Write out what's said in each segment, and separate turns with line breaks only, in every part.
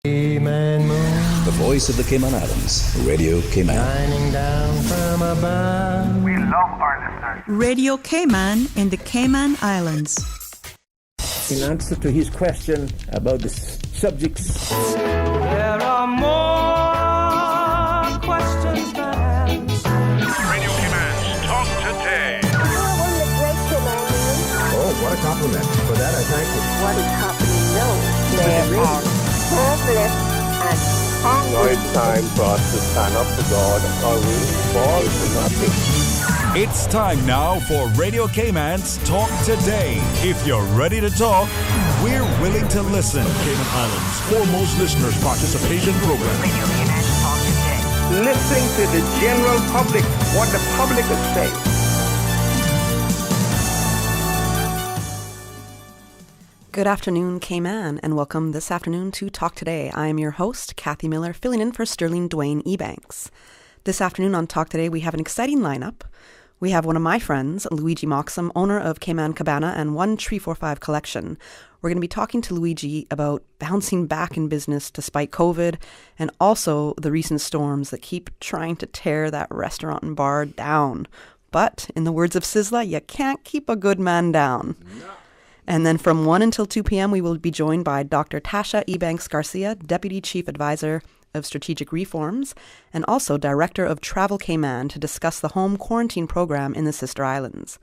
Cayman moon,
The voice of the Cayman Islands, Radio Cayman.
shining down from above.
We love our listeners.
Radio Cayman in the Cayman Islands.
In answer to his question about the subjects,
There are more questions than answers.
Radio Cayman, talk today.
oh, what a compliment. For that, I thank you.
What is happening now? They are hopeless and
Now it's time for us to stand up for God or we'll fall to nothing.
It's time now for Radio Cayman's Talk Today. If you're ready to talk, we're willing to listen.
Cayman Islands foremost listeners participation program.
Radio Cayman Talk Today.
Listening to the general public, what the public is saying.
Good afternoon, Cayman, and welcome this afternoon to Talk Today. I am your host, Kathy Miller, filling in for Sterling Dwayne Ebanks. This afternoon on Talk Today, we have an exciting lineup. We have one of my friends, Luigi Moxham, owner of Cayman Cabana and 1345 Collection. We're going to be talking to Luigi about bouncing back in business despite COVID and also the recent storms that keep trying to tear that restaurant and bar down. But in the words of Sizzla, you can't keep a good man down. No. And then from 1 until 2 p.m., we will be joined by Dr. Tasha Ebanks Garcia, Deputy Chief Advisor of Strategic Reforms, and also Director of Travel Cayman to discuss the home quarantine program in the Sister Islands.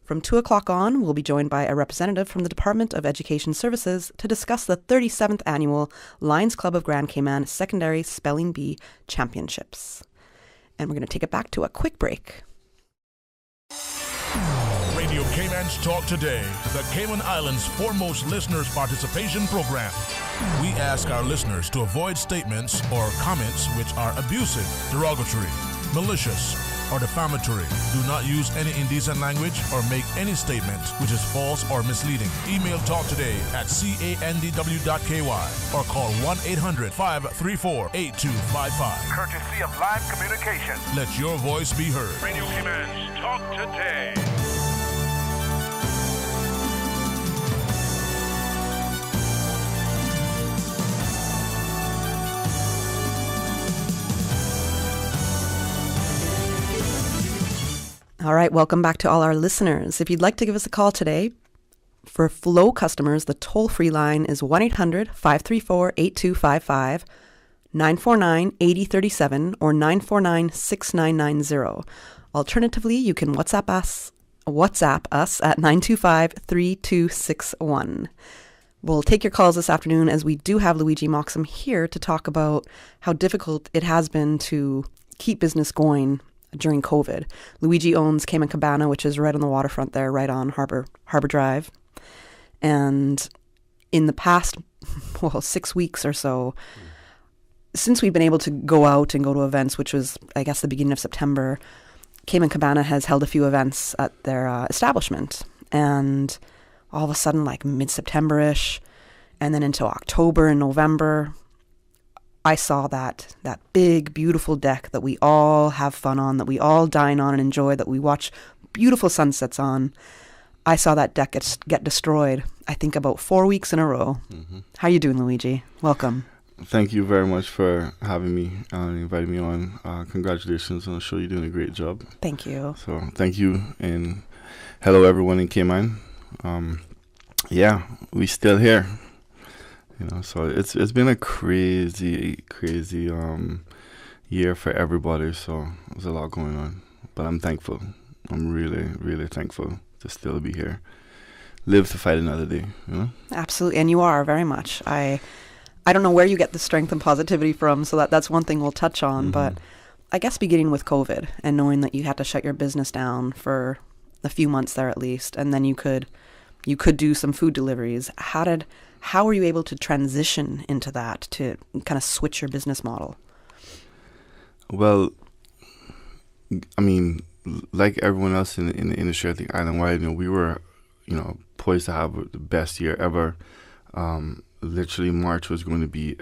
From 2 o'clock on, we'll be joined by a representative from the Department of Education Services to discuss the 37th Annual Lions Club of Grand Cayman Secondary Spelling Bee Championships. And we're going to take it back to a quick break.
Radio Cayman's Talk Today, the Cayman Islands foremost listeners participation program. We ask our listeners to avoid statements or comments which are abusive, derogatory, malicious, or defamatory. Do not use any indecent language or make any statement which is false or misleading. Email talktoday@candw.ky or call 1-800-534-8255.
Courtesy of Live Communication.
Let your voice be heard.
Radio Cayman, talk today.
All right, welcome back to all our listeners. If you'd like to give us a call today, for Flow customers, the toll-free line is 1-800-534-8255, 949-8037, or 949-6990. Alternatively, you can WhatsApp us at 925-3261. We'll take your calls this afternoon as we do have Luigi Moxham here to talk about how difficult it has been to keep business going during COVID. Luigi owns Cayman Cabana, which is right on the waterfront there, right on Harbor Drive. And in the past, 6 weeks or so, since we've been able to go out and go to events, which was, I guess, the beginning of September, Cayman Cabana has held a few events at their establishment. And all of a sudden, like mid-September-ish, and then into October and November, I saw that big, beautiful deck that we all have fun on, that we all dine on and enjoy, that we watch beautiful sunsets on. I saw that deck get destroyed, I think, about 4 weeks in a row. Mm-hmm. How you doing, Luigi? Welcome.
Thank you very much for having me and inviting me on. Congratulations on the show. You're doing a great job.
Thank you.
So thank you, and hello, everyone in Cayman. We still here. So it's been a crazy year for everybody. So there's a lot going on, but I'm thankful. I'm really, really thankful to still be here, live to fight another day.
Absolutely, and you are very much. I don't know where you get the strength and positivity from. So that's one thing we'll touch on. Mm-hmm. But I guess beginning with COVID and knowing that you had to shut your business down for a few months there at least, and then you could do some food deliveries. How were you able to transition into that to kind of switch your business model?
Well, I mean, like everyone else in the industry, I think island-wide, we were, poised to have the best year ever. Literally, March was going to be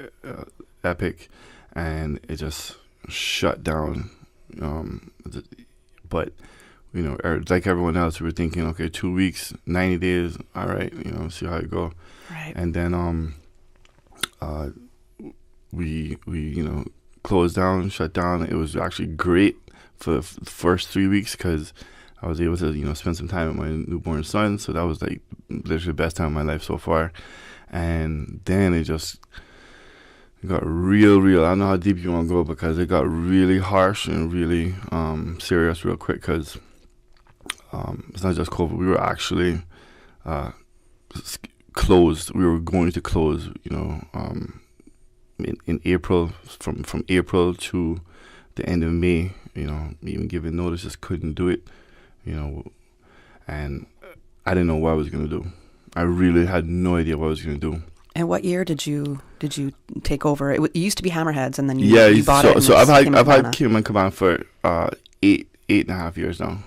epic, and it just shut down. But like everyone else, we were thinking, okay, 2 weeks, 90 days, all right, see how it go.
Right.
And then we closed down, shut down. It was actually great for the first 3 weeks because I was able to spend some time with my newborn son. So that was like literally the best time of my life so far. And then it just got real. I don't know how deep you want to go because it got really harsh and really serious real quick because it's not just COVID. We were actually closed. We were going to close, in April, from April to the end of May, even given notice, just couldn't do it, and I didn't know what I was going to do. I really had no idea what I was going to do.
And what year did you take over? It used to be Hammerheads, and then you bought it.
So I've had Cayman Cabana for 8.5 years now.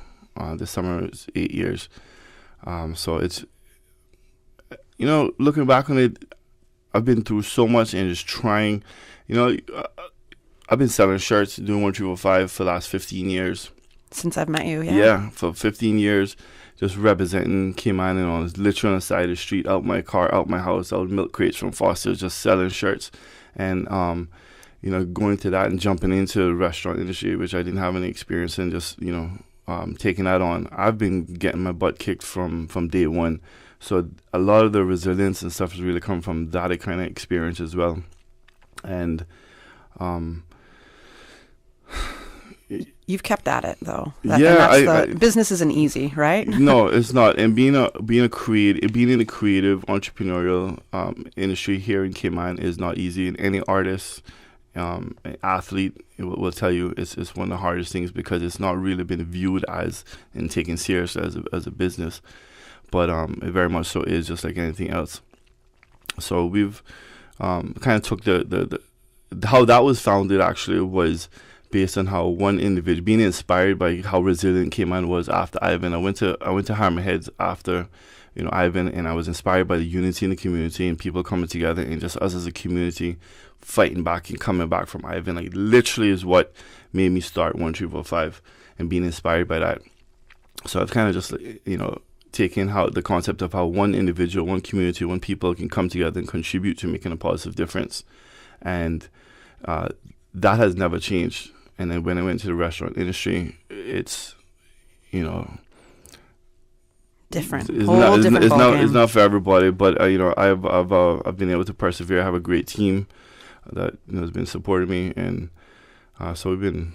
This summer is 8 years. So it's, looking back on it, I've been through so much and just trying. I've been selling shirts, doing 1305 for the last 15 years.
Since I've met you, yeah.
Yeah, for 15 years, just representing Cayman, literally on the side of the street, out my car, out my house, out milk crates from Foster's, just selling shirts. And, going to that and jumping into the restaurant industry, which I didn't have any experience in, just, taking that on. I've been getting my butt kicked from day one. So a lot of the resilience and stuff has really come from that kind of experience as well. And
you've kept at it though. Business isn't easy, right?
No, it's not. And being in the creative entrepreneurial industry here in Cayman is not easy. And any artist, athlete will tell you it's one of the hardest things because it's not really been viewed as and taken serious as a business. But it very much so is, just like anything else. So we've kind of took the how that was founded actually was based on how one individual, being inspired by how resilient Cayman was after Ivan. I went to Hammerheads after Ivan, and I was inspired by the unity in the community and people coming together and just us as a community fighting back and coming back from Ivan. Like literally is what made me start 1345 and being inspired by that. So I've kind of just taking how the concept of how one individual, one community, one people can come together and contribute to making a positive difference. And that has never changed. And then when I went to the restaurant industry, it's,
different.
It's not for everybody, but I've been able to persevere. I have a great team that has been supporting me, and so we've been.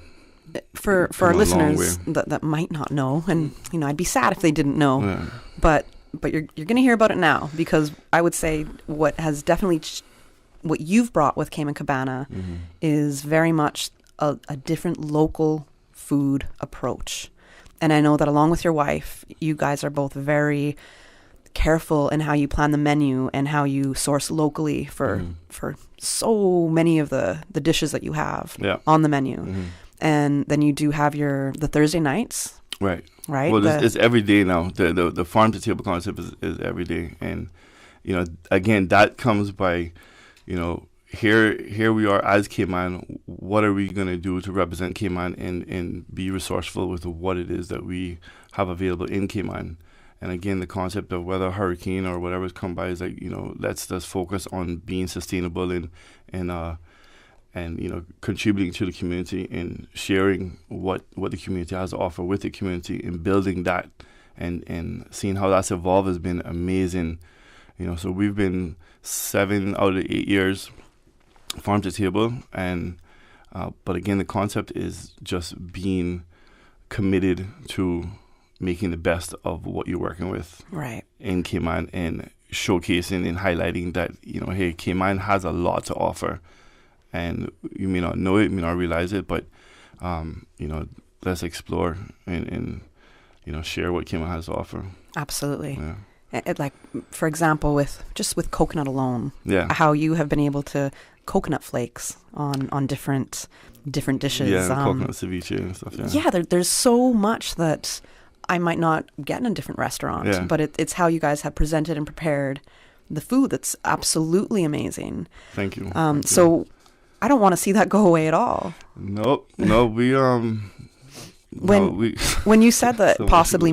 For our listeners that might not know, and I'd be sad if they didn't know,
yeah.
but you're going to hear about it now, because I would say what has definitely what you've brought with Cayman Cabana is very much a different local food approach. And I know that along with your wife, you guys are both very careful in how you plan the menu and how you source locally for so many of the dishes that you have on the menu. And then you do have the Thursday nights. Right.
Well, it's every day now. The farm to table concept is every day. And, again, that comes by, here we are as Cayman. What are we going to do to represent Cayman and be resourceful with what it is that we have available in Cayman? And again, the concept of whether a hurricane or whatever's come by is like, let's just focus on being sustainable and contributing to the community and sharing what the community has to offer with the community and building that and seeing how that's evolved has been amazing. So we've been 7 out of 8 years farm to table, and but again, the concept is just being committed to making the best of what you're working with in Cayman and showcasing and highlighting that, hey, Cayman has a lot to offer. And you may not know it, you may not realize it, but, let's explore and share what Cayman has to offer.
Absolutely. Yeah. Like, for example, with coconut alone, how you have been able to coconut flakes on different dishes.
Yeah, coconut ceviche and stuff,
there's so much that I might not get in a different restaurant, but it's how you guys have presented and prepared the food that's absolutely amazing.
Thank you.
So I don't want to see that go away at all.
Nope. No,
when you said that so possibly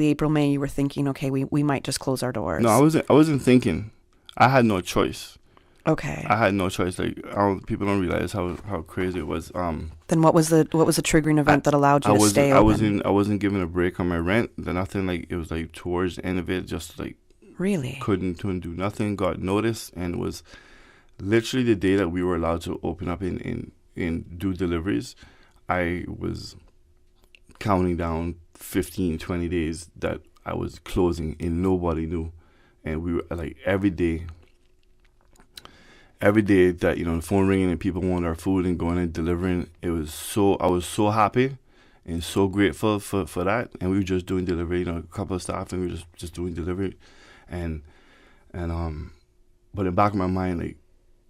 April, May, you were thinking, okay, we might just close our doors.
No, I wasn't thinking. I had no choice.
Okay.
I had no choice. Like, people don't realize how crazy it was.
Then what was the triggering event that allowed you to stay open?
I wasn't given a break on my rent. Nothing. Like, it was like towards the end of it, just like
really
couldn't do nothing. Got notice, and it was literally the day that we were allowed to open up and do deliveries. I was counting down 15, 20 days that I was closing, and nobody knew. And we were like every day that, you know, the phone ringing and people wanted our food and going and delivering, I was so happy and so grateful for that. And we were just doing delivery, you know, a couple of staff, and we were just doing delivery. And but in the back of my mind, like,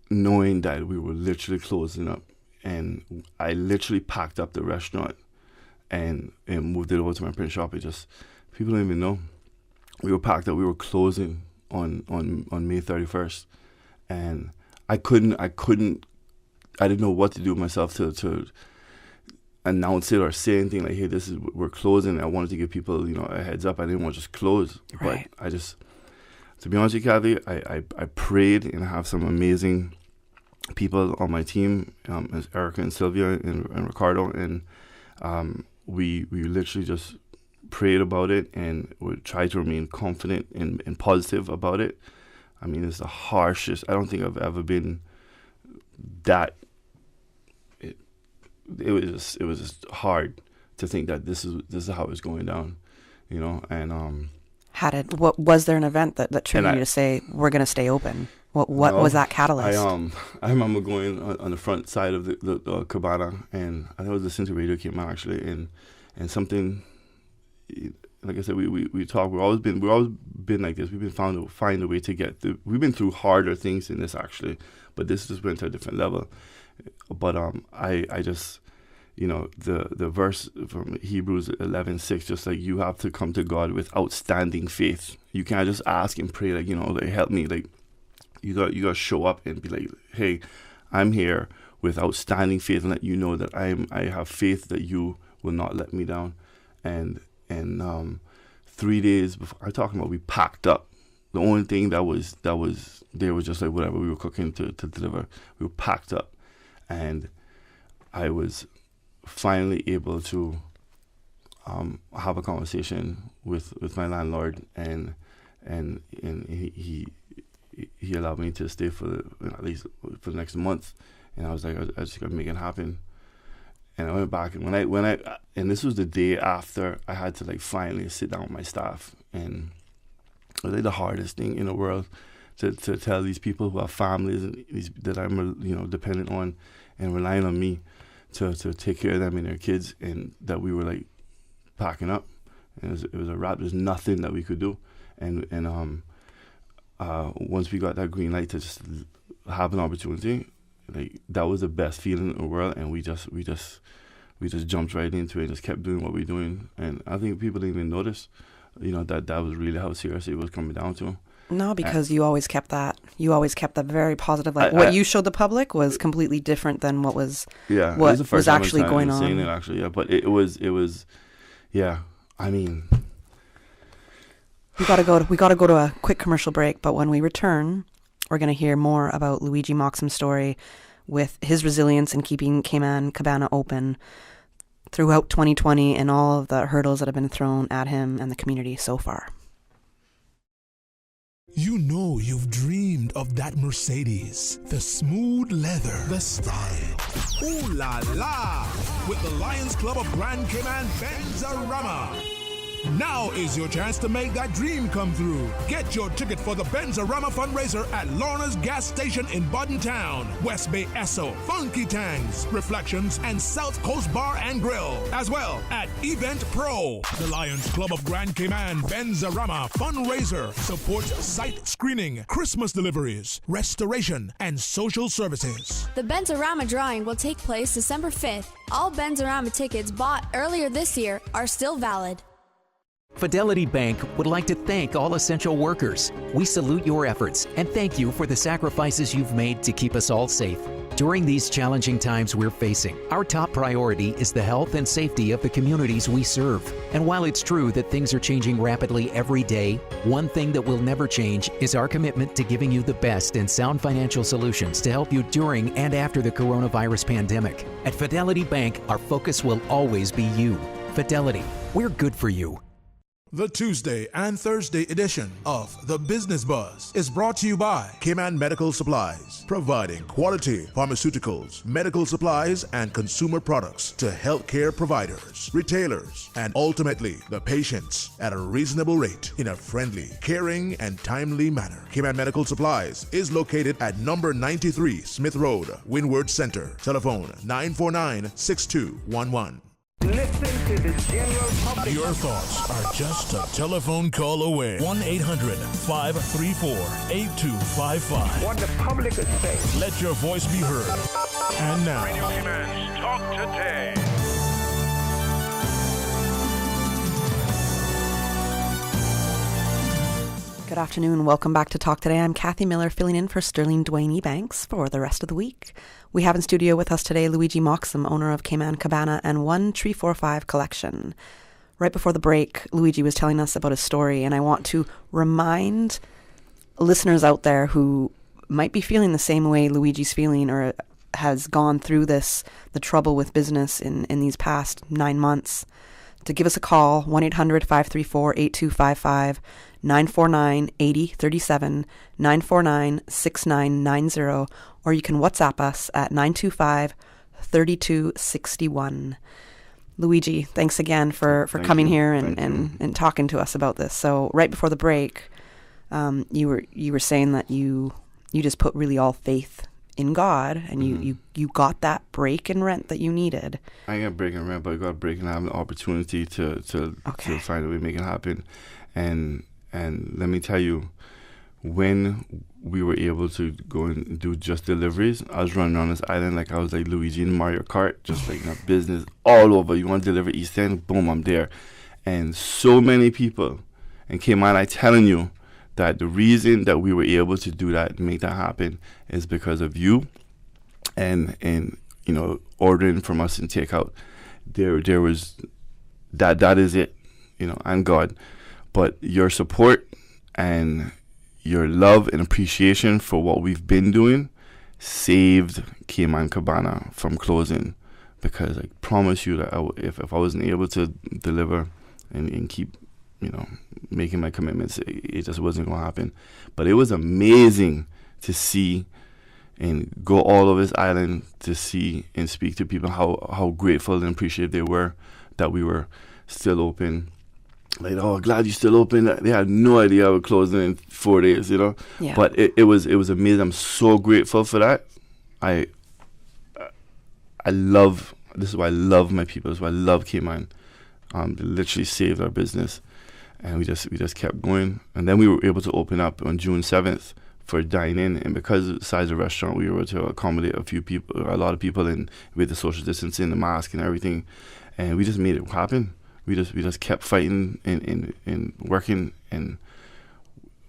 knowing that we were literally closing up, and I literally packed up the restaurant and moved it over to my print shop. It just, people don't even know. We were packed up. We were closing on May 31st, and I didn't know what to do with myself to announce it or say anything like, hey, we're closing. I wanted to give people, you know, a heads up. I didn't want to just close.
Right.
But I just, to be honest with you, Kathy, I prayed, and I have some amazing people on my team, as Erica and Sylvia and Ricardo, and we literally just prayed about it and would try to remain confident and positive about it. I mean, it's the harshest. I don't think I've ever been that. It was just hard to think that this is how it's going down, you know. And
what was there an event that triggered you to say we're going to stay open? What was that catalyst?
I remember going on the front side of the cabana, and I think it was listening to Radio Cayman actually, and something. Like I said, we talk. We've always been like this. We've been find a way to get through. We've been through harder things than this actually, but this just went to a different level. But I just, you know, the verse from Hebrews 11:6, just like, you have to come to God with outstanding faith. You can't just ask and pray like, you know, like, help me. Like, you got to show up and be like, hey, I'm here with outstanding faith, and let you know that I have faith that you will not let me down. And 3 days before, I'm talking about, we packed up. The only thing that was there was just like whatever we were cooking to deliver. We were packed up, and I was finally able to have a conversation with my landlord, and he allowed me to stay for at least for the next month. And I was like, I just gotta make it happen. And I went back, and when I and this was the day after I had to like finally sit down with my staff, and it was like the hardest thing in the world to tell these people who have families and that I'm, you know, dependent on and relying on me to take care of them and their kids, and that we were like packing up, and it was a wrap. There's nothing that we could do, and once we got that green light to just have an opportunity, like, that was the best feeling in the world, and we just jumped right into it and just kept doing what we're doing. And I think people didn't even notice, you know, that was really how serious it was coming down to.
No, because you always kept that very positive. Like, what you showed the public was completely different than what was actually going on.
It actually, yeah, but it was, yeah. I mean,
we gotta go to a quick commercial break. But when we return, we're gonna hear more about Luigi Moxham's story with his resilience in keeping Cayman Cabana open throughout 2020 and all of the hurdles that have been thrown at him and the community so far.
You know you've dreamed of that Mercedes, the smooth leather, the style. Ooh la la! With the Lions Club of Grand Cayman Benzarama. Now is your chance to make that dream come through. Get your ticket for the Benzarama fundraiser at Lorna's gas station in Bodden Town, West Bay Esso, Funky Tangs, Reflections, and South Coast Bar and Grill. As well at Event Pro. The Lions Club of Grand Cayman Benzarama fundraiser supports site screening, Christmas deliveries, restoration, and social services.
The Benzarama drawing will take place December 5th. All Benzarama tickets bought earlier this year are still valid.
Fidelity Bank would like to thank all essential workers. We salute your efforts and thank you for the sacrifices you've made to keep us all safe. During these challenging times we're facing, our top priority is the health and safety of the communities we serve. And while it's true that things are changing rapidly every day, one thing that will never change is our commitment to giving you the best in sound financial solutions to help you during and after the coronavirus pandemic. At Fidelity Bank, our focus will always be you. Fidelity, we're good for you.
The Tuesday and Thursday edition of The Business Buzz is brought to you by Cayman Medical Supplies, providing quality pharmaceuticals, medical supplies, and consumer products to healthcare providers, retailers, and ultimately the patients at a reasonable rate in a friendly, caring, and timely manner. Cayman Medical Supplies is located at number 93 Smith Road, Windward Center. Telephone 949-6211.
Listen to the general public.
Your thoughts are just a telephone call away. 1-800-534-8255.
What the public is saying.
Let your voice be heard. And now,
Radio Cayman's Talk Today.
Good afternoon. Welcome back to Talk Today. I'm Kathy Miller, filling in for Sterling Dwayne Ebanks for the rest of the week. We have in studio with us today Luigi Moxham, owner of Cayman Cabana and 1345 Collection. Right before the break, Luigi was telling us about his story, and I want to remind listeners out there who might be feeling the same way Luigi's feeling or has gone through this, the trouble with business in these past 9 months, to give us a call, 1-800-534-8255, 949-8037, 949-6990, or you can WhatsApp us at 925-3261. Luigi, thanks again for coming here and talking to us about this. So right before the break, you were saying that you just put really all faith in God, and you got that break in rent that you needed.
I got break in rent, but I got a break and have an opportunity to find a way to make it happen. And let me tell you, when we were able to go and do just deliveries, I was running around this island like I was like Luigi in Mario Kart, just like a business all over. You want to deliver East End? Boom, I'm there. And so many people, and Cayman, I telling you, that the reason that we were able to do that and make that happen is because of you and you know, ordering from us and takeout. There was that is it, you know, and God. But your support and your love and appreciation for what we've been doing saved Cayman Cabana from closing, because I promise you that if I wasn't able to deliver and keep, you know, making my commitments, it just wasn't going to happen. But it was amazing to see and go all over this island to see and speak to people how grateful and appreciative they were that we were still open. Like, oh, glad you're still open. They had no idea I would close in 4 days, you know.
Yeah.
But it was amazing. I'm so grateful for that. I love, this is why I love my people. This is why I love Cayman. They literally saved our business, and we just kept going. And then we were able to open up on June 7th for dine-in, and because of the size of the restaurant, we were able to accommodate a lot of people, and with the social distancing, the mask, and everything, and we just made it happen. We just kept fighting and working, and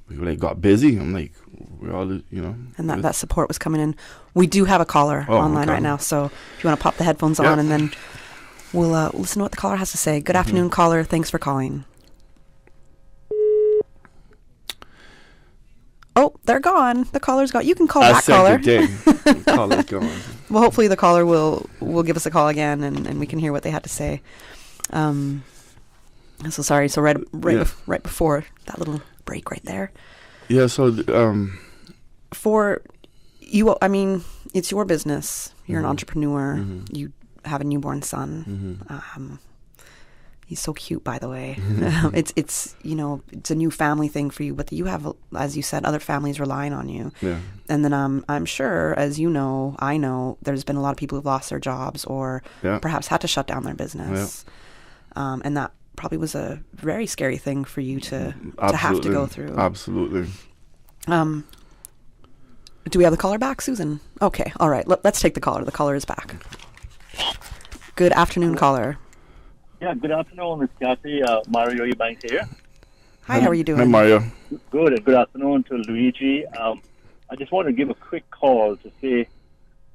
we like got busy. I'm like, we're all, you know. And
that support was coming in. We do have a caller online right now, so if you want to pop the headphones on, and then we'll listen to what the caller has to say. Good afternoon, caller. Thanks for calling. Oh, they're gone. The caller's gone. You can call back, caller.
The caller's gone.
Well, hopefully the caller will give us a call again, and we can hear what they had to say. So sorry. So right before that little break right there.
Yeah. So
for you, I mean, it's your business. You're an entrepreneur. You have a newborn son. He's so cute, by the way. It's you know, it's a new family thing for you, but you have, as you said, other families relying on you. Yeah. And then I'm sure, as you know, I know, there's been a lot of people who've lost their jobs or perhaps had to shut down their business. And that probably was a very scary thing for you to have to go through.
Absolutely.
Do we have the caller back, Susan? Okay, all right. Let's take the caller. The caller is back. Good afternoon, caller.
Yeah, good afternoon, Ms. Kathy. Mario Eubanks here.
Hi, how are you doing?
Hi, Mario.
Good, and good afternoon to Luigi. I just want to give a quick call to say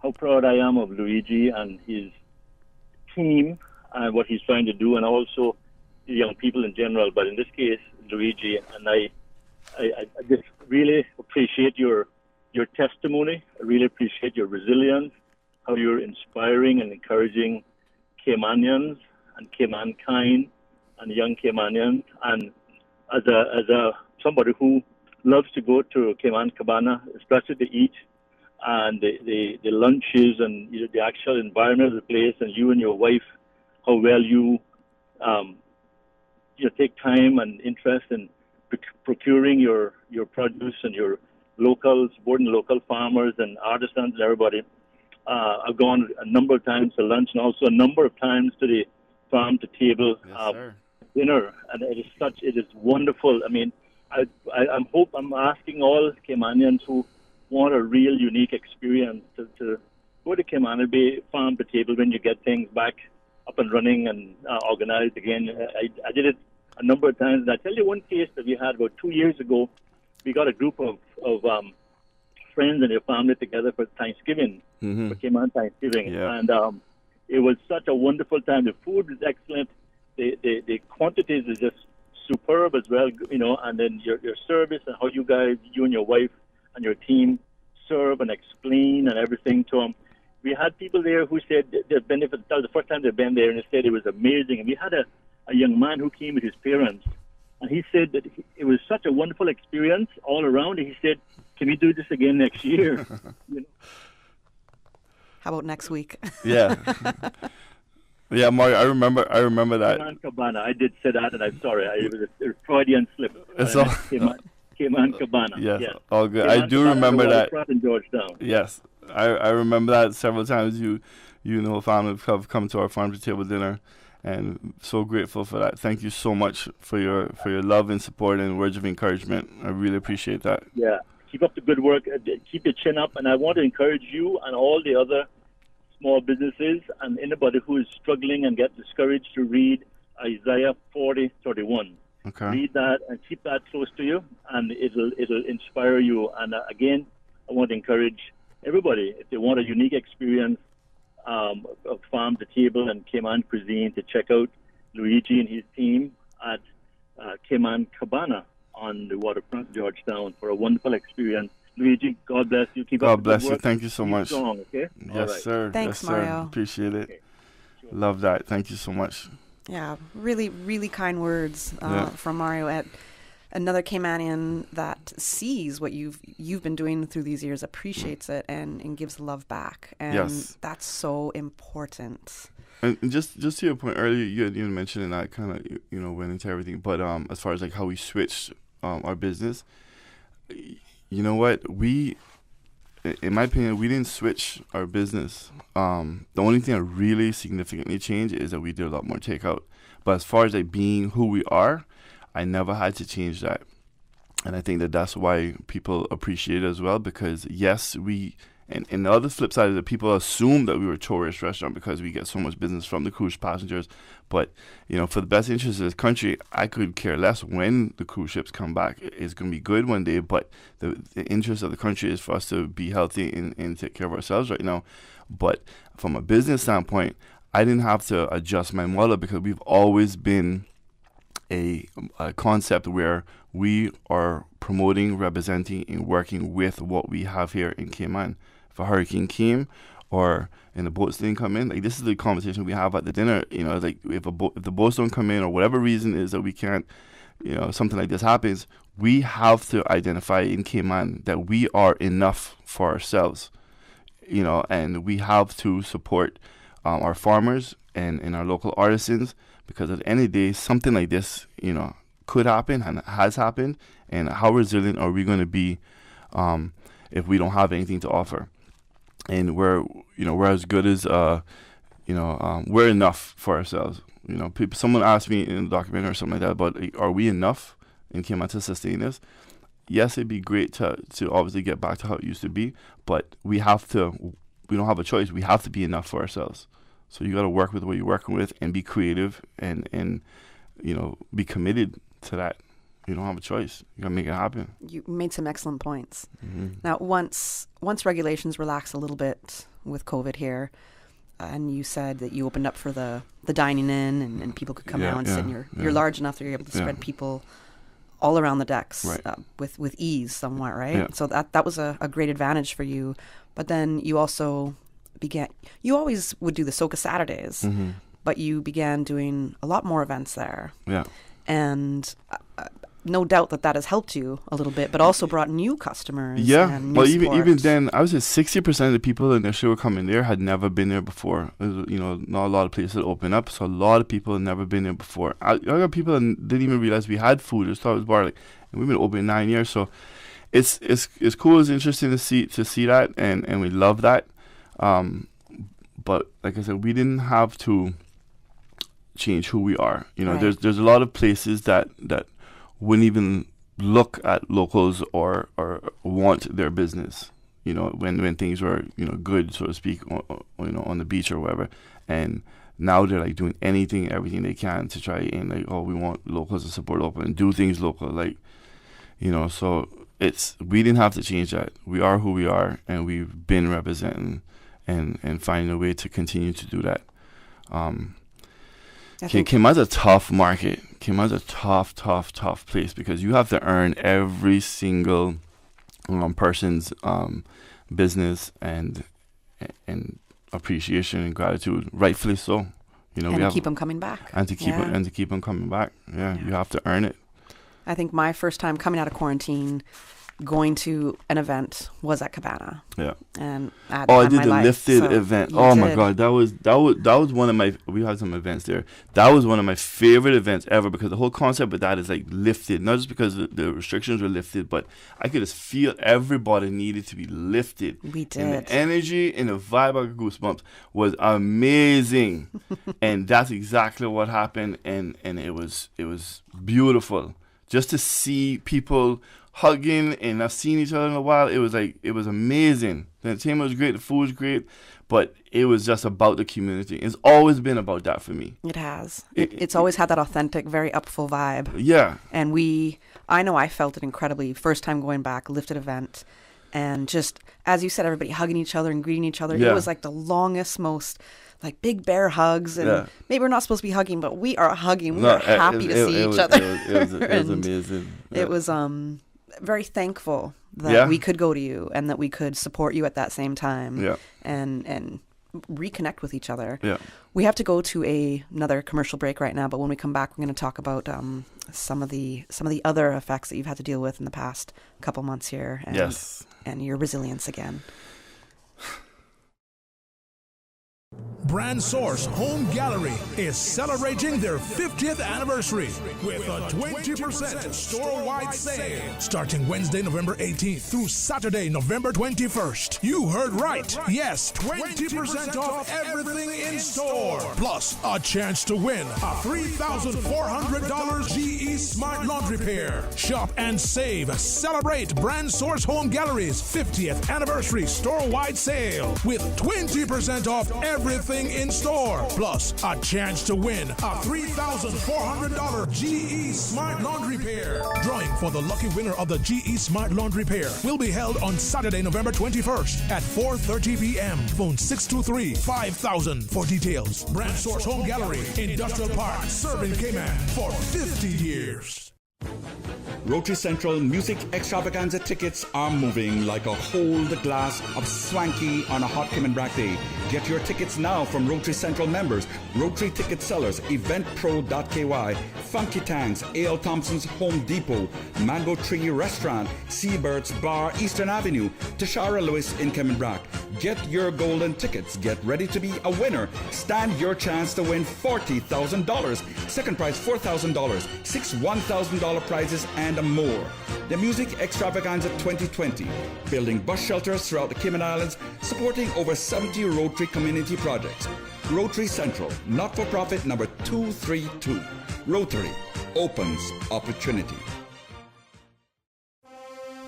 how proud I am of Luigi and his team and what he's trying to do, and also the young people in general. But in this case, Luigi, and I just really appreciate your testimony. I really appreciate your resilience, how you're inspiring and encouraging Caymanians and Caymankind and young Caymanians. And as a somebody who loves to go to Cayman Cabana, especially to eat, and the lunches and the actual environment of the place, and you and your wife, how well you take time and interest in procuring your produce and your locals, supporting local farmers and artisans and everybody. I've gone a number of times to lunch and also a number of times to the farm to table dinner, and it is wonderful. I mean, I'm asking all Caymanians who want a real unique experience to go to Cayman Bay farm to table when you get things back up and running and organized again. I did it a number of times, and I tell you one case that we had about 2 years ago. We got a group of friends and their family together for Thanksgiving, for Cayman Thanksgiving, and it was such a wonderful time. The food is excellent. The quantities is just superb as well, and then your service and how you and your wife and your team serve and explain and everything to them. We had people there who said they've been there that was the first time they've been there, and they said it was amazing. And we had a young man who came with his parents, and he said that it was such a wonderful experience all around. He said, "Can we do this again next year?"
How about next week?
Yeah. Yeah, Mario, I remember that.
Cayman Cabana. I did say that, and I'm sorry. It was a Freudian slip.
It's all
Cayman Cabana.
Yes,
yes,
all good.
Cayman
I do
Cabana,
remember that.
In Georgetown.
Yes, I remember that several times. You family have come to our farm to table dinner, and so grateful for that. Thank you so much for your love and support and words of encouragement. I really appreciate that.
Yeah, keep up the good work. Keep your chin up, and I want to encourage you and all the other small businesses and anybody who is struggling and get discouraged to read Isaiah 40:31.
Okay.
Read that and keep that close to you, and it'll inspire you. And again, I want to encourage everybody, if they want a unique experience of farm to table and Cayman cuisine, to check out Luigi and his team at Cayman Cabana on the waterfront, Georgetown, for a wonderful experience. Luigi, God bless you. Keep up
God
the
bless
good
you.
work.
Thank you so
Keep
much.
strong, okay?
Yes,
All right.
sir.
Thanks,
yes,
Mario.
Sir. Appreciate it.
Okay. Sure.
Love that. Thank you so much.
Yeah, really, really kind words
Yeah.
from Mario. At another Caymanian that sees what you've been doing through these years, appreciates it, and gives love back, and
Yes.
that's so important.
And just to your point earlier, you had mentioned, and I kind of went into everything. But as far as like how we switched our business, you know what, in my opinion, we didn't switch our business. The only thing that really significantly changed is that we did a lot more takeout. But as far as like being who we are, I never had to change that. And I think that that's why people appreciate it as well, because yes, and the other flip side is that people assume that we were a tourist restaurant because we get so much business from the cruise passengers. But, for the best interest of this country, I could care less when the cruise ships come back. It's going to be good one day, but the interest of the country is for us to be healthy and take care of ourselves right now. But from a business standpoint, I didn't have to adjust my model because we've always been a concept where we are promoting, representing, and working with what we have here in Cayman. If a hurricane came or the boats didn't come in, like this is the conversation we have at the dinner. Like if the boats don't come in or whatever reason is that we can't, something like this happens, we have to identify in Cayman that we are enough for ourselves, and we have to support our farmers and our local artisans, because at the end of the day, something like this, could happen and has happened. And how resilient are we going to be if we don't have anything to offer? And we're as good as we're enough for ourselves. Someone asked me in a documentary or something like that about, are we enough in Cayman to sustain this? Yes, it'd be great to obviously get back to how it used to be, but we don't have a choice. We have to be enough for ourselves. So you got to work with what you're working with and be creative and be committed to that. You don't have a choice. You got to make it happen.
You made some excellent points.
Mm-hmm.
Now, once regulations relaxed a little bit with COVID here, and you said that you opened up for the dining in and people could come out and sit, and you're large enough that you're able to spread people all around the decks with ease somewhat, right?
Yeah.
So that was a great advantage for you. But then you also you always would do the Soca Saturdays, but you began doing a lot more events there.
Yeah.
And no doubt that has helped you a little bit, but also brought new customers.
Yeah.
And new
Well,
support.
even then, I would say 60% of the people in the show were coming there had never been there before. You know, not a lot of places open up, so a lot of people had never been there before. I got people that didn't even realize we had food. Just thought it was bar. Like, and we've been open 9 years, so it's cool. It's interesting to see that, and we love that. But like I said, we didn't have to change who we are. You know, there's a lot of places that wouldn't even look at locals or want their business. You know, when things were good, so to speak, on the beach or whatever, and now they're like doing everything they can to try and like, oh, we want locals to support local and do things local, like, so we didn't have to change that. We are who we are, and we've been representing and finding a way to continue to do that. Cayman's a tough market. Cayman's a tough place because you have to earn every single person's business and appreciation and gratitude, rightfully so. We have
keep them coming back.
And to keep them coming back. Yeah, you have to earn it.
I think my first time coming out of quarantine, going to an event was at Cabana.
Yeah.
And
I did the Lifted event. Oh my God, that was one of my. We had some events there. That was one of my favorite events ever because the whole concept of that is like lifted, not just because the restrictions were lifted, but I could just feel everybody needed to be lifted.
We did.
And the energy and the vibe of Goosebumps was amazing, and that's exactly what happened. And it was beautiful just to see people hugging and not seeing each other in a while. It was amazing. The entertainment was great, the food was great, but it was just about the community. It's always been about that for me.
It has. It's always had that authentic, very upful vibe.
Yeah.
And I know I felt it incredibly. First time going back, Lifted event, and just, as you said, everybody hugging each other and greeting each other.
Yeah.
It was like the longest, most like big bear hugs, and maybe we're not supposed to be hugging, but we are hugging. We are happy to see each other.
It was amazing. Yeah.
It was very thankful that we could go to you and that we could support you at that same time and reconnect with each other.
Yeah.
We have to go to another commercial break right now, but when we come back, we're going to talk about some of the other effects that you've had to deal with in the past couple months here and your resilience again.
Brand Source Home Gallery is celebrating their 50th anniversary with a 20% store-wide sale starting Wednesday, November 18th through Saturday, November 21st. You heard right. Yes, 20% off everything in store. Plus, a chance to win a $3,400 GE Smart Laundry pair. Shop and save. Celebrate Brand Source Home Gallery's 50th anniversary store-wide sale with 20% off everything in store, plus a chance to win a $3,400 GE Smart Laundry pair. Drawing for the lucky winner of the GE Smart Laundry pair will be held on Saturday, November 21st at 4:30 p.m. Phone 623-5000 for details. Brand Source Home Gallery, Industrial Park, serving Cayman for 50 years.
Rotary Central Music Extravaganza tickets are moving like a hold glass of swanky on a hot Cayman Brack day. Get your tickets now from Rotary Central members, Rotary Ticket Sellers, eventpro.ky, Funky Tanks, A.L. Thompson's Home Depot, Mango Tree Restaurant, Seabird's Bar, Eastern Avenue, Tashara Lewis in Cayman Brack. Get your golden tickets. Get ready to be a winner. Stand your chance to win $40,000. Second prize $4,000. 6 $1,000 prizes and more. The Music Extravaganza 2020. Building bus shelters throughout the Cayman Islands, supporting over 70 Rotary community projects. Rotary Central, not-for-profit number 232. Rotary opens opportunity.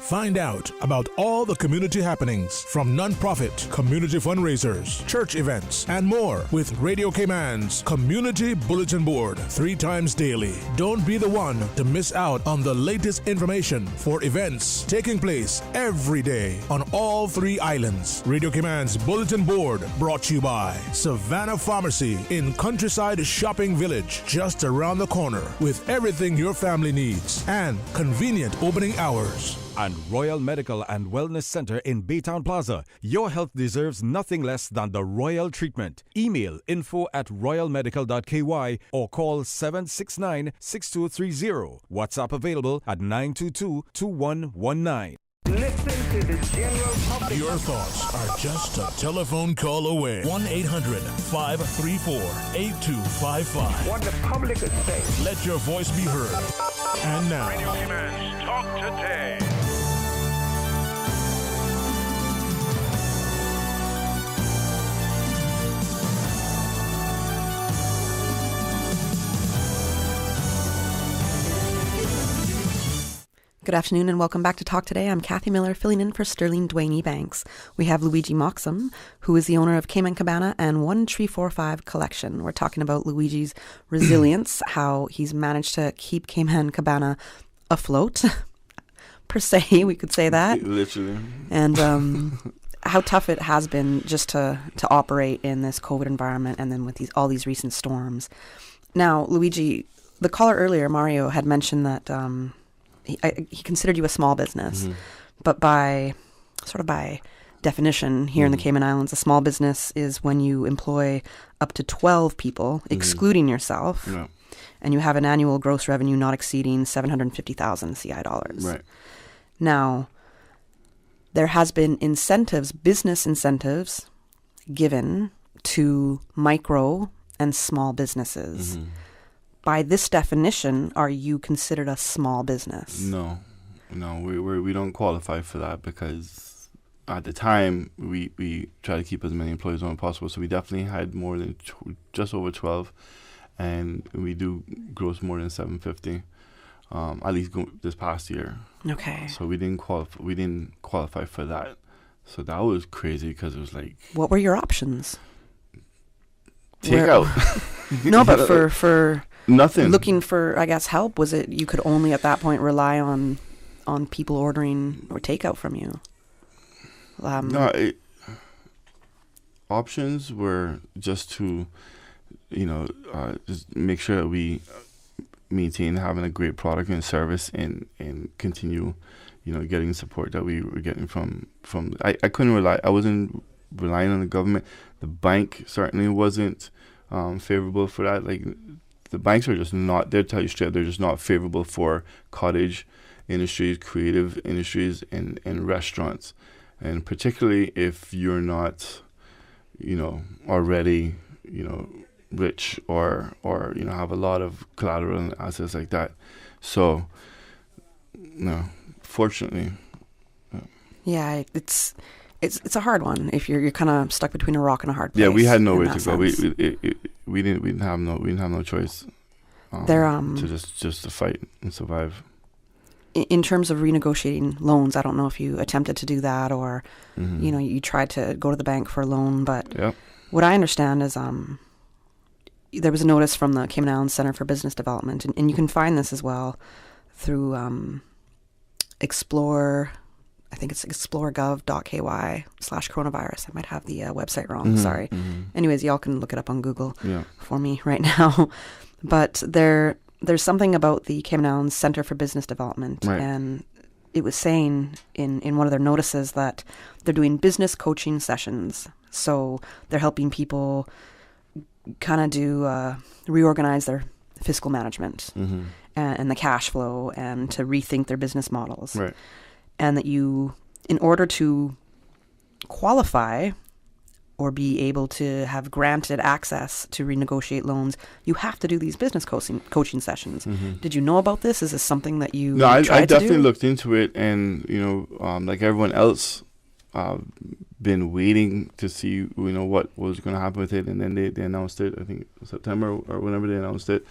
Find out about all the community happenings from nonprofit, community fundraisers, church events, and more with Radio Cayman's Community Bulletin Board 3 times daily. Don't be the one to miss out on the latest information for events taking place every day on all 3 islands. Radio Cayman's Bulletin Board brought to you by Savannah Pharmacy in Countryside Shopping Village, just around the corner, with everything your family needs and convenient opening hours.
And Royal Medical and Wellness Center in Baytown Plaza. Your health deserves nothing less than the royal treatment. Email info@royalmedical.ky or call 769-6230. WhatsApp available at 922-2119.
Listen to the general public.
Your thoughts are just a telephone call away. 1-800-534-8255.
What the public is saying.
Let your voice be heard. And now,
Radio Cayman's Talk Today.
Good afternoon and welcome back to Talk Today. I'm Kathy Miller, filling in for Sterling Dwayne Ebanks. We have Luigi Moxham, who is the owner of Cayman Cabana and 1345 Collection. We're talking about Luigi's resilience, how he's managed to keep Cayman Cabana afloat, per se, we could say that.
Literally.
And how tough it has been just to operate in this COVID environment and then with all these recent storms. Now, Luigi, the caller earlier, Mario, had mentioned that he considered you a small business, but by definition here in the Cayman Islands, a small business is when you employ up to 12 people, excluding yourself, and you have an annual gross revenue not exceeding 750,000 CI dollars.
Right.
Now, there has been business incentives given to micro and small businesses. By this definition, are you considered a small business?
No, we don't qualify for that because at the time we try to keep as many employees on as possible. So we definitely had more than just over 12, and we do gross more than 750, at least this past year.
Okay.
So we didn't qualify for that. So that was crazy because it was like.
What were your options?
Take out.
No, but for
nothing.
Looking for, I guess, help, was it you could only at that point rely on people ordering or takeout from you?
Options were just to, just make sure that we maintain having a great product and service and continue, getting support that we were getting from. I couldn't rely. I wasn't relying on the government. The bank certainly wasn't favorable for that. Like, the banks are just not, they'll tell you straight, they're just not favorable for cottage industries, creative industries, and restaurants. And particularly if you're not, already, rich or have a lot of collateral and assets like that. So, no, fortunately.
Yeah, it's a hard one if you're kind of stuck between a rock and a hard place.
Yeah, we had nowhere to go. We didn't have no choice. To just to fight and survive.
In terms of renegotiating loans, I don't know if you attempted to do that or you tried to go to the bank for a loan, but what I understand is there was a notice from the Cayman Islands Center for Business Development, and you can find this as well through Explore. I think it's exploregov.ky/coronavirus. I might have the website wrong. Sorry. Anyways, y'all can look it up on Google for me right now. But there's something about the Cayman Islands Center for Business Development.
Right.
And it was saying in one of their notices that they're doing business coaching sessions. So they're helping people kind of reorganize their fiscal management and the cash flow and to rethink their business models.
Right.
And that you, in order to qualify or be able to have granted access to renegotiate loans, you have to do these business coaching sessions. Did you know about this? Is this something that you tried to do?
I definitely looked into it, and like everyone else, been waiting to see what was going to happen with it, and then they announced it. I think September or whenever they announced it.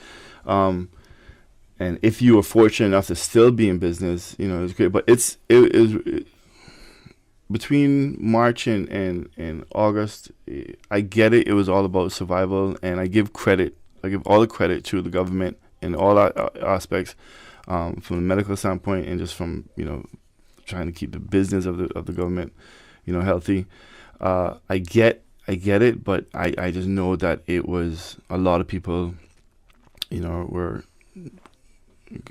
and if you were fortunate enough to still be in business, you know, it's great. But it between March and August, I get it. It was all about survival, and I give all the credit to the government in all aspects, from the medical standpoint and just from, you know, trying to keep the business of the government, you know, healthy. I get it, but I just know that it was a lot of people, you know,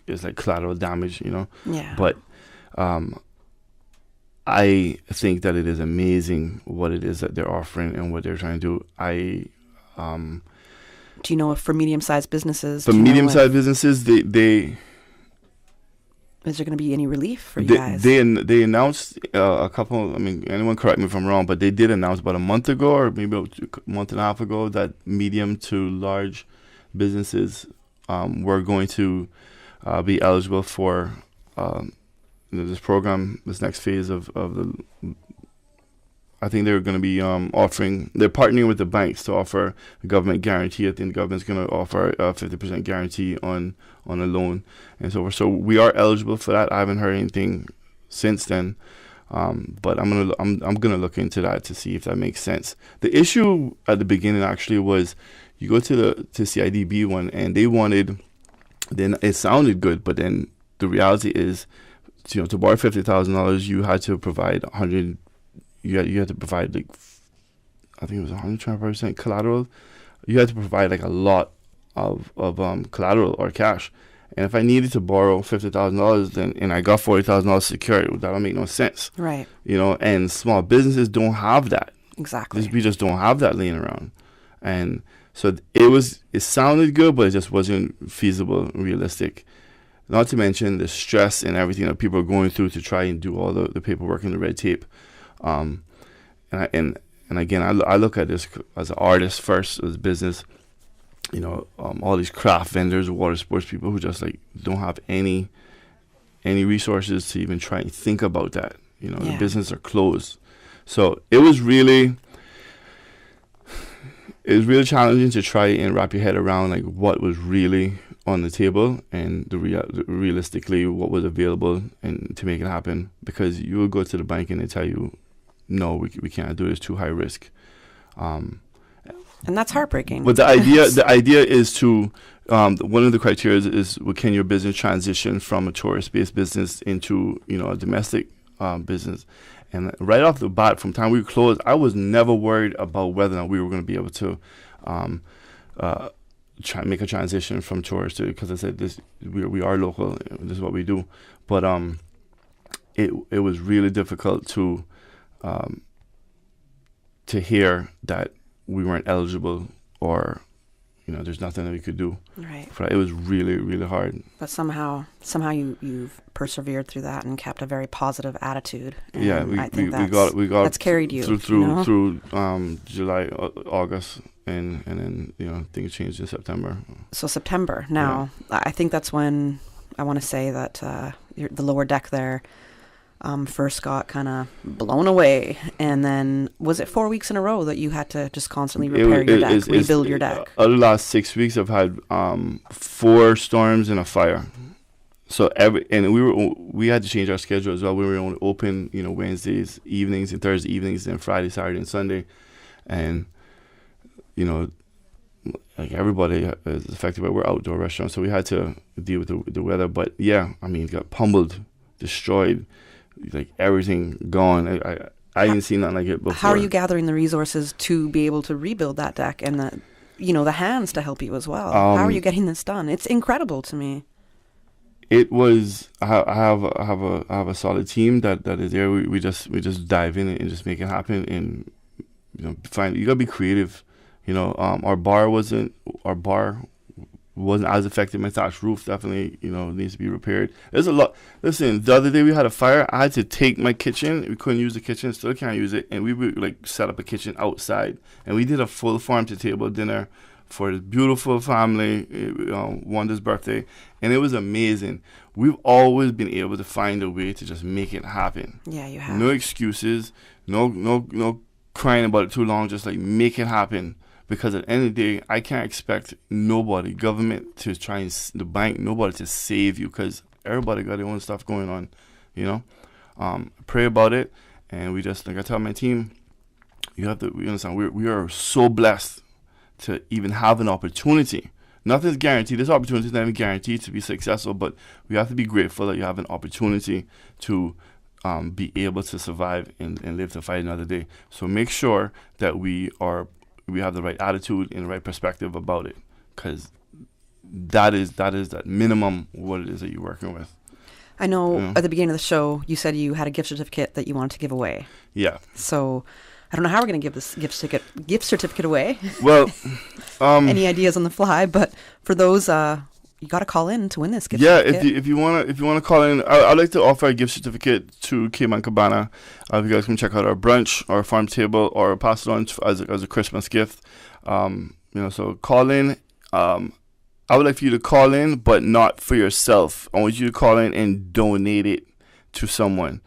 it's like collateral damage, you know.
Yeah.
But I think that it is amazing what it is that they're offering and what they're trying to do.
Do you know if for medium-sized businesses?
For medium-sized businesses, they
is there going to be any relief for you guys?
They announced a couple. I mean, anyone correct me if I'm wrong, but they did announce about a month ago or maybe a month and a half ago that medium to large businesses were going to be eligible for this program, this next phase of the. I think they're going to be offering. They're partnering with the banks to offer a government guarantee. I think the government's going to offer a 50% guarantee on a loan and so forth. So we are eligible for that. I haven't heard anything since then, but I'm gonna look into that to see if that makes sense. The issue at the beginning actually was you go to CIDB one and they wanted. Then it sounded good, but then the reality is, you know, to borrow $50,000, you had to provide 100. You had to provide like, I think it was 125% collateral. You had to provide like a lot of collateral or cash. And if I needed to borrow $50,000, then and I got $40,000 secured, that would make no sense.
Right.
You know, and small businesses don't have that.
Exactly.
We just don't have that laying around, and so it sounded good, but it just wasn't feasible, realistic. Not to mention the stress and everything that people are going through to try and do all the paperwork and the red tape. And again, I look at this as an artist first, as a business. You know, all these craft vendors, water sports people who just like don't have any resources to even try and think about that. You know, the businesses are closed. So it was really challenging to try and wrap your head around like what was really on the table and realistically what was available and to make it happen, because you would go to the bank and they tell you, no, we can't do this, too high risk.
And that's heartbreaking.
But the idea is to one of the criteria is can your business transition from a tourist-based business into, you know, a domestic business. And right off the bat, from the time we closed, I was never worried about whether or not we were going to be able to try and make a transition from tourist to, because I said we are local, this is what we do. But it was really difficult to hear that we weren't eligible, or, you know, there's nothing that we could do.
Right.
It was really, really hard.
But somehow you've persevered through that and kept a very positive attitude. And
yeah,
I think
we got
that's carried you
through July, August, and then, you know, things changed in September.
So September now, I think that's when I want to say that the lower deck there first got kind of blown away, and then was it 4 weeks in a row that you had to just constantly rebuild your deck?
The last 6 weeks I've had 4 storms and a fire. So we had to change our schedule as well. We were only open, you know, Wednesdays evenings and Thursday evenings and Friday, Saturday, and Sunday, and, you know, like everybody is affected by, we're outdoor restaurants, so we had to deal with the weather. But yeah, I mean, got pummeled, destroyed. Like everything gone. I didn't see nothing like it before.
How are you gathering the resources to be able to rebuild that deck and the hands to help you as well? How are you getting this done? It's incredible to me.
It was. I have a solid team that is there. We just dive in and just make it happen, and, you know, you gotta be creative. You know, our bar wasn't as affected. My thatch roof definitely, you know, needs to be repaired. There's a lot. Listen, the other day we had a fire. I had to take my kitchen. We couldn't use the kitchen. Still can't use it. And we would like set up a kitchen outside. And we did a full farm-to-table dinner for this beautiful family, Wanda's birthday. And it was amazing. We've always been able to find a way to just make it happen.
Yeah, you have.
No excuses. No crying about it too long. Just like make it happen. Because at the end of the day, I can't expect nobody, government to try and, the bank, nobody to save you, because everybody got their own stuff going on, you know. Pray about it, and we just, like I tell my team, you have to, we understand, we are so blessed to even have an opportunity. Nothing's guaranteed. This opportunity is not even guaranteed to be successful, but we have to be grateful that you have an opportunity to be able to survive and live to fight another day. So make sure that we have the right attitude and the right perspective about it, because that is that minimum what it is that you're working with.
I know at the beginning of the show you said you had a gift certificate that you wanted to give away.
Yeah.
So I don't know how we're going to give this gift certificate away.
Well,
any ideas on the fly? But for those, you got to call in to win this gift certificate.
Yeah, if you wanna call in, I'd like to offer a gift certificate to Cayman Cabana. If you guys can check out our brunch, our farm table, or pass it on as a Christmas gift. So call in. I would like for you to call in, but not for yourself. I want you to call in and donate it to someone.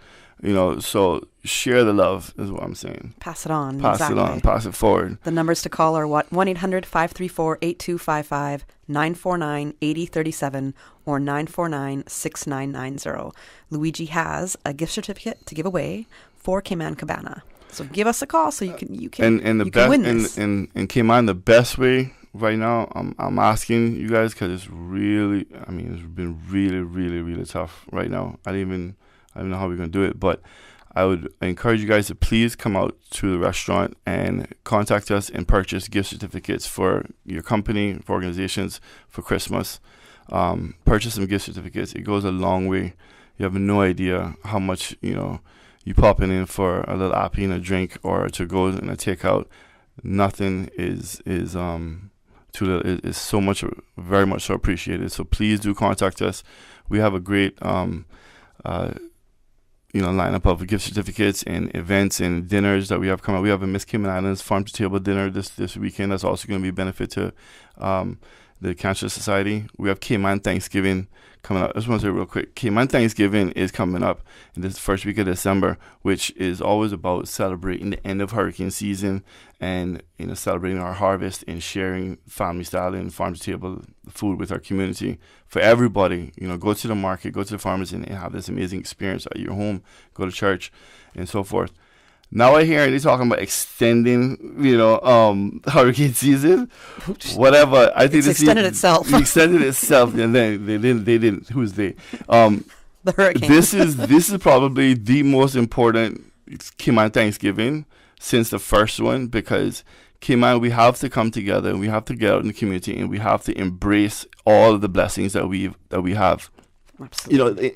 So share the love is what I'm saying.
Pass it on.
Pass it on. Pass it forward.
The numbers to call are 1-800-534-8255, 949-8037, or 949-6990. Luigi has a gift certificate to give away for Cayman Cabana. So give us a call so you can win this.
And Cayman, the best way right now, I'm asking you guys, because it's really, it's been really, really, really tough right now. I don't know how we're going to do it, but I would encourage you guys to please come out to the restaurant and contact us and purchase gift certificates for your company, for organizations, for Christmas. Purchase some gift certificates. It goes a long way. You have no idea how much, you popping in for a little appy and a drink, or to go and a takeout. Nothing is so much, very much so appreciated. So please do contact us. We have a great lineup of gift certificates and events and dinners that we have coming up. We have a Miss Cayman Islands Farm to Table dinner this weekend. That's also going to be a benefit to the Cancer Society. We have Cayman Thanksgiving coming up. I just want to say real quick, Cayman Thanksgiving is coming up in this first week of December, which is always about celebrating the end of hurricane season and celebrating our harvest and sharing family style and farm to table food with our community. For everybody, go to the market, go to the farmers and have this amazing experience at your home, go to church and so forth. Now I hear they're talking about extending, hurricane season. Whatever. I think
it's extended itself.
It extended itself, and then they didn't. Who's they?
The hurricane.
This is probably the most important Cayman Thanksgiving since the first one, because Cayman, we have to come together and we have to get out in the community and we have to embrace all of the blessings that we have.
Absolutely.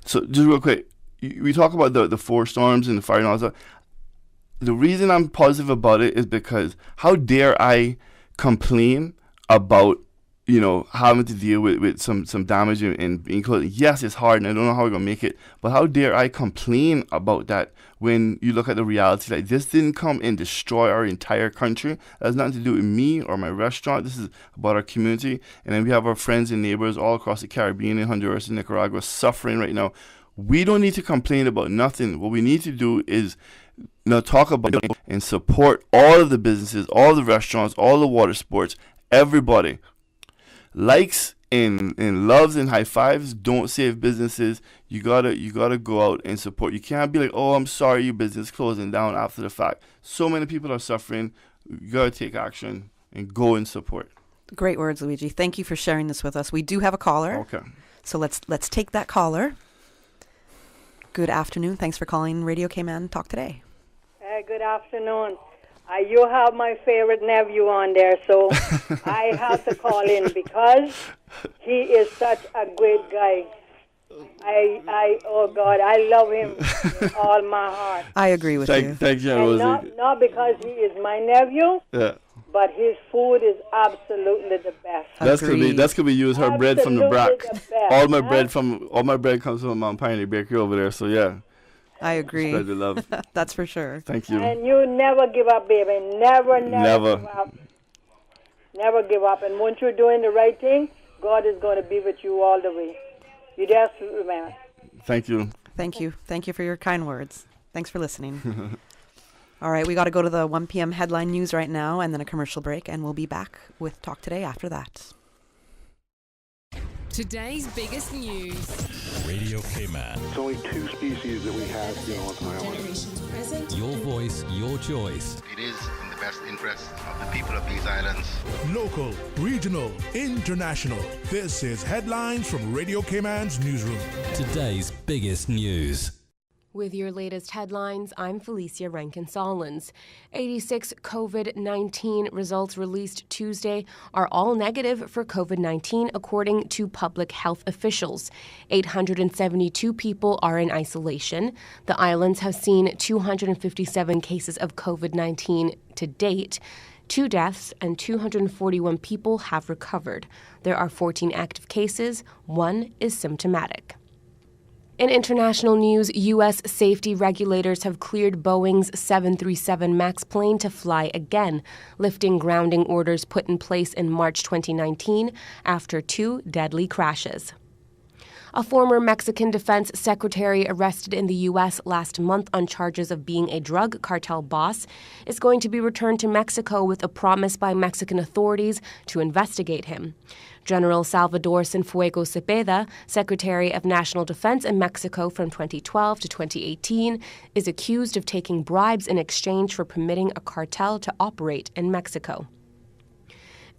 So just real quick. We talk about the four storms and the fire and all that. The reason I'm positive about it is because how dare I complain about, having to deal with some damage and being close. Yes, it's hard and I don't know how we're going to make it. But how dare I complain about that when you look at the reality? Like, this didn't come and destroy our entire country. That has nothing to do with me or my restaurant. This is about our community. And then we have our friends and neighbors all across the Caribbean, in Honduras and Nicaragua, suffering right now. We don't need to complain about nothing. What we need to do is talk about it and support all of the businesses, all the restaurants, all the water sports, everybody. Likes and loves and high fives don't save businesses. You gotta go out and support. You can't be like, oh, I'm sorry, your business closing down after the fact. So many people are suffering. You gotta take action and go and support.
Great words, Luigi. Thank you for sharing this with us. We do have a caller.
Okay.
So let's take that caller. Good afternoon. Thanks for calling Radio Cayman Talk Today.
Good afternoon. You have my favorite nephew on there, so I have to call in because he is such a great guy. Oh God, I love him with all my heart.
I agree with you.
Thank you,
and
Rosie.
not because he is my nephew.
Yeah.
But his food is absolutely the best.
That's could be used. Her bread from the Brack.
All
my bread comes from Mount Pioneer Bakery over there. So yeah.
I agree.
Spread the love.
That's for sure.
Thank you.
And you never give up, baby. Never give up. Never give up. And once you're doing the right thing, God is going to be with you all the way. You're the absolute man.
Thank you.
Thank you. Thank you for your kind words. Thanks for listening. All right, we got to go to the 1 p.m. headline news right now and then a commercial break, and we'll be back with Talk Today after that.
Today's biggest news.
Radio Cayman.
It's only 2 species that we have here on the island.
Your voice, your choice.
It is in the best interest of the people of these islands.
Local, regional, international. This is Headlines from Radio Cayman's newsroom.
Today's biggest news.
With your latest headlines, I'm Felicia Rankin-Solins. 86 COVID-19 results released Tuesday are all negative for COVID-19, according to public health officials. 872 people are in isolation. The islands have seen 257 cases of COVID-19 to date. 2 deaths and 241 people have recovered. There are 14 active cases. 1 is symptomatic. In international news, U.S. safety regulators have cleared Boeing's 737 MAX plane to fly again, lifting grounding orders put in place in March 2019 after 2 deadly crashes. A former Mexican defense secretary arrested in the U.S. last month on charges of being a drug cartel boss is going to be returned to Mexico with a promise by Mexican authorities to investigate him. General Salvador Cienfuegos Cepeda, Secretary of National Defense in Mexico from 2012 to 2018, is accused of taking bribes in exchange for permitting a cartel to operate in Mexico.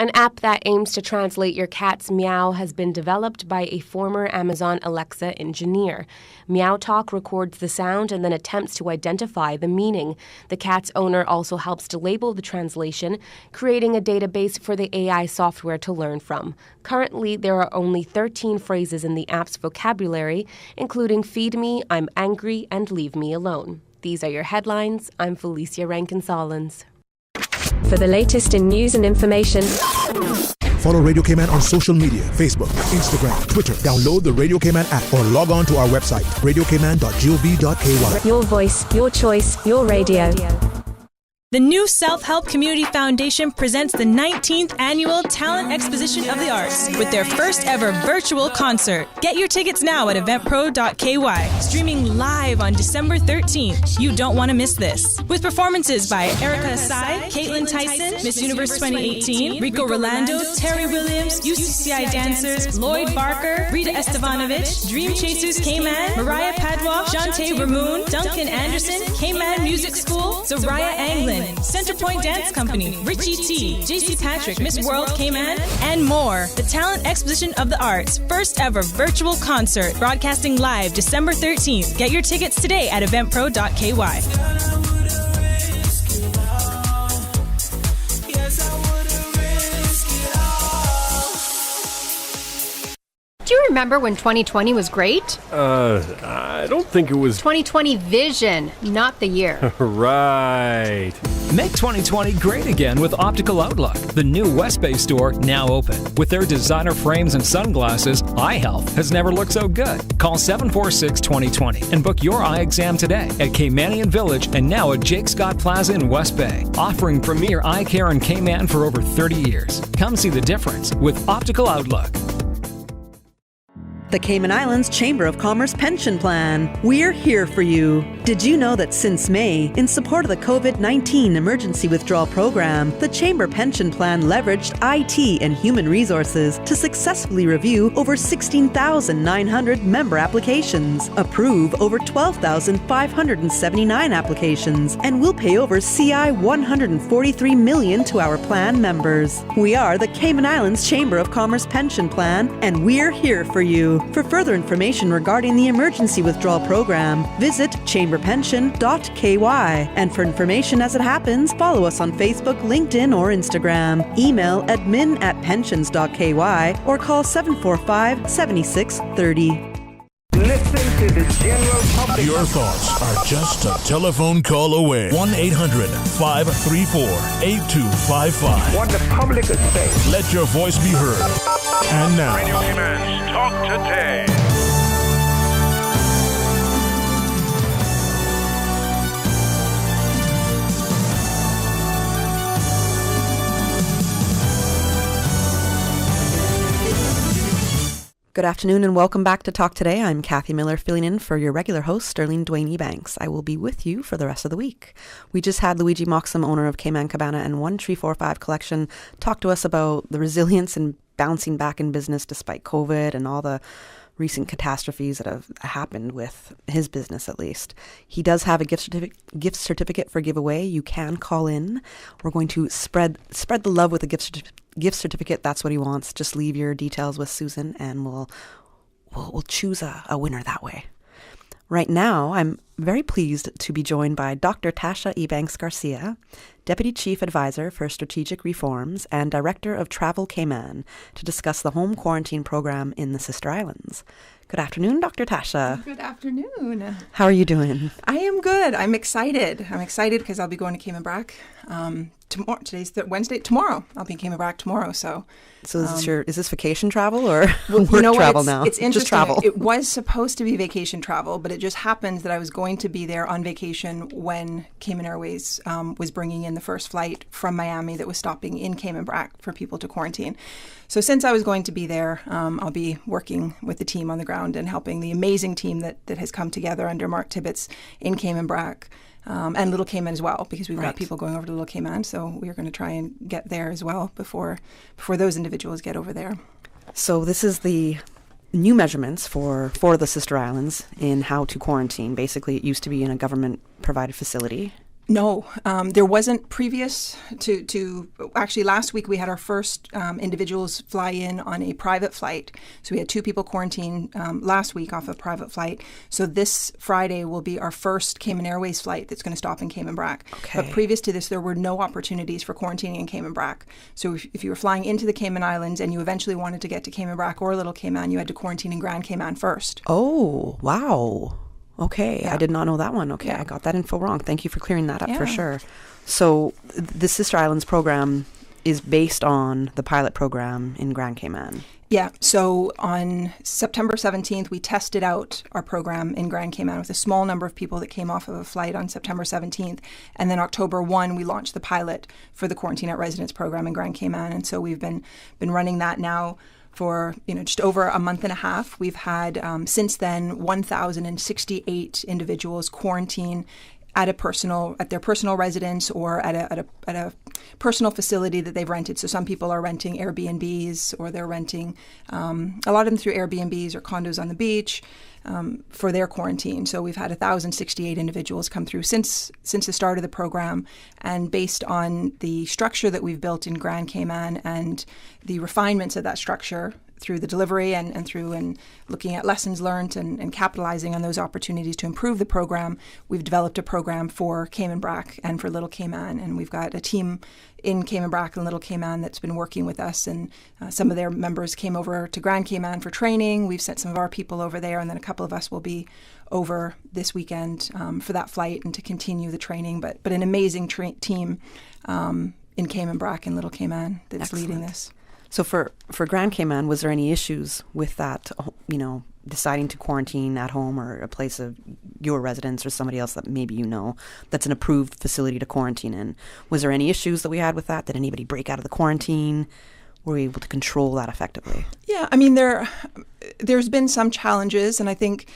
An app that aims to translate your cat's meow has been developed by a former Amazon Alexa engineer. Meow Talk records the sound and then attempts to identify the meaning. The cat's owner also helps to label the translation, creating a database for the AI software to learn from. Currently, there are only 13 phrases in the app's vocabulary, including feed me, I'm angry, and leave me alone. These are your headlines. I'm Felicia Rankin-Solins.
For the latest in news and information,
follow Radio Cayman on social media, Facebook, Instagram, Twitter. Download the Radio Cayman app or log on to our website, radiocayman.gov.ky.
Your voice, your choice, your radio.
The new Self-Help Community Foundation presents the 19th Annual Talent Exposition of the Arts with their first ever virtual concert. Get your tickets now at eventpro.ky. Streaming live on December 13th. You don't want to miss this. With performances by Erica Asai, Caitlin Tyson, Miss Universe 2018, Rico Rolando, Terry Williams, UCCI dancers, Lloyd Barker, Rita Estevanovich, Dream Chasers Cayman, Mariah Padwa, Shantae Ramoon, Duncan Anderson, Cayman Music School, Soraya Anglin, Centerpoint Dance Company, Richie T, JC Patrick, Miss World Cayman, and more. The Talent Exposition of the Arts, first ever virtual concert, broadcasting live December 13th. Get your tickets today at eventpro.ky.
Do you remember when 2020 was great?
I don't think it was
2020 vision, not the year.
right.
Make 2020 great again with Optical Outlook, the new West Bay store now open. With their designer frames and sunglasses, eye health has never looked so good. Call 746-2020 and book your eye exam today at Caymanian Village and now at Jake Scott Plaza in West Bay, offering premier eye care in Cayman for over 30 years. Come see the difference with Optical Outlook.
The Cayman Islands Chamber of Commerce Pension Plan. We're here for you. Did you know that since May, in support of the COVID-19 Emergency Withdrawal Program, the Chamber Pension Plan leveraged IT and human resources to successfully review over 16,900 member applications, approve over 12,579 applications, and will pay over CI $143 million to our plan members. We are the Cayman Islands Chamber of Commerce Pension Plan, and we're here for you. For further information regarding the Emergency Withdrawal Program, visit chamberpension.ky. And for information as it happens, follow us on Facebook, LinkedIn, or Instagram. Email admin@pensions.ky or call 745-7630.
Listen to the general public.
Your thoughts are just a telephone call away. 1-800-534-8255.
What the public is saying.
Let your voice be heard. And now,
Radio Cayman's Talk Today.
Good afternoon and welcome back to Talk Today. I'm Kathy Miller, filling in for your regular host, Sterling Dwayne Ebanks. I will be with you for the rest of the week. We just had Luigi Moxham, owner of Cayman Cabana and 1345 Collection, talk to us about the resilience and bouncing back in business despite COVID and all the recent catastrophes that have happened with his business, at least. He does have a gift certificate for giveaway. You can call in. We're going to spread the love with a gift certificate. That's what he wants. Just leave your details with Susan and we'll choose a winner that way. Right now, I'm very pleased to be joined by Dr. Tasha Ebanks Garcia, Deputy Chief Advisor for Strategic Reforms and Director of Travel Cayman, to discuss the home quarantine program in the Sister Islands. Good afternoon, Dr. Tasha.
Good afternoon.
How are you doing?
I am good. I'm excited. I'm excited because I'll be going to Cayman Brac tomorrow. Today's Wednesday. Tomorrow, I'll be in Cayman Brac tomorrow. So
is this vacation travel or work
what?
travel now?
It's interesting.
Just travel.
It was supposed to be vacation travel, but it just happened that I was going to be there on vacation when Cayman Airways was bringing in the first flight from Miami that was stopping in Cayman Brac for people to quarantine. So since I was going to be there, I'll be working with the team on the ground and helping the amazing team that has come together under Mark Tibbetts in Cayman Brac. And Little Cayman as well, because we've got people going over to Little Cayman. So we're going to try and get there as well before those individuals get over there.
So this is the new measurements for the Sister Islands in how to quarantine. Basically, it used to be in a government-provided facility.
No, there wasn't previous to actually last week we had our first individuals fly in on a private flight. So we had 2 people quarantined last week off a private flight. So this Friday will be our first Cayman Airways flight that's going to stop in Cayman Brac.
Okay.
But previous to this, there were no opportunities for quarantining in Cayman Brac. So if you were flying into the Cayman Islands and you eventually wanted to get to Cayman Brac or Little Cayman, you had to quarantine in Grand Cayman first.
Oh, wow. Okay, yeah. I did not know that one. Okay, yeah. I got that info wrong. Thank you for clearing that up for sure. So the Sister Islands program is based on the pilot program in Grand Cayman.
Yeah, so on September 17th, we tested out our program in Grand Cayman with a small number of people that came off of a flight on September 17th. And then October 1, we launched the pilot for the Quarantine at Residence program in Grand Cayman. And so we've been running that now for just over a month and a half. We've had since then 1,068 individuals quarantine at their personal residence or at a personal facility that they've rented. So some people are renting Airbnbs, or they're renting a lot of them through Airbnbs or condos on the beach for their quarantine. So we've had 1,068 individuals come through since the start of the program. And based on the structure that we've built in Grand Cayman and the refinements of that structure through the delivery and through looking at lessons learned and capitalizing on those opportunities to improve the program, we've developed a program for Cayman Brac and for Little Cayman. And we've got a team in Cayman Brac and Little Cayman that's been working with us. And some of their members came over to Grand Cayman for training. We've sent some of our people over there, and then a couple of us will be over this weekend for that flight and to continue the training. But an amazing team in Cayman Brac and Little Cayman that's
Excellent.
leading this.
So for Grand Cayman, was there any issues with that, deciding to quarantine at home or a place of your residence or somebody else that maybe that's an approved facility to quarantine in? Was there any issues that we had with that? Did anybody break out of the quarantine? Were we able to control that effectively?
Yeah, I mean, there's been some challenges, and I think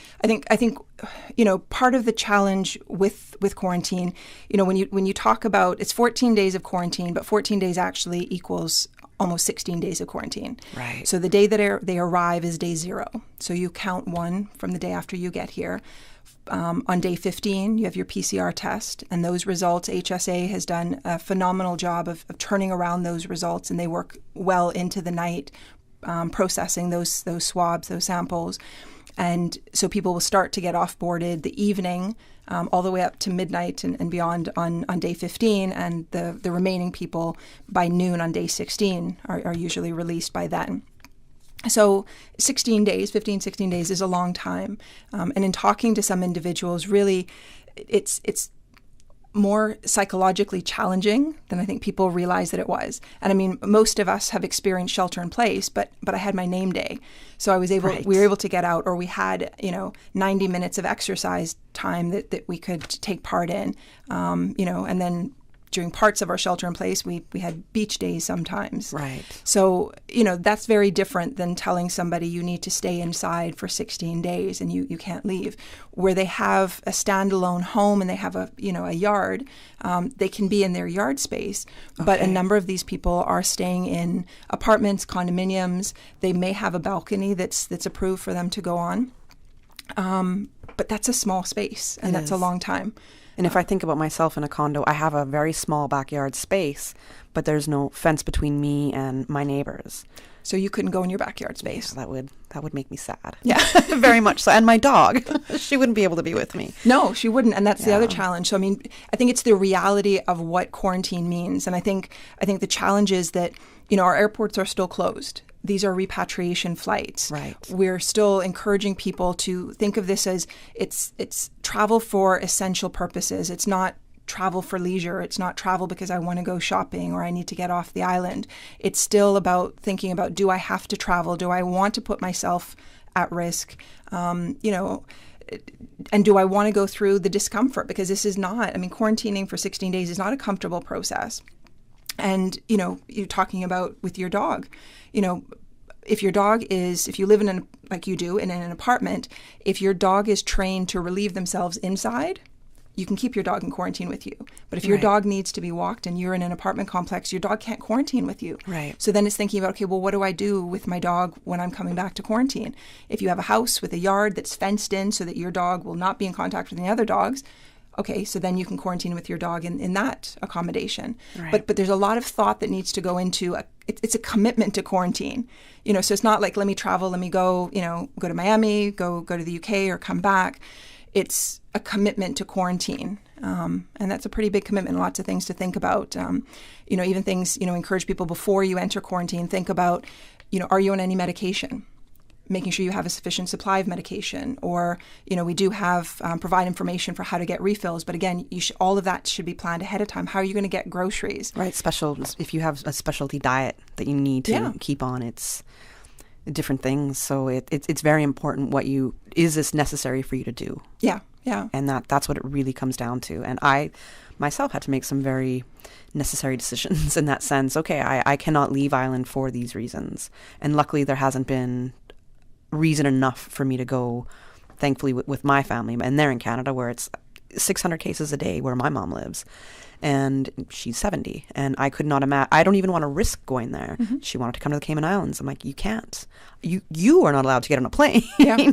part of the challenge with quarantine, when you talk about it's 14 days of quarantine, but 14 days actually equals almost 16 days of quarantine.
Right.
So the day that they arrive is day 0. So you count 1 from the day after you get here. On day 15, you have your PCR test, and those results, HSA has done a phenomenal job of turning around those results, and they work well into the night, processing those swabs, those samples. And so people will start to get off-boarded the evening, all the way up to midnight and beyond on day 15, and the remaining people by noon on day 16 are usually released by then. So 16 days is a long time. And in talking to some individuals, really, it's more psychologically challenging than I think people realize that it was. And I mean, most of us have experienced shelter in place, but I had my name day. So we were able to get out, or we had, 90 minutes of exercise time that we could take part in, and then during parts of our shelter in place, we had beach days sometimes.
Right.
So, that's very different than telling somebody you need to stay inside for 16 days and you can't leave. Where they have a standalone home and they have a yard, they can be in their yard space. But a number of these people are staying in apartments, condominiums. They may have a balcony that's approved for them to go on. But that's a small space, and that's a long time.
And if I think about myself in a condo, I have a very small backyard space, but there's no fence between me and my neighbors.
So you couldn't go in your backyard space.
Yeah, that would make me sad.
Yeah,
very much so. And my dog, she wouldn't be able to be with me.
No, she wouldn't, and that's the other challenge. So I think it's the reality of what quarantine means, and I think the challenge is that our airports are still closed. These are repatriation flights.
Right.
We're still encouraging people to think of this as it's travel for essential purposes. It's not travel for leisure. It's not travel because I want to go shopping or I need to get off the island. It's still about thinking about, do I have to travel? Do I want to put myself at risk? And do I want to go through the discomfort? Because this is not, quarantining for 16 days is not a comfortable process. And, you're talking about with your dog, if you live like you do, in an apartment, if your dog is trained to relieve themselves inside, you can keep your dog in quarantine with you. But if your dog needs to be walked and you're in an apartment complex, your dog can't quarantine with you.
Right.
So then it's thinking about, okay, well, what do I do with my dog when I'm coming back to quarantine? If you have a house with a yard that's fenced in so that your dog will not be in contact with any other dogs, okay, so then you can quarantine with your dog in that accommodation. Right. But there's a lot of thought that needs to go into it's a commitment to quarantine. So it's not like, let me travel, let me go, go to Miami, go to the UK or come back. It's a commitment to quarantine. And that's a pretty big commitment, lots of things to think about. Even things, encourage people before you enter quarantine, think about, are you on any medication? Making sure you have a sufficient supply of medication, or we do have provide information for how to get refills. But again, all of that should be planned ahead of time. How are you going to get groceries?
Right, if you have a specialty diet that you need to keep on, it's different things. So it's very important. Is this necessary for you to do?
Yeah.
And that's what it really comes down to. And I myself had to make some very necessary decisions in that sense. Okay, I cannot leave Ireland for these reasons, and luckily there hasn't been reason enough for me to go, thankfully, with my family. And they're in Canada, where it's 600 cases a day where my mom lives, and she's 70, and I could not imagine. I don't even want to risk going there. Mm-hmm. She wanted to come to the Cayman Islands. I'm like, you can't. You are not allowed to get on a plane. Yeah.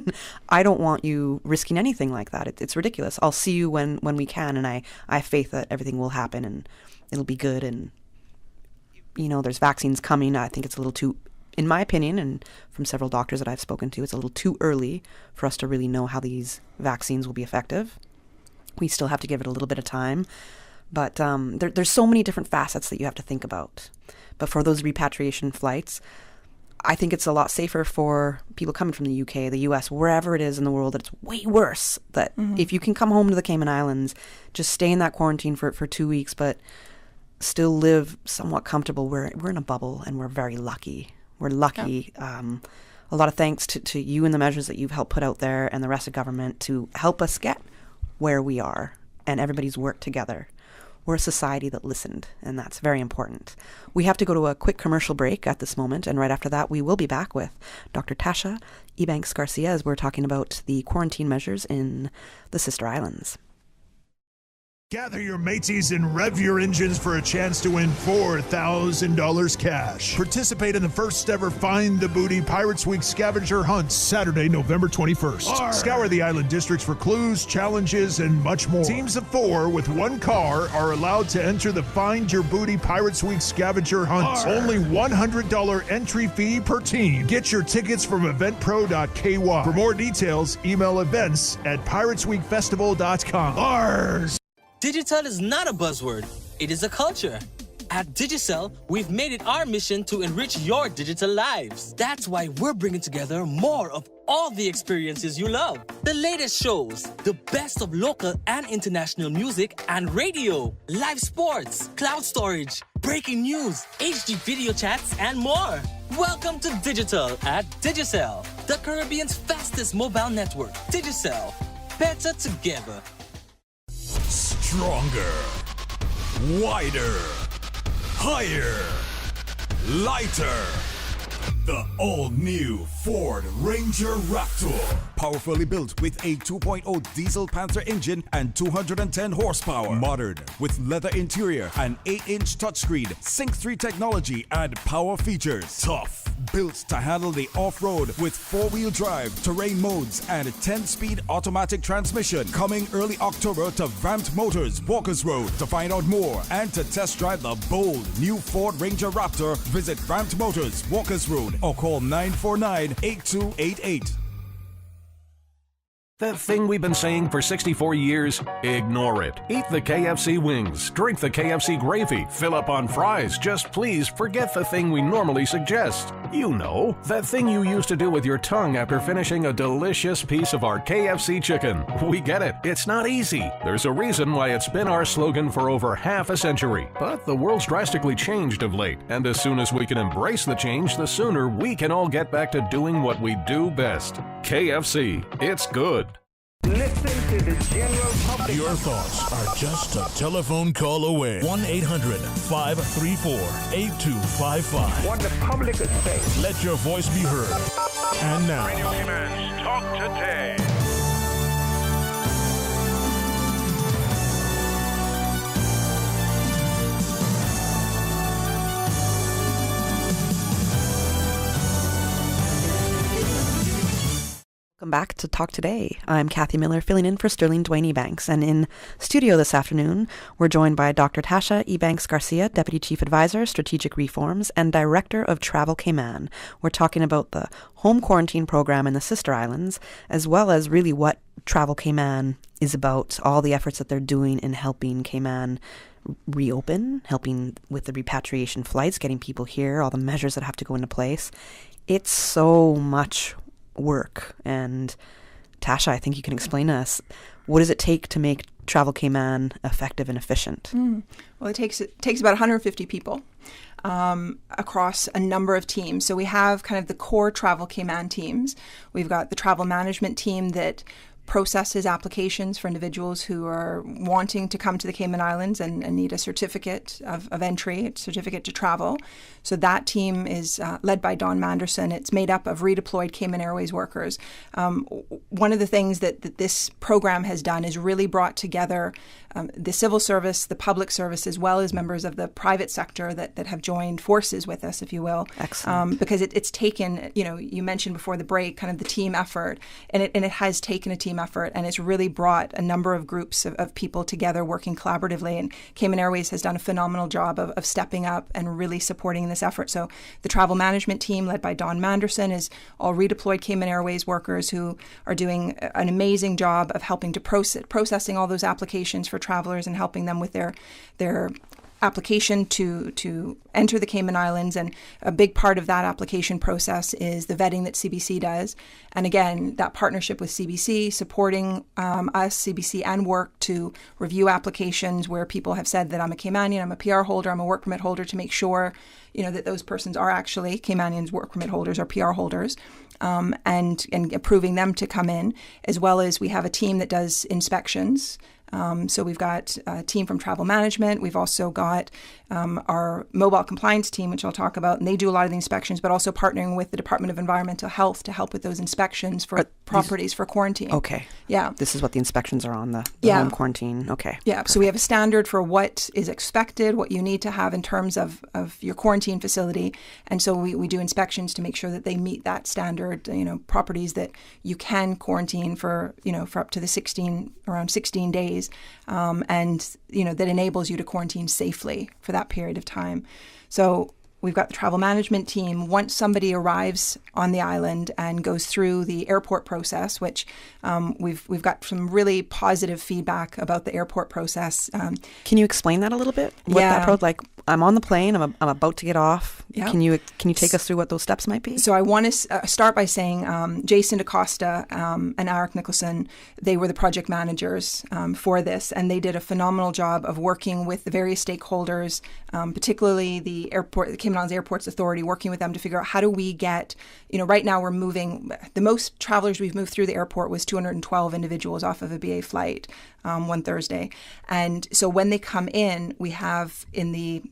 I don't want you risking anything like that. It's ridiculous. I'll see you when we can, and I have faith that everything will happen and it'll be good. And there's vaccines coming. I think it's a little too, in my opinion, and from several doctors that I've spoken to, it's a little too early for us to really know how these vaccines will be effective. We still have to give it a little bit of time. But there's so many different facets that you have to think about. But for those repatriation flights, I think it's a lot safer for people coming from the UK, the US, wherever it is in the world, that it's way worse. That if you can come home to the Cayman Islands, just stay in that quarantine for 2 weeks, but still live somewhat comfortable. We're in a bubble, and we're very lucky. We're lucky. Yeah. A lot of thanks to you and the measures that you've helped put out there and the rest of government to help us get where we are, and everybody's worked together. We're a society that listened, and that's very important. We have to go to a quick commercial break at this moment, and right after that, we will be back with Dr. Tasha Ebanks-Garcia as we're talking about the quarantine measures in the Sister Islands.
Gather your mateys and rev your engines for a chance to win $4,000 cash. Participate in the first ever Find the Booty Pirates Week scavenger hunt, Saturday, November 21st. Scour the island districts for clues, challenges, and much more. Teams of 4 with 1 car are allowed to enter the Find Your Booty Pirates Week scavenger hunt. Only $100 entry fee per team. Get your tickets from eventpro.ky. For more details, email events@piratesweekfestival.com. Ours!
Digital is not a buzzword, it is a culture. At Digicel, we've made it our mission to enrich your digital lives. That's why we're bringing together more of all the experiences you love. The latest shows, the best of local and international music and radio, live sports, cloud storage, breaking news, HD video chats, and more. Welcome to Digital at Digicel, the Caribbean's fastest mobile network. Digicel, better together.
Stronger. Wider, higher, lighter. The all-new Ford Ranger Raptor.
Powerfully built with a 2.0 diesel Panther engine and 210 horsepower. Modern with leather interior and 8-inch touchscreen, Sync 3 technology and power features. Tough, built to handle the off-road with 4-wheel drive, terrain modes, and a 10-speed automatic transmission. Coming early October to Vamped Motors, Walkers Road. To find out more and to test drive the bold new Ford Ranger Raptor, visit Vamped Motors, Walkers Road, or call 949-8288.
That thing we've been saying for 64 years, ignore it. Eat the KFC wings, drink the KFC gravy, fill up on fries. Just please forget the thing we normally suggest. You know, that thing you used to do with your tongue after finishing a delicious piece of our KFC chicken. We get it. It's not easy. There's a reason why it's been our slogan for over half a century. But the world's drastically changed of late, and as soon as we can embrace the change, the sooner we can all get back to doing what we do best. KFC. It's good.
Listen to the general public.
Your thoughts are just a telephone call away. 1-800-534-8255.
What the public is saying.
Let your voice be heard. And now,
Radio Cayman's Talk Today.
Welcome back to Talk Today. I'm Kathy Miller, filling in for Sterling Dwayne Ebanks. And in studio this afternoon, we're joined by Dr. Tasha Ebanks Garcia, Deputy Chief Advisor, Strategic Reforms, and Director of Travel Cayman. We're talking about the home quarantine program in the Sister Islands, as well as really what Travel Cayman is about, all the efforts that they're doing in helping Cayman reopen, helping with the repatriation flights, getting people here, all the measures that have to go into place. It's so much work. And Tasha, I think you can explain to us, what does it take to make Travel Cayman effective and efficient?
Well, it takes about 150 people across a number of teams. So we have kind of the core Travel Cayman teams. We've got the travel management team that processes applications for individuals who are wanting to come to the Cayman Islands and need a certificate of entry, a certificate to travel. So that team is led by Don Manderson. It's made up of redeployed Cayman Airways workers. One of the things that this program has done is really brought together the civil service, the public service, as well as members of the private sector that have joined forces with us, if you will.
Excellent.
Because it's taken, you mentioned before the break, kind of the team effort, and it has taken a team effort, and it's really brought a number of groups of people together working collaboratively. And Cayman Airways has done a phenomenal job of stepping up and really supporting this effort. So the travel management team, led by Don Manderson, is all redeployed Cayman Airways workers who are doing an amazing job of helping to processing all those applications for travelers and helping them with their application to enter the Cayman Islands. And a big part of that application process is the vetting that CBC does. And again, that partnership with CBC, supporting us, CBC, and work to review applications where people have said that I'm a Caymanian, I'm a PR holder, I'm a work permit holder, to make sure that those persons are actually Caymanians, work permit holders, or PR holders. And approving them to come in, as well as we have a team that does inspections. So we've got a team from travel management. We've also got our mobile compliance team, which I'll talk about, and they do a lot of the inspections, but also partnering with the Department of Environmental Health to help with those inspections for properties for quarantine.
Okay.
Yeah.
This is what the inspections are on, the home quarantine. Okay.
Yeah. Perfect. So we have a standard for what is expected, what you need to have in terms of your quarantine facility. And so we do inspections to make sure that they meet that standard, properties that you can quarantine for up to around 16 days. And that enables you to quarantine safely for that period of time. So we've got the travel management team. Once somebody arrives on the island and goes through the airport process, which we've got some really positive feedback about the airport process.
Can you explain that a little bit? What that like, I'm on the plane, I'm about to get off.
Yeah.
Can you take us through what those steps might be?
So I want to start by saying Jason DaCosta and Eric Nicholson, they were the project managers for this, and they did a phenomenal job of working with the various stakeholders, particularly the Cayman Islands Airports Authority, working with them to figure out how do we get, right now we're moving, the most travelers we've moved through the airport was 212 individuals off of a BA flight one Thursday. And so when they come in, we have in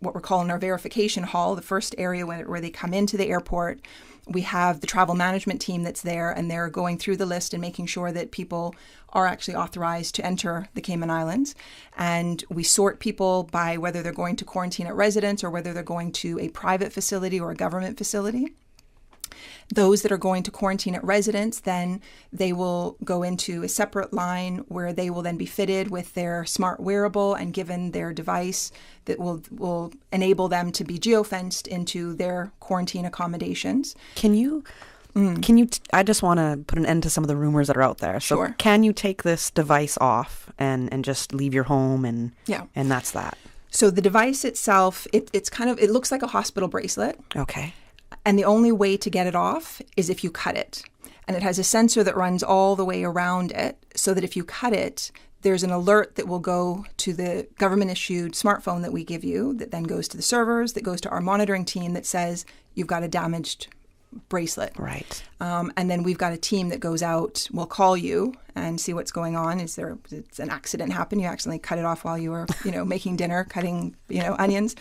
what we're calling our verification hall, the first area where they come into the airport, we have the travel management team that's there, and they're going through the list and making sure that people are actually authorized to enter the Cayman Islands. And we sort people by whether they're going to quarantine at residence or whether they're going to a private facility or a government facility. Those that are going to quarantine at residence, then they will go into a separate line where they will then be fitted with their smart wearable and given their device that will enable them to be geofenced into their quarantine accommodations.
I just want to put an end to some of the rumors that are out there. So can you take this device off and just leave your home and that's that?
So the device itself, it looks like a hospital bracelet.
Okay.
And the only way to get it off is if you cut it. And it has a sensor that runs all the way around it so that if you cut it, there's an alert that will go to the government-issued smartphone that we give you that then goes to the servers, that goes to our monitoring team that says you've got a damaged bracelet.
Right.
And then we've got a team that goes out, will call you and see what's going on. Is an accident happen? You accidentally cut it off while you were, making dinner, cutting, onions.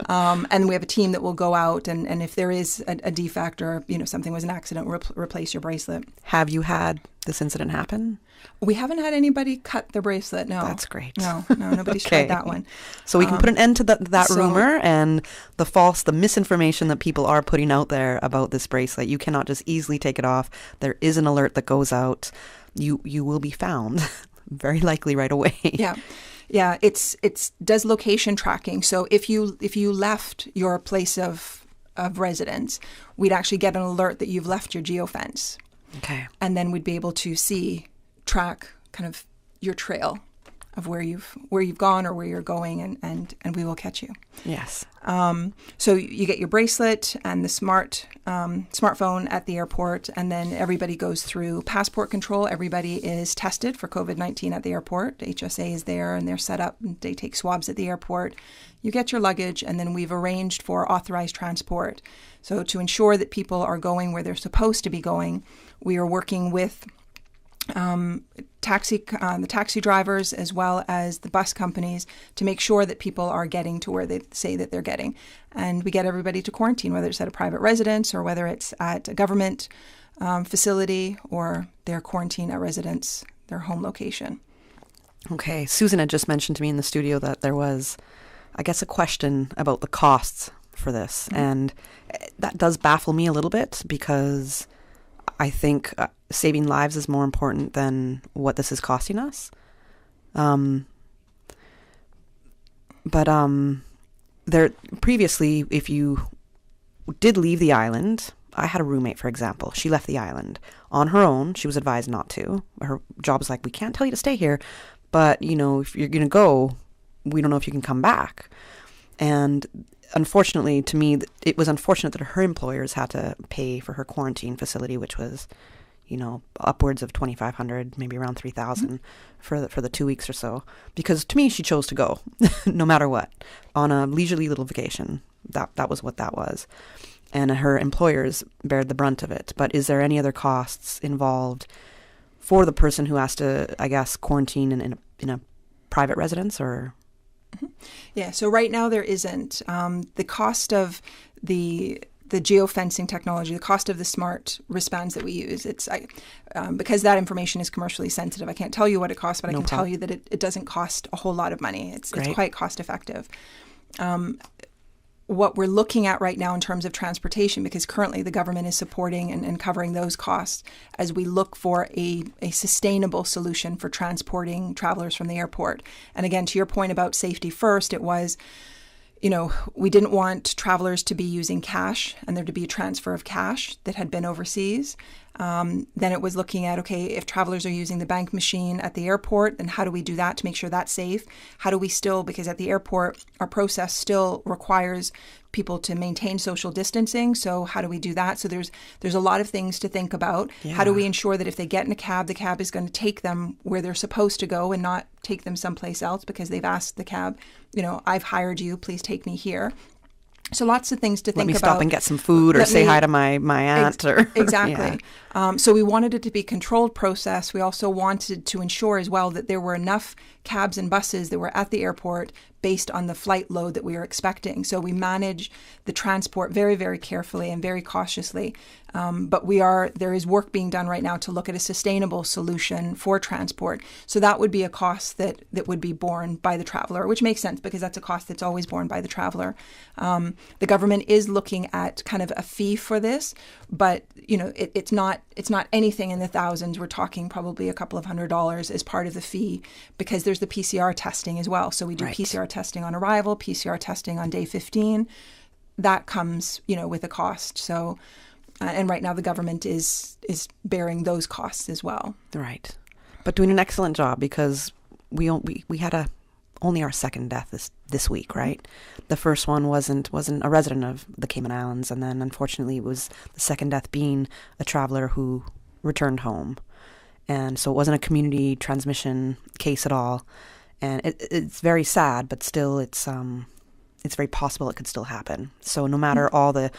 And we have a team that will go out and if there is a defect or, something was an accident, replace your bracelet.
Have you had this incident happen?
We haven't had anybody cut their bracelet, no.
That's great.
No, nobody's tried that one.
So we can put an end to that rumor and the misinformation that people are putting out there about this bracelet. You cannot just easily take it off. There is an alert that goes out. You will be found very likely right away.
Yeah. Yeah, it does location tracking. So if you left your place of residence, we'd actually get an alert that you've left your geofence.
Okay.
And then we'd be able to track kind of your trail of where you've gone or where you're going, and we will catch you.
Yes.
So you get your bracelet and the smartphone at the airport, and then everybody goes through passport control. Everybody is tested for COVID-19 at the airport. HSA is there, and they're set up, and they take swabs at the airport. You get your luggage, and then we've arranged for authorized transport. So to ensure that people are going where they're supposed to be going, we are working with the taxi drivers as well as the bus companies to make sure that people are getting to where they say that they're getting. And we get everybody to quarantine, whether it's at a private residence or whether it's at a government facility or their quarantine at residence, their home location.
Okay. Susan had just mentioned to me in the studio that there was, I guess, a question about the costs for this. Mm-hmm. And that does baffle me a little bit because I think saving lives is more important than what this is costing us. But there previously, if you did leave the island, I had a roommate, for example. She left the island on her own. She was advised not to. Her job was like, we can't tell you to stay here, but if you're going to go, we don't know if you can come back. And unfortunately, to me, it was unfortunate that her employers had to pay for her quarantine facility, which was, upwards of $2,500, maybe around $3,000 for the 2 weeks or so. Because to me, she chose to go, no matter what, on a leisurely little vacation. That was what that was, and her employers bared the brunt of it. But is there any other costs involved for the person who has to, I guess, quarantine in a private residence or?
Yeah, so right now there isn't. The cost of the geofencing technology, the cost of the smart wristbands that we use, it's because that information is commercially sensitive. I can't tell you what it costs, but I can tell you that it doesn't cost a whole lot of money. It's quite cost effective. What we're looking at right now in terms of transportation, because currently the government is supporting and covering those costs as we look for a sustainable solution for transporting travelers from the airport. And again, to your point about safety first, it was, we didn't want travelers to be using cash and there to be a transfer of cash that had been overseas. Then it was looking at, okay, if travelers are using the bank machine at the airport, then how do we do that to make sure that's safe? How do we still, because at the airport, our process still requires people to maintain social distancing. So how do we do that? So there's a lot of things to think about.
Yeah.
How do we ensure that if they get in a cab, the cab is going to take them where they're supposed to go and not take them someplace else because they've asked the cab, I've hired you, please take me here. So lots of things to think about.
Let me stop and get some food or say hi to my aunt.
Exactly. Yeah. So we wanted it to be a controlled process. We also wanted to ensure as well that there were enough cabs and buses that were at the airport based on the flight load that we were expecting. So we manage the transport very, very carefully and very cautiously. But there is work being done right now to look at a sustainable solution for transport. So that would be a cost that would be borne by the traveler, which makes sense because that's a cost that's always borne by the traveler. The government is looking at kind of a fee for this, but it's not anything in the thousands. We're talking probably a couple of $100s as part of the fee because there's the PCR testing as well. So we do PCR testing on arrival, PCR testing on day 15. That comes, with a cost. So. And right now the government is bearing those costs as well.
Right. But doing an excellent job because we had only our second death this week, right? The first one wasn't a resident of the Cayman Islands, and then unfortunately it was the second death being a traveler who returned home. And so it wasn't a community transmission case at all. And it's very sad, but still it's very possible it could still happen. So no matter all the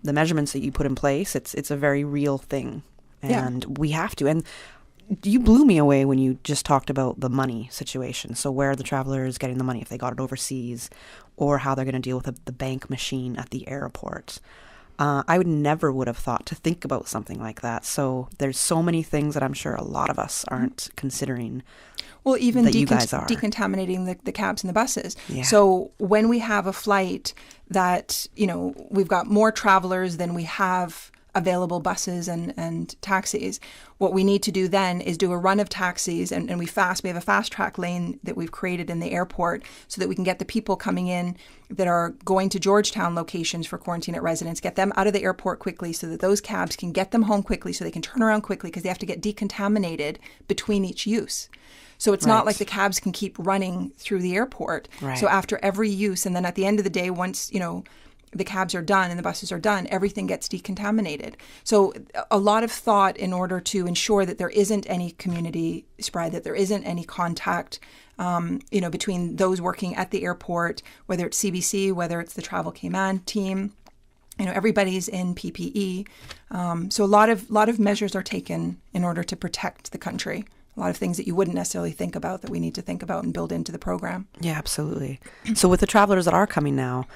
measurements that you put in place, it's a very real thing. And we have to. And you blew me away when you just talked about the money situation. So where the traveler is getting the money, if they got it overseas, or how they're going to deal with the bank machine at the airport. I would have thought to think about something like that. So there's so many things that I'm sure a lot of us aren't considering.
Well, even
that you guys are.
Decontaminating the cabs and the buses.
Yeah.
So when we have a flight that, we've got more travelers than we have available buses and taxis, what we need to do then is do a run of taxis and we have a fast track lane that we've created in the airport so that we can get the people coming in that are going to Georgetown locations for quarantine at residence, get them out of the airport quickly so that those cabs can get them home quickly so they can turn around quickly because they have to get decontaminated between each use. So it's not like the cabs can keep running through the airport.
Right.
So after every use, and then at the end of the day, once, the cabs are done and the buses are done, everything gets decontaminated. So a lot of thought in order to ensure that there isn't any community spread, that there isn't any contact, between those working at the airport, whether it's CBC, whether it's the Travel Cayman team. Everybody's in PPE. So a lot of measures are taken in order to protect the country. A lot of things that you wouldn't necessarily think about that we need to think about and build into the program.
Yeah, absolutely. So with the travelers that are coming now,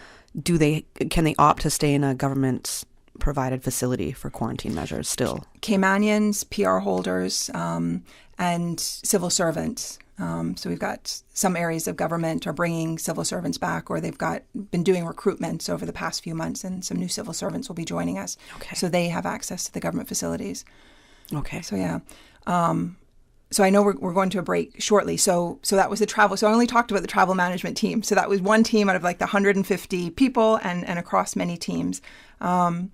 can they opt to stay in a government provided facility for quarantine measures still?
Caymanians, PR holders, and civil servants. So we've got some areas of government are bringing civil servants back, or they've been doing recruitments over the past few months, and some new civil servants will be joining us.
Okay.
So they have access to the government facilities.
Okay.
So yeah. So I know we're going to a break shortly. So that was the travel. So I only talked about the travel management team. So that was one team out of like the 150 people and across many teams. And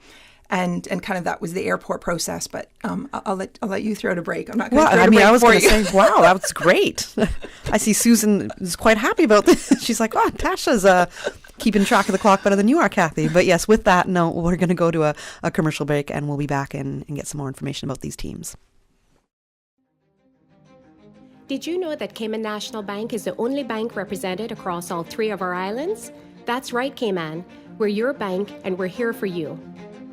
kind of that was the airport process. But I'll let you throw it a break. I'm not going to throw it a break.
I was going to
say,
wow, that was great. I see Susan is quite happy about this. She's like, oh, Tasha's keeping track of the clock better than you are, Kathy. But yes, with that note, we're going to go to a commercial break and we'll be back and get some more information about these teams.
Did you know that Cayman National Bank is the only bank represented across all 3 of our islands? That's right, Cayman. We're your bank and we're here for you.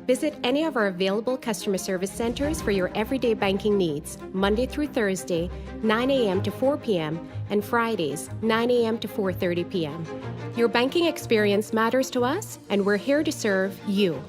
Visit any of our available customer service centers for your everyday banking needs, Monday through Thursday, 9 a.m. to 4 p.m., and Fridays, 9 a.m. to 4:30 p.m. Your banking experience matters to us, and we're here to serve you.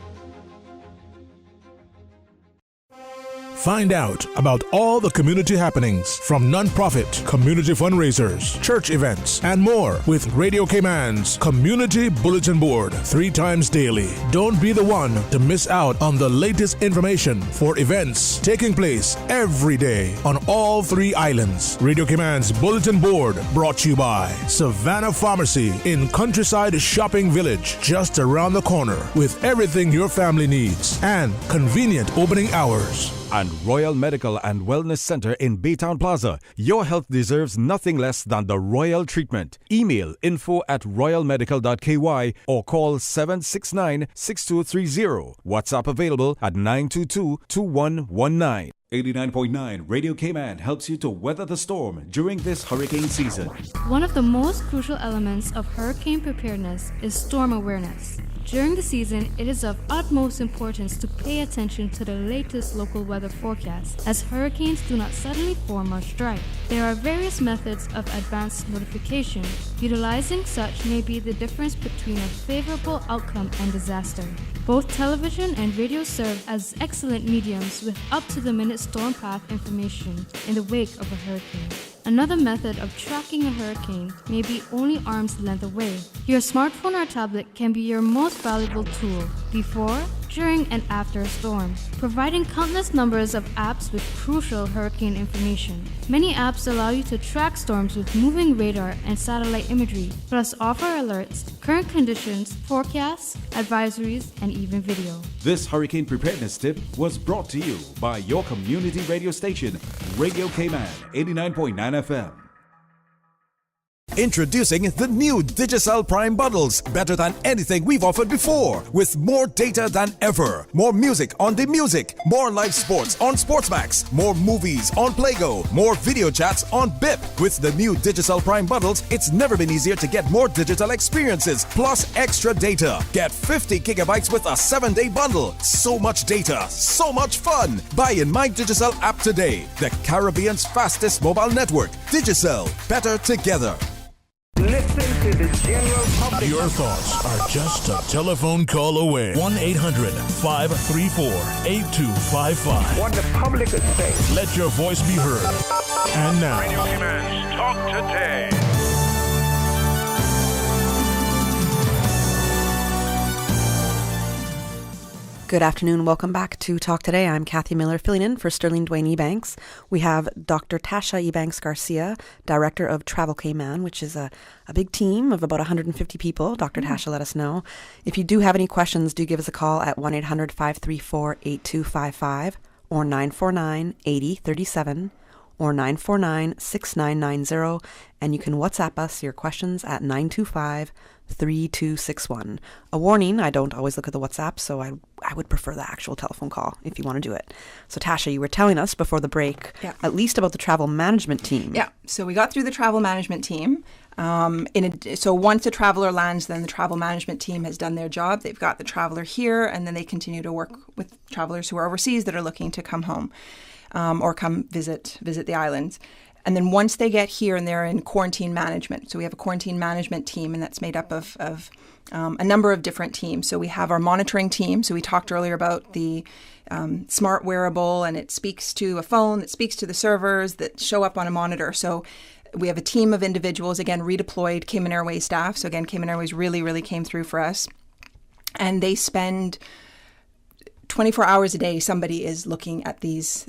Find out about all the community happenings from nonprofit, community fundraisers, church events, and more with Radio Cayman's Community Bulletin Board 3 times daily. Don't be the one to miss out on the latest information for events taking place every day on all 3 islands. Radio Cayman's Bulletin Board brought to you by Savannah Pharmacy in Countryside Shopping Village, just around the corner, with everything your family needs and convenient opening hours.
and Royal Medical and Wellness Center in Baytown Plaza. Your health deserves nothing less than the Royal treatment. Email info@royalmedical.ky or call 769-6230. WhatsApp available at 922-2119.
89.9 Radio Cayman helps you to weather the storm during this hurricane season.
One of the most crucial elements of hurricane preparedness is storm awareness. During the season, it is of utmost importance to pay attention to the latest local weather forecasts, as hurricanes do not suddenly form or strike. There are various methods of advanced notification. Utilizing such may be the difference between a favorable outcome and disaster. Both television and radio serve as excellent mediums with up-to-the-minute storm path information in the wake of a hurricane. Another method of tracking a hurricane may be only arm's length away. Your smartphone or tablet can be your most valuable tool before, during, and after a storm, providing countless numbers of apps with crucial hurricane information. Many apps allow you to track storms with moving radar and satellite imagery, plus offer alerts, current conditions, forecasts, advisories, and even video.
This hurricane preparedness tip was brought to you by your community radio station, Radio Cayman 89.9 FM.
Introducing the new Digicel Prime bundles, better than anything we've offered before, with more data than ever, more music on the music, more live sports on Sportsmax, more movies on Playgo, more video chats on BIP. With the new Digicel Prime bundles, it's never been easier to get more digital experiences, plus extra data. Get 50 gigabytes with a 7-day bundle. So much data, so much fun. Buy in My Digicel app today, the Caribbean's fastest mobile network. Digicel, better together.
Listen to the general public.
Your thoughts are just a telephone call away. 1-800-534-8255.
What the public is saying.
Let your voice be heard. And now,
Radio Cayman's Talk Today.
Good afternoon. Welcome back to Talk Today. I'm Kathy Miller, filling in for Sterling Dwayne Ebanks. We have Dr. Tasha Ebanks Garcia, Director of Travel Cayman, which is a big team of about 150 people. Dr. Tasha, let us know. If you do have any questions, do give us a call at 1-800-534-8255 or 949-8037 or 949-6990. And you can WhatsApp us your questions at 925-3261. A warning, I don't always look at the WhatsApp, so I would prefer the actual telephone call if you want to do it. So Tasha, you were telling us before the break at least about the travel management team.
Yeah, so we got through the travel management team. So once a traveler lands, then the travel management team has done their job. They've got the traveler here, and then they continue to work with travelers who are overseas that are looking to come home or come visit the islands. And then once they get here and they're in quarantine management, so we have a quarantine management team, and that's made up of a number of different teams. So we have our monitoring team. So we talked earlier about the smart wearable, and it speaks to a phone that speaks to the servers that show up on a monitor. So we have a team of individuals, again, redeployed Cayman Airways staff. So again, Cayman Airways really, really came through for us. And they spend 24 hours a day. Somebody is looking at these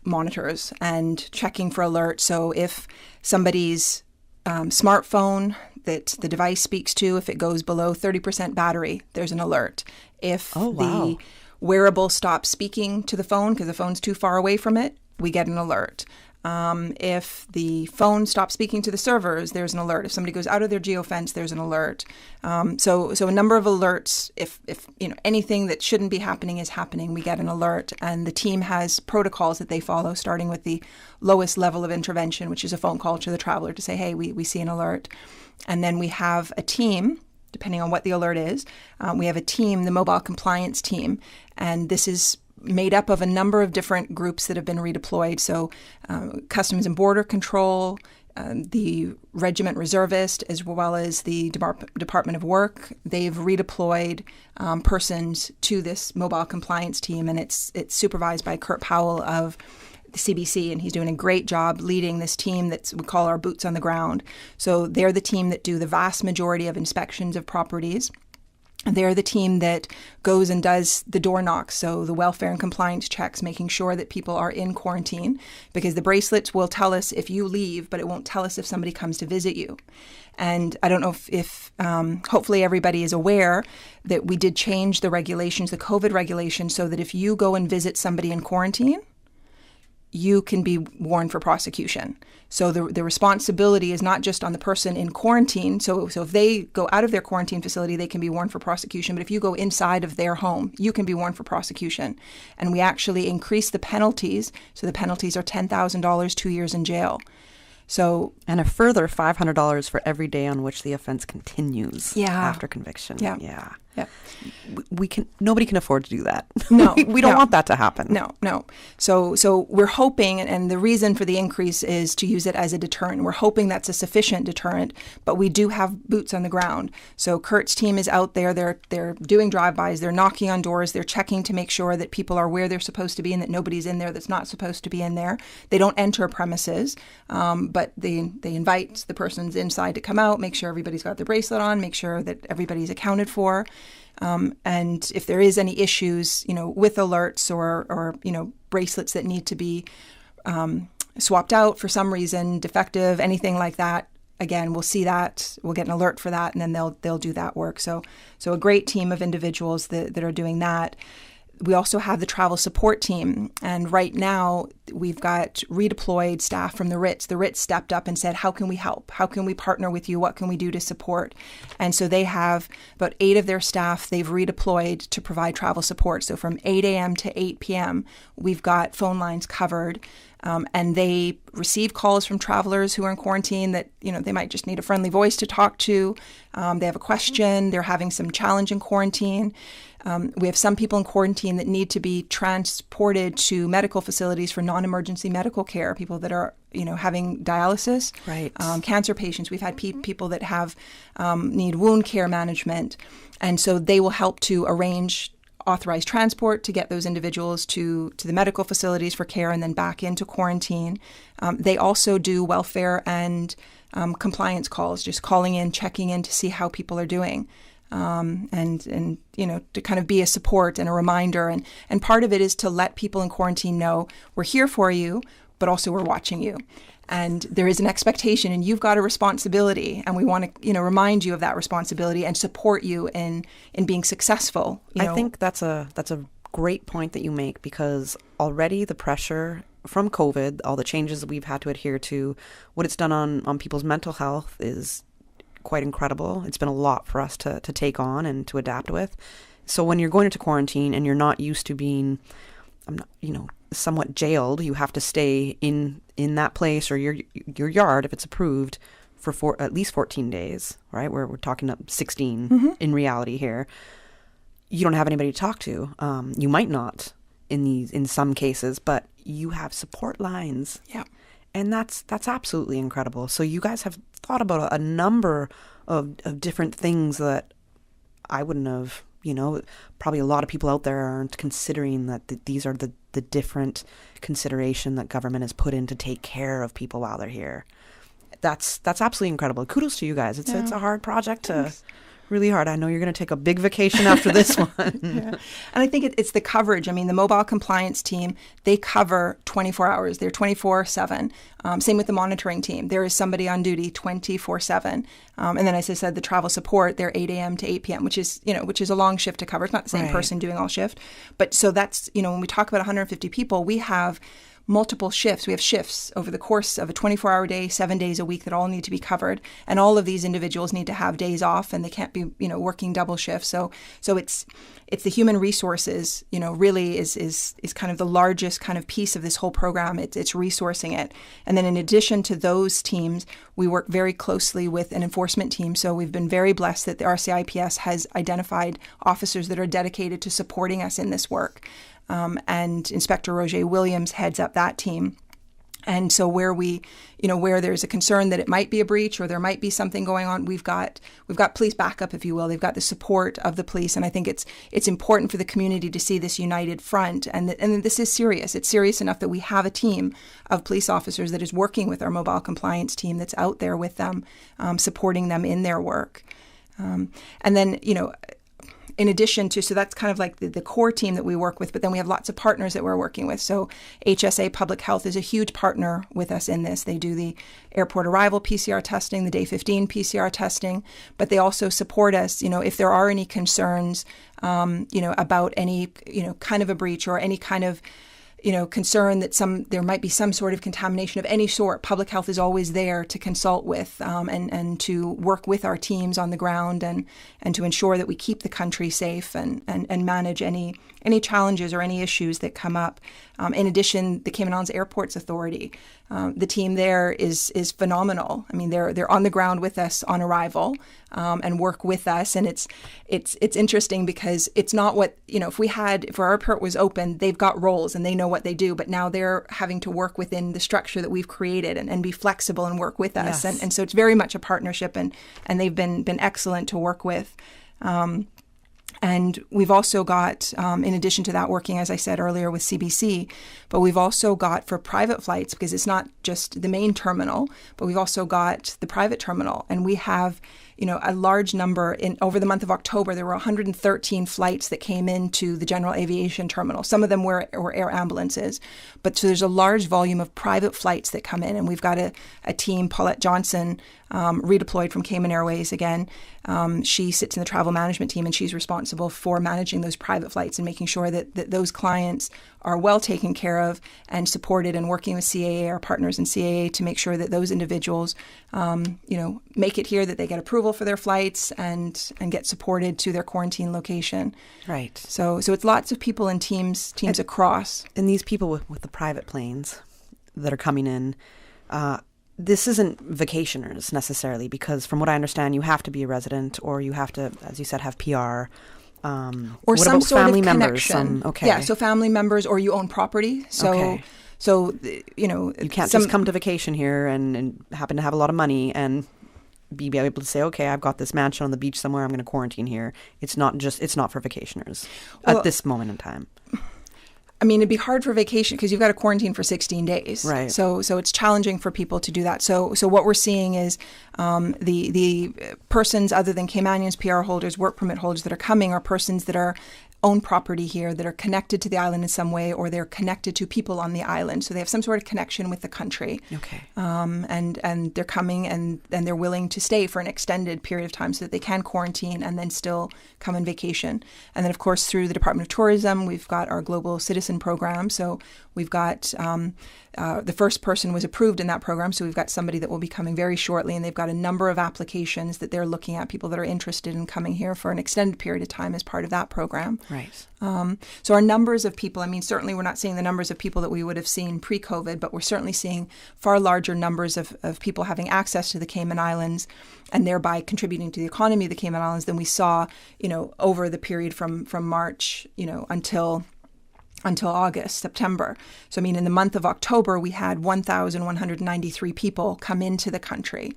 monitors and checking for alerts. So if somebody's smartphone that the device speaks to, if it goes below 30% battery, there's an alert. If the wearable stops speaking to the phone because the phone's too far away from it, we get an alert. If the phone stops speaking to the servers, there's an alert. If somebody goes out of their geofence, there's an alert. So a number of alerts. If anything that shouldn't be happening is happening, we get an alert. And the team has protocols that they follow, starting with the lowest level of intervention, which is a phone call to the traveler to say, hey, we see an alert. And then we have a team, depending on what the alert is. We have a team, the mobile compliance team, and this is made up of a number of different groups that have been redeployed. So Customs and Border Control, the Regiment Reservist, as well as the Department of Work. They've redeployed persons to this mobile compliance team, and it's supervised by Kurt Powell of the CBC, and he's doing a great job leading this team that we call our boots on the ground. So they're the team that do the vast majority of inspections of properties. They're the team that goes and does the door knocks, so the welfare and compliance checks, making sure that people are in quarantine, because the bracelets will tell us if you leave, but it won't tell us if somebody comes to visit you. And I don't know if hopefully everybody is aware that we did change the regulations, the COVID regulations, so that if you go and visit somebody in quarantine, you can be warned for prosecution. So the responsibility is not just on the person in quarantine. So if they go out of their quarantine facility, they can be warned for prosecution. But if you go inside of their home, you can be warned for prosecution. And we actually increased the penalties. So the penalties are $10,000, 2 years in jail. So,
and a further $500 for every day on which the offense continues after conviction.
Yeah.
Nobody can afford to do that.
No,
we don't want that to happen.
No. So we're hoping, and the reason for the increase is to use it as a deterrent. We're hoping that's a sufficient deterrent, but we do have boots on the ground. So Kurt's team is out there. They're doing drive-bys. They're knocking on doors. They're checking to make sure that people are where they're supposed to be and that nobody's in there that's not supposed to be in there. They don't enter premises, but they invite the persons inside to come out, make sure everybody's got their bracelet on, make sure that everybody's accounted for. And if there is any issues, with alerts or bracelets that need to be swapped out for some reason, defective, anything like that, again, we'll see that, we'll get an alert for that, and then they'll do that work. So a great team of individuals that are doing that. We also have the travel support team, and right now we've got redeployed staff from the Ritz. The Ritz stepped up and said, how can we help? How can we partner with you? What can we do to support? And so they have about 8 of their staff they've redeployed to provide travel support. So from 8 a.m. to 8 p.m., we've got phone lines covered. And they receive calls from travelers who are in quarantine that, they might just need a friendly voice to talk to. They have a question. They're having some challenge in quarantine. We have some people in quarantine that need to be transported to medical facilities for non-emergency medical care, people that are, having dialysis,
right?
Cancer patients. We've had people that have need wound care management. And so they will help to arrange authorized transport to get those individuals to the medical facilities for care and then back into quarantine. They also do welfare and compliance calls, just calling in, checking in to see how people are doing. And to kind of be a support and a reminder. And part of it is to let people in quarantine know we're here for you, but also we're watching you. And there is an expectation, and you've got a responsibility, and we want to, remind you of that responsibility and support you in being successful.
I think that's a great point that you make, because already the pressure from COVID, all the changes that we've had to adhere to, what it's done on people's mental health is quite incredible. It's been a lot for us to take on and to adapt with. So when you're going into quarantine and you're not used to being, somewhat jailed, you have to stay in that place or your yard if it's approved for at least 14 days, right? We're talking up 16 in reality here. You don't have anybody to talk to. You might not in some cases, but you have support lines.
Yeah.
And that's absolutely incredible. So you guys have thought about a number of different things that I wouldn't have, probably a lot of people out there aren't considering that these are the different consideration that government has put in to take care of people while they're here. That's absolutely incredible. Kudos to you guys. It's a hard project really hard. I know you're going to take a big vacation after this one.
And I think it's the coverage. I mean, the mobile compliance team, they cover 24 hours. They're 24/7. Same with the monitoring team. There is somebody on duty 24/7. And then, as I said, the travel support, they're 8 a.m. to 8 p.m., which is a long shift to cover. It's not the same person doing all shift. But so that's, when we talk about 150 people, we have multiple shifts. We have shifts over the course of a 24-hour day, 7 days a week that all need to be covered. And all of these individuals need to have days off, and they can't be, working double shifts. So it's the human resources, really is kind of the largest kind of piece of this whole program. It's resourcing it. And then in addition to those teams, we work very closely with an enforcement team. So we've been very blessed that the RCIPS has identified officers that are dedicated to supporting us in this work. And Inspector Roger Williams heads up that team. And so where where there's a concern that it might be a breach or there might be something going on, we've got police backup, if you will. They've got the support of the police, and I think it's important for the community to see this united front. And this is serious. It's serious enough that we have a team of police officers that is working with our mobile compliance team that's out there with them, supporting them in their work. And then in addition to, so that's kind of like the core team that we work with, but then we have lots of partners that we're working with. So HSA Public Health is a huge partner with us in this. They do the airport arrival PCR testing, the day 15 PCR testing, but they also support us, if there are any concerns, about any, kind of a breach or any kind of, concern that there might be some sort of contamination of any sort. Public Health is always there to consult with and to work with our teams on the ground and to ensure that we keep the country safe and manage any challenges or any issues that come up. In addition, the Cayman Islands Airports Authority, the team there is phenomenal. I mean, they're on the ground with us on arrival and work with us, and it's interesting because it's not what if our airport was open, they've got roles and they know what they do, but now they're having to work within the structure that we've created and be flexible and work with us,
Yes.
and so it's very much a partnership, and they've been excellent to work with. And we've also got, in addition to that, working, as I said earlier, with CBC, but we've also got for private flights, because it's not just the main terminal, but we've also got the private terminal. And we have, a large number over the month of October. There were 113 flights that came into the general aviation terminal. Some of them were air ambulances, but so there's a large volume of private flights that come in. And we've got a team, Paulette Johnson, redeployed from Cayman Airways again. She sits in the travel management team, and she's responsible for managing those private flights and making sure that those clients are well taken care of and supported, and working with CAA, our partners in CAA, to make sure that those individuals, make it here, that they get approval for their flights and get supported to their quarantine location.
Right.
So it's lots of people and teams across.
And these people with the private planes that are coming in, this isn't vacationers necessarily, because from what I understand, you have to be a resident, or you have to, as you said, have PR.
Or some sort
family
of
members?
connection.
Okay.
Yeah, so family members, or you own property. So,
Okay.
so you
can't just come to vacation here and happen to have a lot of money and be able to say, okay, I've got this mansion on the beach somewhere, I'm going to quarantine here. It's not for vacationers at this moment in time.
I mean, it'd be hard for vacation because you've got to quarantine for 16 days.
Right.
So it's challenging for people to do that. So what we're seeing is the persons other than Caymanians, PR holders, work permit holders that are coming are persons that are own property here, that are connected to the island in some way, or they're connected to people on the island. So they have some sort of connection with the country.
Okay.
And they're coming and they're willing to stay for an extended period of time so that they can quarantine and then still come on vacation. And then, of course, through the Department of Tourism, we've got our Global Citizen Program. So we've got the first person was approved in that program. So we've got somebody that will be coming very shortly, and they've got a number of applications that they're looking at, people that are interested in coming here for an extended period of time as part of that program.
Right.
So our numbers of people, I mean, certainly we're not seeing the numbers of people that we would have seen pre-COVID, but we're certainly seeing far larger numbers of people having access to the Cayman Islands and thereby contributing to the economy of the Cayman Islands than we saw, over the period from March, until August, September. So, I mean, in the month of October, we had 1,193 people come into the country.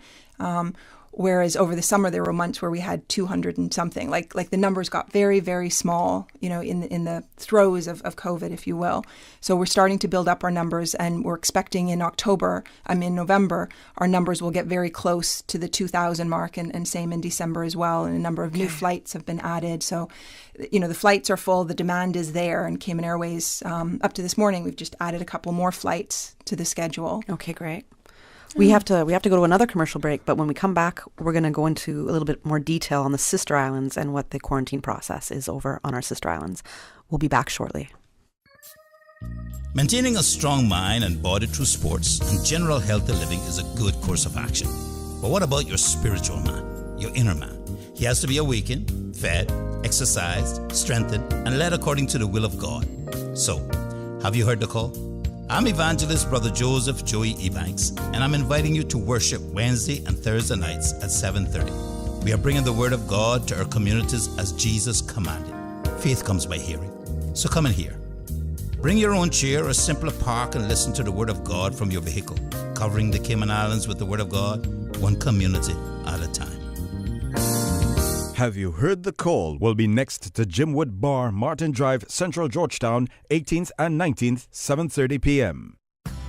Whereas over the summer, there were months where we had 200 and something. Like the numbers got very, very small, in the throes of COVID, if you will. So we're starting to build up our numbers, and we're expecting in November, our numbers will get very close to the 2,000 mark, and same in December as well. And a number of new flights have been added. So, the flights are full, the demand is there, and Cayman Airways, up to this morning, we've just added a couple more flights to the schedule.
Okay, great. We have to go to another commercial break, but when we come back, we're going to go into a little bit more detail on the sister islands and what the quarantine process is over on our sister islands. We'll be back shortly.
Maintaining a strong mind and body through sports and general healthy living is a good course of action. But what about your spiritual man, your inner man? He has to be awakened, fed, exercised, strengthened, and led according to the will of God. So, have you heard the call? I'm evangelist Brother Joseph Joey Ebanks, and I'm inviting you to worship Wednesday and Thursday nights at 7:30. We are bringing the Word of God to our communities as Jesus commanded. Faith comes by hearing, so come and hear. Bring your own chair or simply park and listen to the Word of God from your vehicle, covering the Cayman Islands with the Word of God, one community at a time.
Have You Heard the Call will be next to Jimwood Bar, Martin Drive, Central Georgetown, 18th and 19th, 7:30 p.m.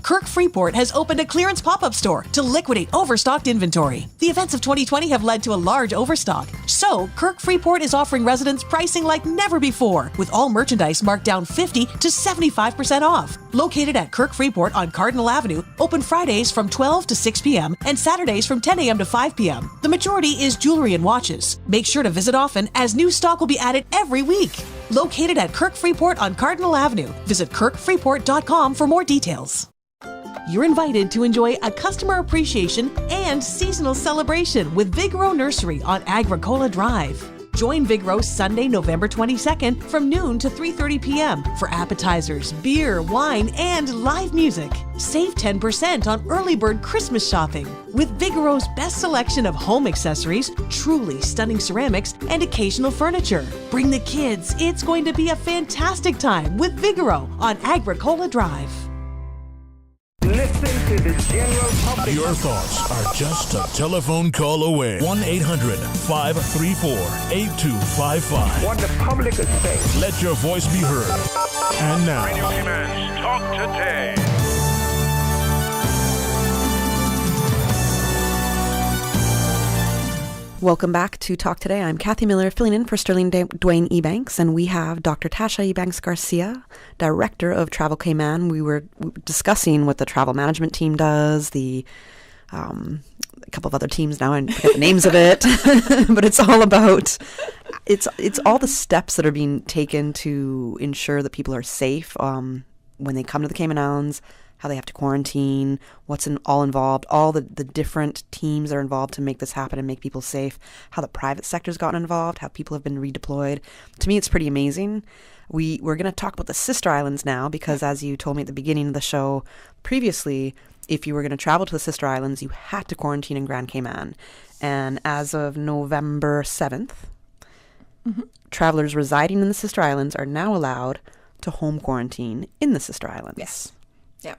Kirk Freeport has opened a clearance pop-up store to liquidate overstocked inventory. The events of 2020 have led to a large overstock. So, Kirk Freeport is offering residents pricing like never before, with all merchandise marked down 50 to 75% off. Located at Kirk Freeport on Cardinal Avenue, open Fridays from 12 to 6 p.m. and Saturdays from 10 a.m. to 5 p.m. The majority is jewelry and watches. Make sure to visit often as new stock will be added every week. Located at Kirk Freeport on Cardinal Avenue. Visit kirkfreeport.com for more details. You're invited to enjoy a customer appreciation and seasonal celebration with Vigoro Nursery on Agricola Drive. Join Vigoro Sunday, November 22nd from noon to 3:30 p.m. for appetizers, beer, wine, and live music. Save 10% on early bird Christmas shopping with Vigoro's best selection of home accessories, truly stunning ceramics, and occasional furniture. Bring the kids. It's going to be a fantastic time with Vigoro on Agricola Drive.
Listen to the general public.
Your thoughts are just a telephone call away. 1-800-534-8255.
What the public is saying.
Let your voice be heard. And now,
Radio Cayman's Talk Today.
Welcome back to Talk Today. I'm Kathy Miller, filling in for Sterling Dwayne Ebanks, and we have Dr. Tasha Ebanks Garcia, Director of Travel Cayman. We were discussing what the travel management team does, a couple of other teams now, I forget the names of it, but it's all about, it's all the steps that are being taken to ensure that people are safe when they come to the Cayman Islands, how they have to quarantine, what's all involved, all the different teams that are involved to make this happen and make people safe, how the private sector's gotten involved, how people have been redeployed. To me, it's pretty amazing. We're going to talk about the sister islands now because, as you told me at the beginning of the show previously, if you were going to travel to the sister islands, you had to quarantine in Grand Cayman. And as of November 7th, travelers residing in the sister islands are now allowed to home quarantine in the sister islands.
Yes. Yeah.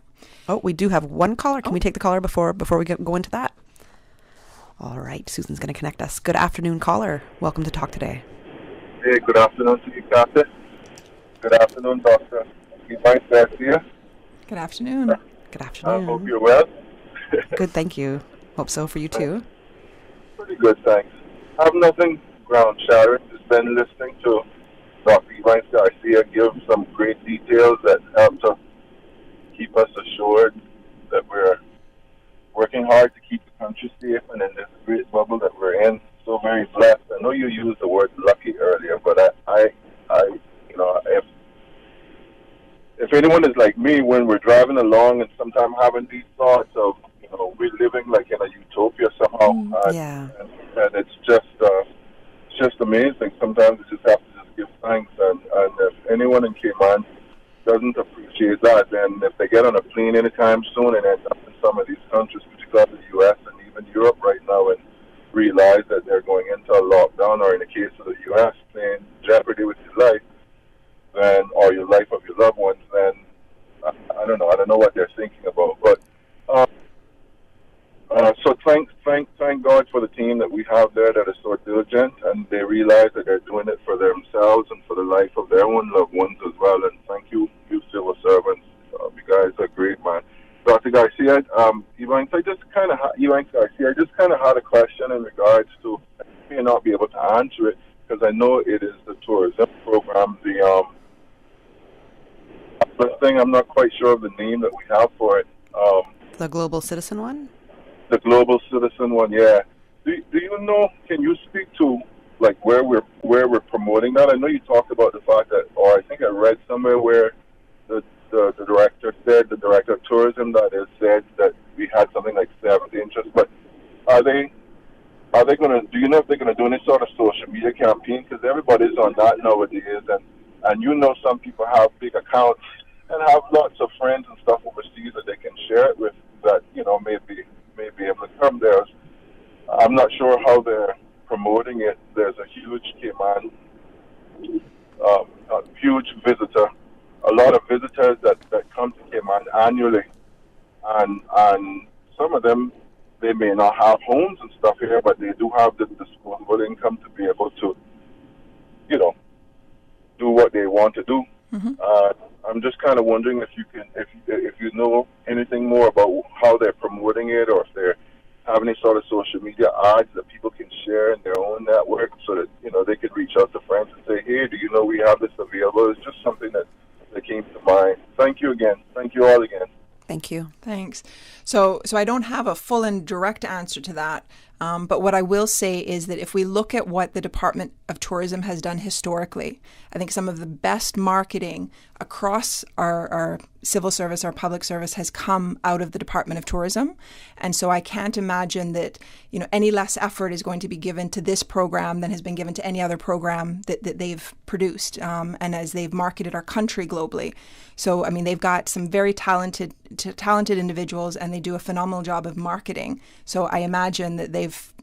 Oh, we do have one caller. Can we take the caller before we go into that? All right. Susan's going to connect us. Good afternoon, caller. Welcome to Talk Today.
Hey, good afternoon to you, Kathy. Good afternoon, Dr. Ebanks Garcia.
Good afternoon.
Good afternoon.
I hope you're well.
Good, thank you. Hope so for you too.
Pretty good, thanks. I have nothing ground-shattering. Just been listening to Dr. Ebanks Garcia give some great details that help to keep us assured that we're working hard to keep the country safe and in this great bubble that we're in. So very blessed. I know you used the word lucky earlier, but I if anyone is like me, when we're driving along and sometimes having these thoughts of, we're living like in a utopia somehow. And it's just amazing. Sometimes you just have to just give thanks. And if anyone in Cayman doesn't appreciate that, then if they get on a plane anytime soon and end up in some of these countries, particularly the U.S. and even Europe right now, and realize that they're going into a lockdown, or in the case of the U.S., playing jeopardy with your life, or your life of your loved ones, then I don't know. I don't know what they're thinking about. But so thank God for the team that we have there that is so diligent, and they realize that they're doing it for themselves and for the life of their own loved ones as well. And thank you, you civil servants. You guys are great, man. Dr. Garcia, Ebanks, I just kind of had a question in regards to, I may not be able to answer it because I know it is the tourism program, the thing, I'm not quite sure of the name that we have for it.
The Global Citizen one?
The Global Citizen one, yeah. Do you know, can you speak to like where we're promoting that? I know you talked about the fact that, or I think I read somewhere where the director said, the director of tourism, that is, said that we had something like 70 interests, but are they going to, do you know if they're going to do any sort of social media campaign? Because everybody's on that nowadays, and some people have big accounts and have lots of friends and stuff overseas that they can share it with, that, may be able to come there. I'm not sure how they're promoting it. There's a huge Cayman, huge visitor, a lot of visitors that come to Cayman annually, and some of them, they may not have homes and stuff here, but they do have the disposable income to be able to, do what they want to do. I'm just kind of wondering if you know anything more about how they're promoting it, or if they have any sort of social media ads that people can share in their own network, so that they could reach out to friends and say, hey, do you know we have this available? It's just something that came to mind. Thank you again. Thank you all again.
Thank you.
Thanks. So I don't have a full and direct answer to that. But what I will say is that if we look at what the Department of Tourism has done historically, I think some of the best marketing across our civil service, our public service, has come out of the Department of Tourism. And so I can't imagine that, any less effort is going to be given to this program than has been given to any other program that they've produced, and as they've marketed our country globally. So, I mean, they've got some very talented individuals, and they do a phenomenal job of marketing. So I imagine that they've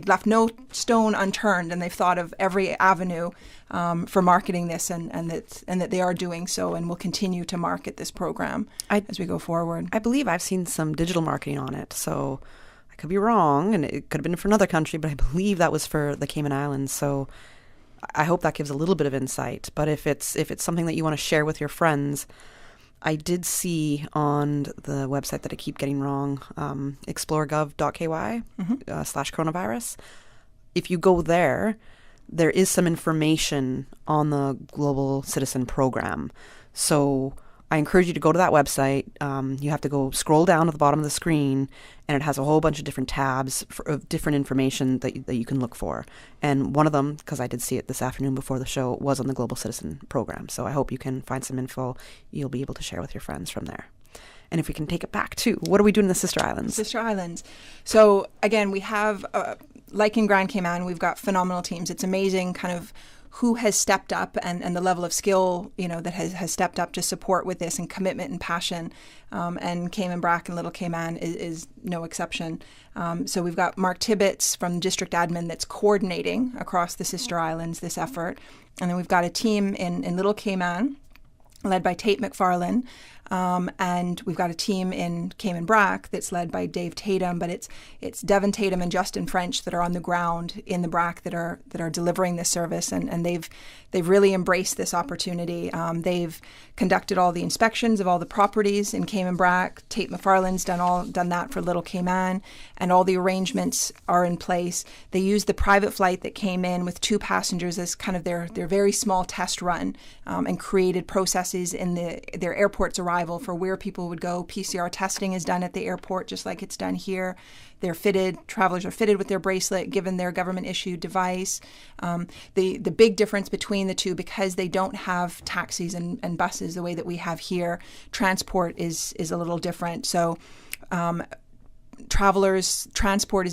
left no stone unturned, and they've thought of every avenue for marketing this, and that they are doing so, and will continue to market this program as we go forward.
I believe I've seen some digital marketing on it, so I could be wrong, and it could have been for another country, but I believe that was for the Cayman Islands. So I hope that gives a little bit of insight. But if it's something that you want to share with your friends, I did see on the website that I keep getting wrong, exploregov.ky /coronavirus. If you go there is some information on the Global Citizen Program. So I encourage you to go to that website. You have to go scroll down to the bottom of the screen, and it has a whole bunch of different tabs of different information that you can look for. And one of them, because I did see it this afternoon before the show, was on the Global Citizen Program. So I hope you can find some info you'll be able to share with your friends from there. And if we can take it back to, what are we doing in the Sister Islands?
Sister Islands. So again, we have, like in Grand Cayman, we've got phenomenal teams. It's amazing kind of who has stepped up and the level of skill, that has stepped up to support with this, and commitment and passion. And Cayman Brac and Little Cayman is no exception. So we've got Mark Tibbetts from District Admin that's coordinating across the Sister Islands this effort. And then we've got a team in Little Cayman led by Tate McFarlane. And we've got a team in Cayman Brac that's led by Dave Tatum, but it's Devin Tatum and Justin French that are on the ground in the Brac that are delivering this service, and they've really embraced this opportunity. They've conducted all the inspections of all the properties in Cayman Brac. Tate McFarlane's done that for Little Cayman, and all the arrangements are in place. They used the private flight that came in with 2 passengers as kind of their very small test run, and created processes in their airport's arrival for where people would go. PCR testing is done at the airport just like it's done here. Travelers are fitted with their bracelet, given their government-issued device. The big difference between the two, because they don't have taxis and buses the way that we have here, transport is a little different. So travelers' transport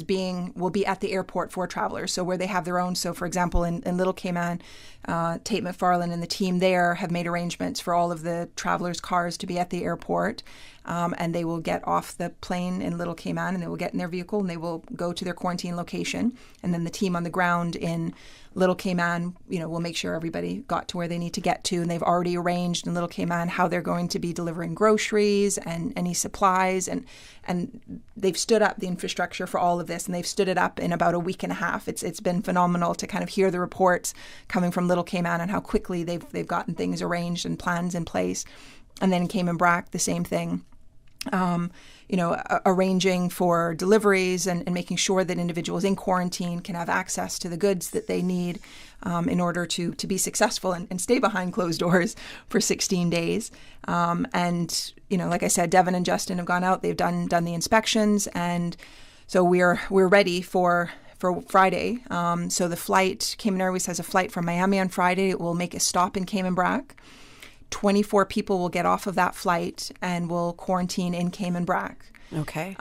will be at the airport for travelers, so where they have their own. So, for example, in Little Cayman, Tate McFarlane and the team there have made arrangements for all of the travelers' cars to be at the airport, and they will get off the plane in Little Cayman, and they will get in their vehicle, and they will go to their quarantine location. And then the team on the ground in Little Cayman, will make sure everybody got to where they need to get to, and they've already arranged in Little Cayman how they're going to be delivering groceries and any supplies, and they've stood up the infrastructure for all of this, and they've stood it up in about a week and a half. It's been phenomenal to kind of hear the reports coming from Little Cayman and how quickly they've gotten things arranged and plans in place. And then in Cayman Brac, the same thing. Arranging for deliveries and making sure that individuals in quarantine can have access to the goods that they need in order to be successful and stay behind closed doors for 16 days. Like I said, Devin and Justin have gone out. They've done the inspections, and so we're ready for Friday. So the flight, Cayman Airways has a flight from Miami on Friday. It will make a stop in Cayman Brac. 24 people will get off of that flight and will quarantine in Cayman Brac.
Okay.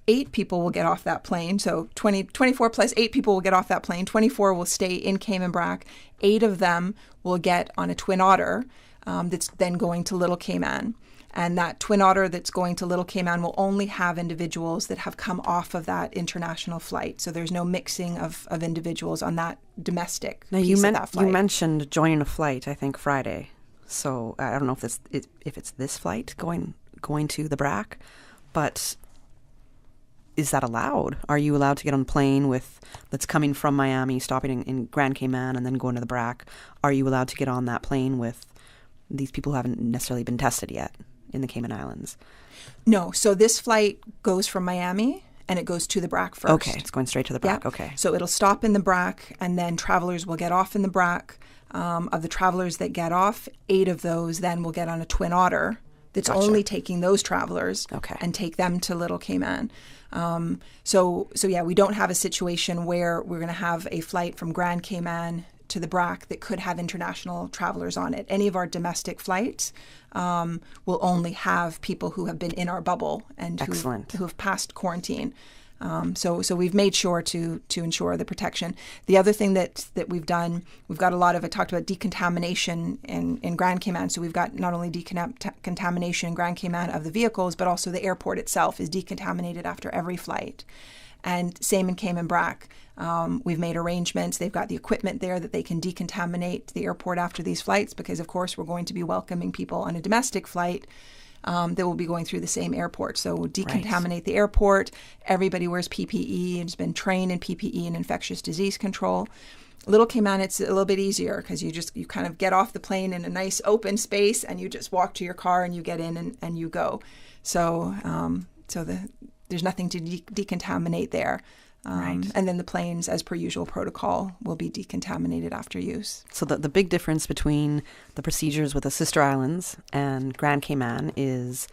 8 people will get off that plane. So 24 plus 8 people will get off that plane. 24 will stay in Cayman Brac. 8 of them will get on a Twin Otter that's then going to Little Cayman. And that Twin Otter that's going to Little Cayman will only have individuals that have come off of that international flight. So there's no mixing of individuals on that domestic piece of that flight.
You mentioned joining a flight, I think, Friday. So I don't know if it's this flight going to the Brac, but is that allowed? Are you allowed to get on a plane that's coming from Miami, stopping in Grand Cayman, and then going to the Brac? Are you allowed to get on that plane with these people who haven't necessarily been tested yet in the Cayman Islands?
No. So this flight goes from Miami and it goes to the BRAC first.
Okay, it's going straight to the BRAC.
Yeah.
Okay.
So it'll stop in the BRAC, and then travelers will get off in the BRAC. Of the travelers that get off, 8 of those then will get on a Twin Otter that's only taking those travelers and take them to Little Cayman. So yeah, we don't have a situation where we're going to have a flight from Grand Cayman to the BRAC that could have international travelers on it. Any of our domestic flights will only have people who have been in our bubble and who have passed quarantine. So we've made sure to ensure the protection. The other thing that we've done, we've got a lot of, I talked about decontamination in Grand Cayman. So we've got not only decontamination in Grand Cayman of the vehicles, but also the airport itself is decontaminated after every flight. And same in Cayman BRAC. We've made arrangements. They've got the equipment there that they can decontaminate the airport after these flights, because of course we're going to be welcoming people on a domestic flight that will be going through the same airport. So we'll decontaminate the airport. Everybody wears PPE and has been trained in PPE and infectious disease control. Little Cayman, it's a little bit easier because you kind of get off the plane in a nice open space and you just walk to your car and you get in and you go. So there's nothing to decontaminate there. And then the planes, as per usual protocol, will be decontaminated after use.
So the big difference between the procedures with the sister islands and Grand Cayman is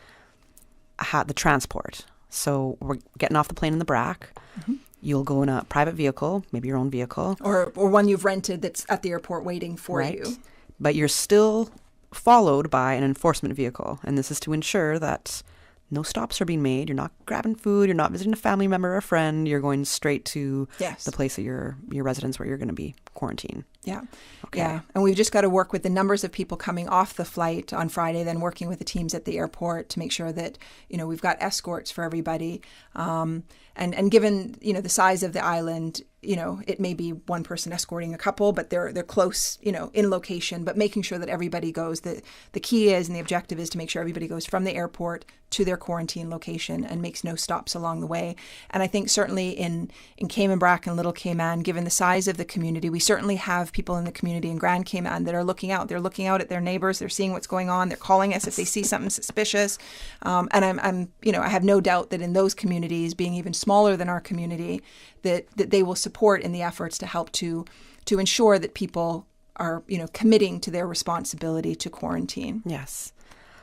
the transport. So we're getting off the plane in the BRAC. Mm-hmm. You'll go in a private vehicle, maybe your own vehicle.
Or one you've rented that's at the airport waiting for you.
But you're still followed by an enforcement vehicle. And this is to ensure that no stops are being made. You're not grabbing food. You're not visiting a family member or a friend. You're going straight to the place of your residence where you're going to be quarantined.
Yeah.
Okay.
Yeah. And we've just got to work with the numbers of people coming off the flight on Friday, then working with the teams at the airport to make sure that, we've got escorts for everybody. And given, the size of the island, it may be one person escorting a couple, but they're close, in location, but making sure that everybody goes. The key is, and the objective is to make sure everybody goes from the airport to their quarantine location and makes no stops along the way. And I think certainly in Cayman BRAC and Little Cayman, given the size of the community, we certainly have people in the community in Grand Cayman that are looking out. They're looking out at their neighbors. They're seeing what's going on. They're calling us if they see something suspicious. And I have no doubt that in those communities, being even smaller than our community, that they will support in the efforts to help to ensure that people are, committing to their responsibility to quarantine.
Yes.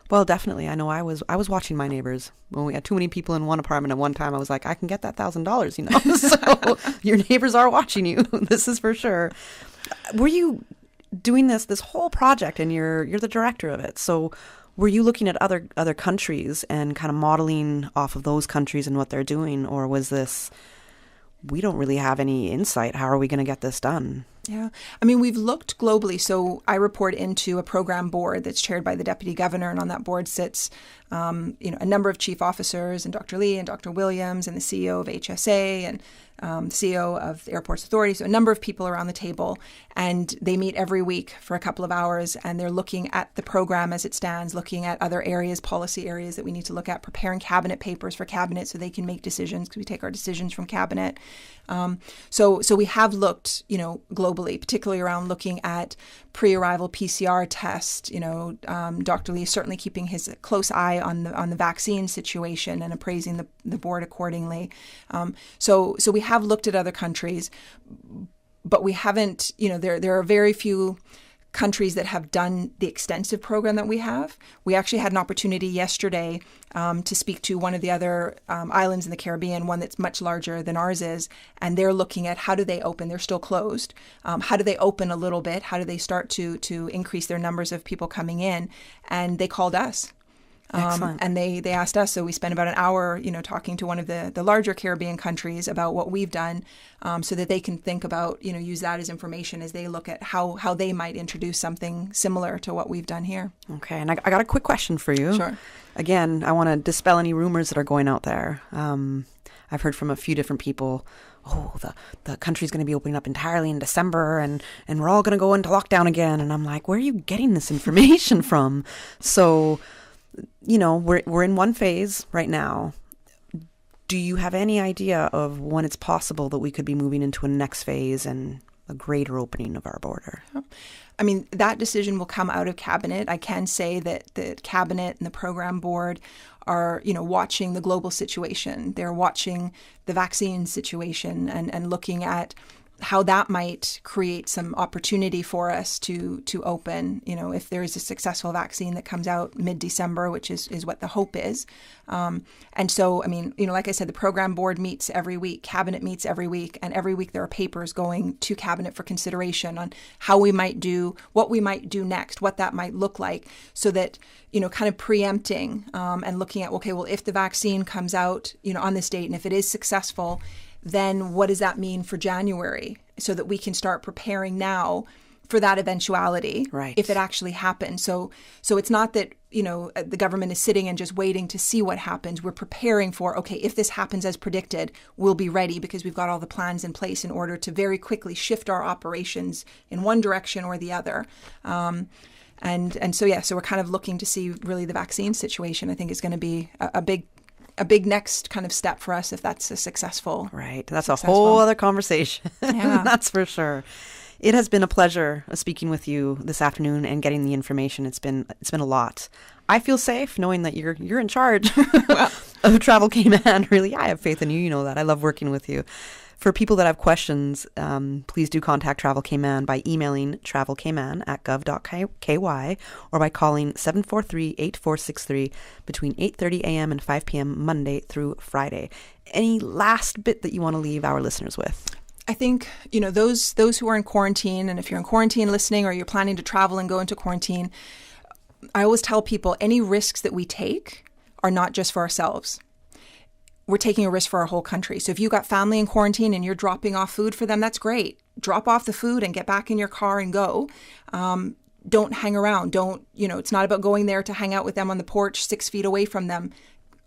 Well, definitely. I know I was watching my neighbors. When we had too many people in one apartment at one time, I was like, I can get that $1,000, So your neighbors are watching you. This is for sure. Were you doing this whole project, and you're the director of it? So were you looking at other countries and kind of modeling off of those countries and what they're doing, or was this, we don't really have any insight, how are we going to get this done?
Yeah. I mean, we've looked globally. So I report into a program board that's chaired by the deputy governor, and on that board sits, a number of chief officers, and Dr. Lee and Dr. Williams and the CEO of HSA and the CEO of the Airports Authority. So a number of people around the table, and they meet every week for a couple of hours, and they're looking at the program as it stands, looking at other areas, policy areas that we need to look at, preparing cabinet papers for cabinet so they can make decisions, because we take our decisions from cabinet. So we have looked, globally, particularly around looking at pre-arrival PCR test. Dr. Lee is certainly keeping his close eye on the vaccine situation and appraising the board accordingly. So we have looked at other countries, but we haven't. There are very few countries that have done the extensive program that we have. We actually had an opportunity yesterday to speak to one of the other islands in the Caribbean, one that's much larger than ours is, and they're looking at how do they open. They're still closed. How do they open a little bit? How do they start to increase their numbers of people coming in? And they called us. And they asked us, so we spent about an hour, talking to one of the larger Caribbean countries about what we've done, so that they can think about, use that as information as they look at how they might introduce something similar to what we've done here.
Okay, and I got a quick question for you.
Sure.
Again, I want to dispel any rumors that are going out there. I've heard from a few different people, the country's going to be opening up entirely in December, and we're all going to go into lockdown again. And I'm like, where are you getting this information from? So, we're in one phase right now. Do you have any idea of when it's possible that we could be moving into a next phase, and a greater opening of our border?
I mean, that decision will come out of Cabinet. I can say that the Cabinet and the program board are, watching the global situation. They're watching the vaccine situation and looking at how that might create some opportunity for us to open, if there is a successful vaccine that comes out mid-December, which is what the hope is. And so, I mean, like I said, the program board meets every week, Cabinet meets every week, and every week there are papers going to Cabinet for consideration on how we might do, what we might do next, what that might look like, so that, kind of preempting and looking at, okay, well, if the vaccine comes out, on this date, and if it is successful, then what does that mean for January, so that we can start preparing now for that eventuality,
right,
if it actually happens. So it's not that, the government is sitting and just waiting to see what happens. We're preparing for, okay, if this happens as predicted, we'll be ready because we've got all the plans in place in order to very quickly shift our operations in one direction or the other. So we're kind of looking to see really the vaccine situation. I think is going to be a big next kind of step for us if that's a successful.
Right. That's a whole other conversation.
Yeah.
That's for sure. It has been a pleasure speaking with you this afternoon and getting the information. It's been a lot. I feel safe knowing that you're in charge of Travel Cayman. Really, I have faith in you. You know that. I love working with you. For people that have questions, please do contact Travel Cayman by emailing travelcayman@gov.ky or by calling 743-8463 between 8:30 a.m. and 5 p.m. Monday through Friday. Any last bit that you want to leave our listeners with?
I think, those who are in quarantine, and if you're in quarantine listening or you're planning to travel and go into quarantine, I always tell people any risks that we take are not just for ourselves. We're taking a risk for our whole country. So if you've got family in quarantine and you're dropping off food for them, that's great. Drop off the food and get back in your car and go. Don't hang around. It's not about going there to hang out with them on the porch 6 feet away from them.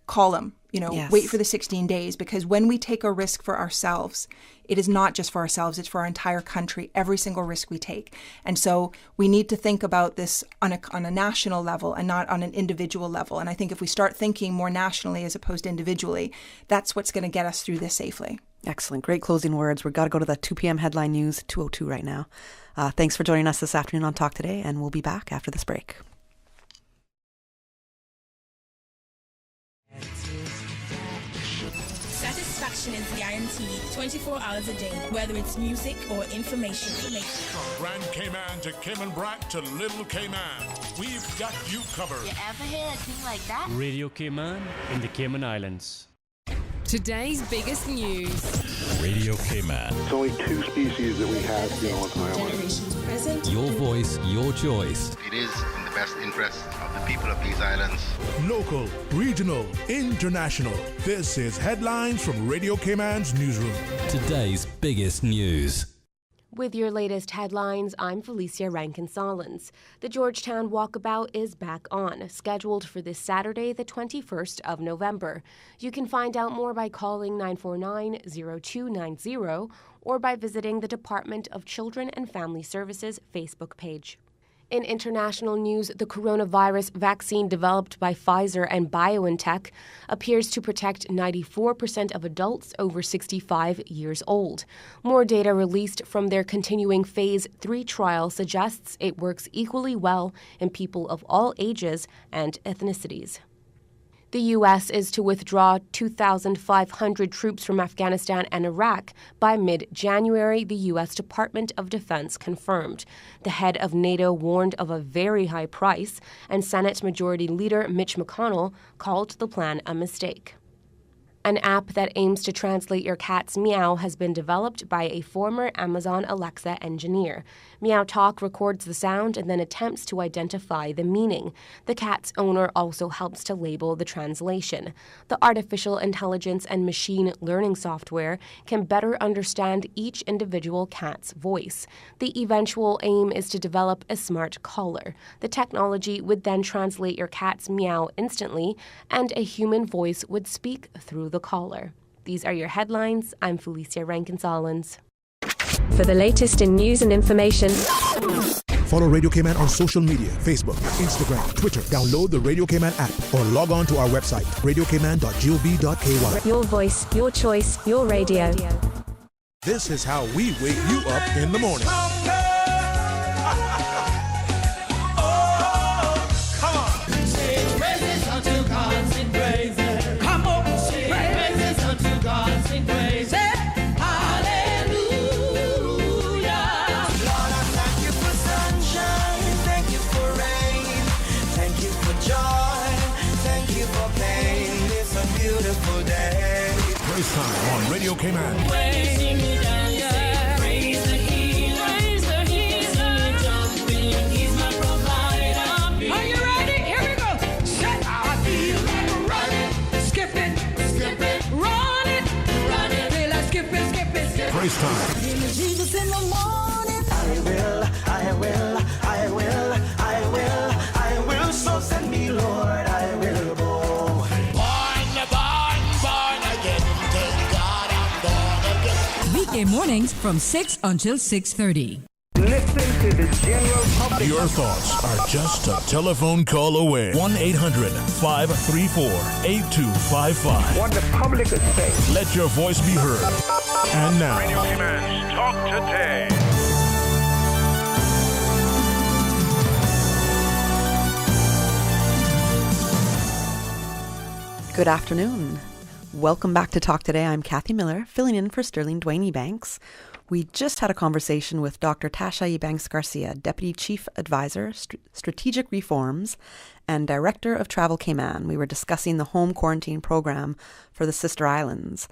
Call them,
Yes.
Wait for the 16 days, because when we take a risk for ourselves, it is not just for ourselves, it's for our entire country, every single risk we take. And so we need to think about this on a national level and not on an individual level. And I think if we start thinking more nationally as opposed to individually, that's what's going to get us through this safely.
Excellent. Great closing words. We've got to go to the 2 p.m. headline news, 2:02 right now. Thanks for joining us this afternoon on Talk Today, and we'll be back after this break.
Satisfaction is guaranteed 24 hours a day, whether it's music or information.
From Grand Cayman to Cayman Brac to Little Cayman, we've got you covered.
You ever hear a thing like that?
Radio Cayman in the Cayman Islands.
Today's biggest news.
Radio Cayman.
It's only 2 species that we have here on the island.
Generations present.
Your voice, your choice.
It is in the best interest of the people of these islands.
Local, regional, international. This is Headlines from Radio Cayman's newsroom.
Today's biggest news.
With your latest headlines, I'm Felicia Rankin-Solins. The Georgetown Walkabout is back on, scheduled for this Saturday, the 21st of November. You can find out more by calling 949-0290 or by visiting the Department of Children and Family Services Facebook page. In international news, the coronavirus vaccine developed by Pfizer and BioNTech appears to protect 94% of adults over 65 years old. More data released from their continuing Phase 3 trial suggests it works equally well in people of all ages and ethnicities. The U.S. is to withdraw 2,500 troops from Afghanistan and Iraq by mid-January, the U.S. Department of Defense confirmed. The head of NATO warned of a very high price, and Senate Majority Leader Mitch McConnell called the plan a mistake. An app that aims to translate your cat's meow has been developed by a former Amazon Alexa engineer. Meow Talk records the sound and then attempts to identify the meaning. The cat's owner also helps to label the translation. The artificial intelligence and machine learning software can better understand each individual cat's voice. The eventual aim is to develop a smart collar. The technology would then translate your cat's meow instantly, and a human voice would speak through the collar. These are your headlines. I'm Felicia Rankin-Solins.
For the latest in news and information,
follow Radio Cayman on social media, Facebook, Instagram, Twitter. Download the Radio Cayman app or log on to our website, radiocayman.gov.ky.
Your voice, your choice, your radio.
This is how we wake you up in the morning. Praise time on Radio Cayman. Praise time.
Jesus in the morning. I will. So send me, Lord. I will go.
Weekday mornings from 6 until 6:30.
Listen to the general public.
Your thoughts are just a telephone call away. 1-800-534-8255.
What the public is saying.
Let your voice be heard. And now,
Radio Cayman's Talk Today.
Good afternoon. Welcome back to Talk Today. I'm Kathy Miller, filling in for Sterling Dwayne Ebanks. We just had a conversation with Dr. Tasha Ebanks Garcia, Deputy Chief Advisor, Strategic Reforms, and Director of Travel Cayman. We were discussing the home quarantine program for the Sister Islands.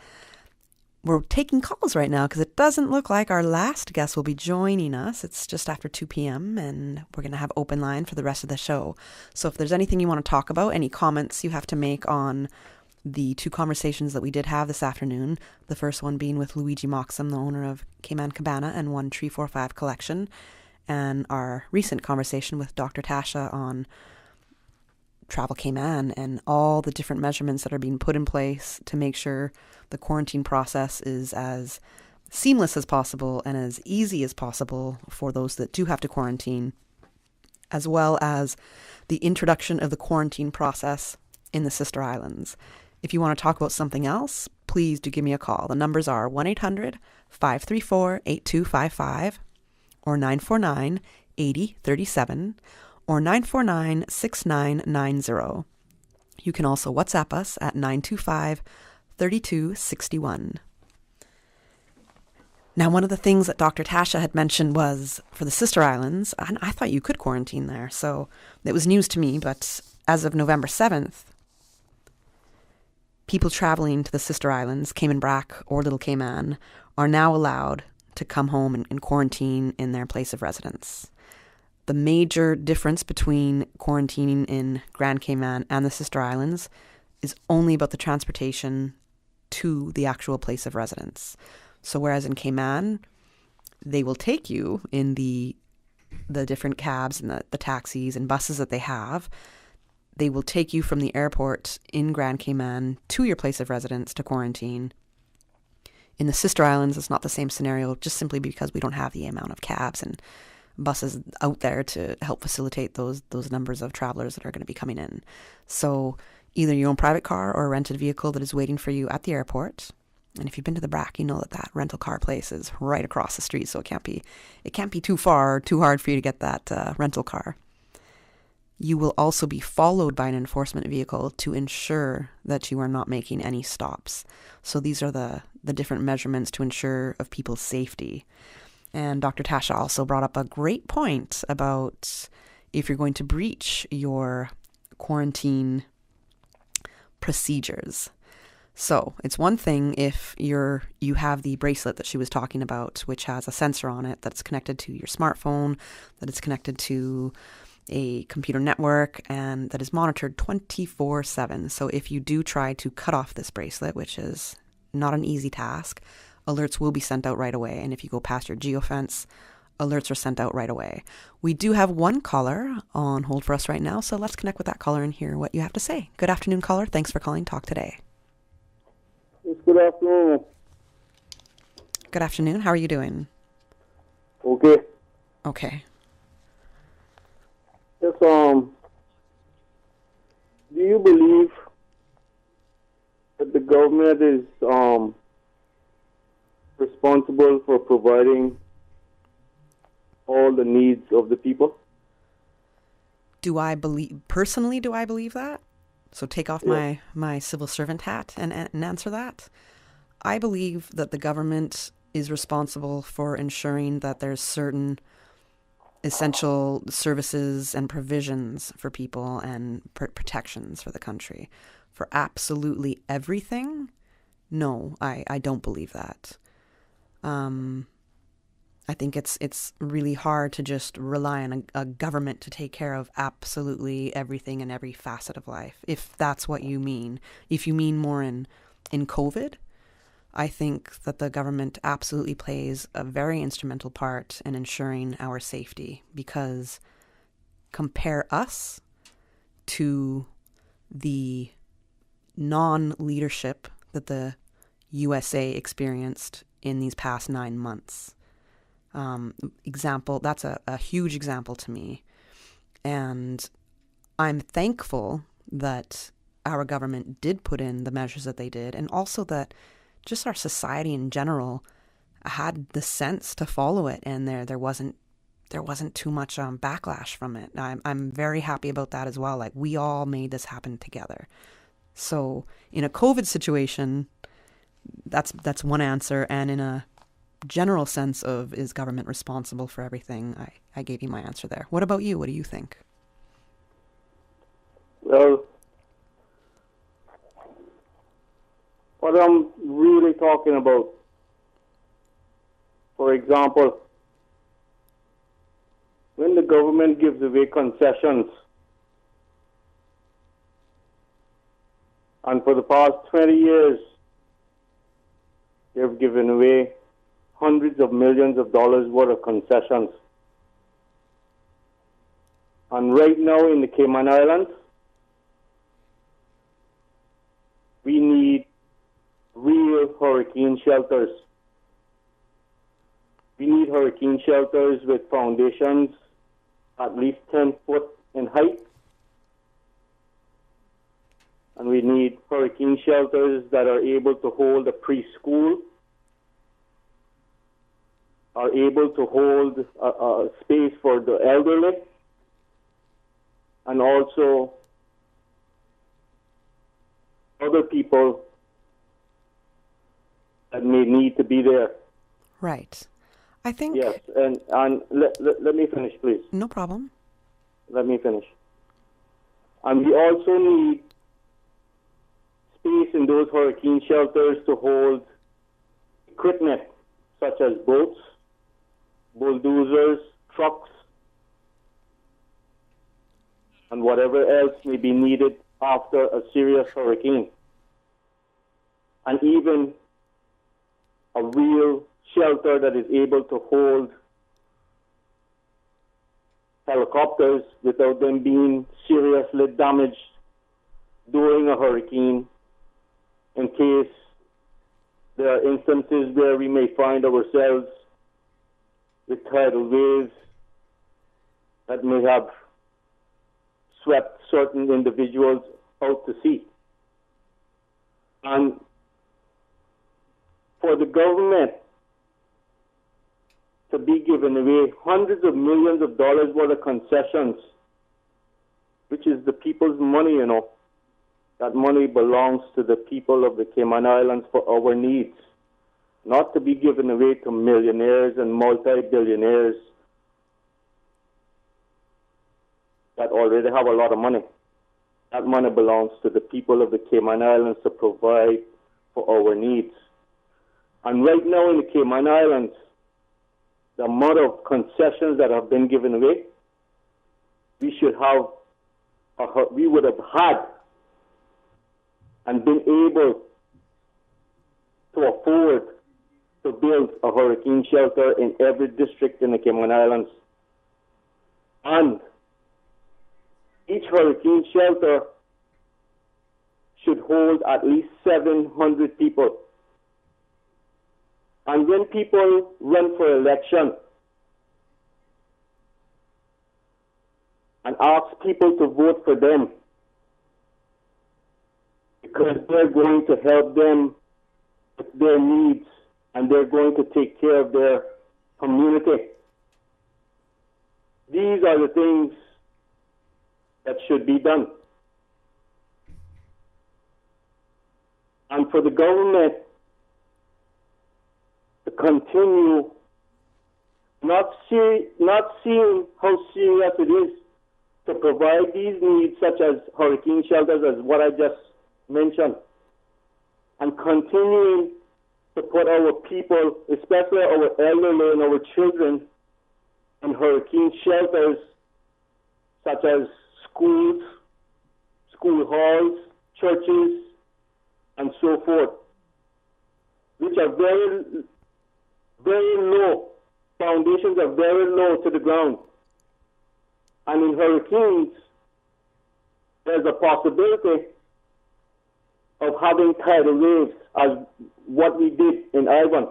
We're taking calls right now because it doesn't look like our last guest will be joining us. It's just after 2 p.m. and we're going to have open line for the rest of the show. So if there's anything you want to talk about, any comments you have to make on the two conversations that we did have this afternoon, the first one being with Luigi Moxham, the owner of Cayman Cabana and One Tree 45 Collection, and our recent conversation with Dr. Tasha on Travel Cayman and all the different measurements that are being put in place to make sure the quarantine process is as seamless as possible and as easy as possible for those that do have to quarantine, as well as the introduction of the quarantine process in the Sister Islands. If you want to talk about something else, please do give me a call. The numbers are 1-800-534-8255 or 949-8037 or 949-6990. You can also WhatsApp us at 925-3261. Now, one of the things that Dr. Tasha had mentioned was for the Sister Islands, and I thought you could quarantine there, so it was news to me, but as of November 7th, people traveling to the Sister Islands, Cayman Brac or Little Cayman, are now allowed to come home and quarantine in their place of residence. The major difference between quarantining in Grand Cayman and the Sister Islands is only about the transportation to the actual place of residence. So whereas in Cayman, they will take you in the different cabs and the taxis and buses that they have, they will take you from the airport in Grand Cayman to your place of residence to quarantine. In the Sister Islands, it's not the same scenario, just simply because we don't have the amount of cabs and buses out there to help facilitate those numbers of travelers that are going to be coming in. So either your own private car or a rented vehicle that is waiting for you at the airport. And if you've been to the BRAC, you know that rental car place is right across the street, so it can't be too far or too hard for you to get that rental car. You will also be followed by an enforcement vehicle to ensure that you are not making any stops. So these are the different measurements to ensure of people's safety. And Dr. Tasha also brought up a great point about if you're going to breach your quarantine procedures. So it's one thing if you have the bracelet that she was talking about, which has a sensor on it that's connected to your smartphone, that is connected to a computer network, and that is monitored 24/7. So if you do try to cut off this bracelet, which is not an easy task, alerts will be sent out right away. And if you go past your geofence, alerts are sent out right away. We do have one caller on hold for us right now, so let's connect with that caller and hear what you have to say. Good afternoon, caller. Thanks for calling Talk Today.
Yes, good afternoon.
Good afternoon. How are you doing?
Okay.
Okay.
Yes, do you believe that the government is responsible for providing all the needs of the people?
Do I believe that? So take off my civil servant hat and answer that. I believe that the government is responsible for ensuring that there's certain essential services and provisions for people and protections for the country. For absolutely everything, no, I don't believe that. I think it's really hard to just rely on a government to take care of absolutely everything in every facet of life, if that's what you mean. If you mean more in COVID, I think that the government absolutely plays a very instrumental part in ensuring our safety, because compare us to the non-leadership that the USA experienced in these past 9 months. That's a huge example to me. And I'm thankful that our government did put in the measures that they did, and also that just our society in general had the sense to follow it, and there wasn't too much backlash from it. I'm very happy about that as well. Like, we all made this happen together. So in a COVID situation, that's one answer, and in a general sense of is government responsible for everything, I gave you my answer there. What about you? What do you think?
Well, what I'm really talking about, for example, when the government gives away concessions, and for the past 20 years, they've given away hundreds of millions of dollars worth of concessions. And right now in the Cayman Islands, we need real hurricane shelters. We need hurricane shelters with foundations at least 10 foot in height. And we need hurricane shelters that are able to hold a preschool, are able to hold a space for the elderly, and also other people that may need to be there.
Right. I think...
Yes, and let me finish, please.
No problem.
Let me finish. And we also need space in those hurricane shelters to hold equipment such as boats, bulldozers, trucks, and whatever else may be needed after a serious hurricane. And even a real shelter that is able to hold helicopters without them being seriously damaged during a hurricane, in case there are instances where we may find ourselves with tidal waves that may have swept certain individuals out to sea. And for the government to be giving away hundreds of millions of dollars worth of concessions, which is the people's money, that money belongs to the people of the Cayman Islands for our needs, not to be given away to millionaires and multi-billionaires that already have a lot of money. That money belongs to the people of the Cayman Islands to provide for our needs. And right now in the Cayman Islands, the amount of concessions that have been given away, we would have had and been able to afford to build a hurricane shelter in every district in the Cayman Islands. And each hurricane shelter should hold at least 700 people. And when people run for election and ask people to vote for them because they're going to help them with their needs and they're going to take care of their community. These are the things that should be done. And for the government to continue not seeing how serious it is to provide these needs, such as hurricane shelters, as what I just mentioned, and continuing to put our people, especially our elderly and our children, in hurricane shelters, such as schools, school halls, churches, and so forth, which are very, very low. Foundations are very low to the ground. And in hurricanes, there's a possibility of having tidal waves, as what we did in Ivan.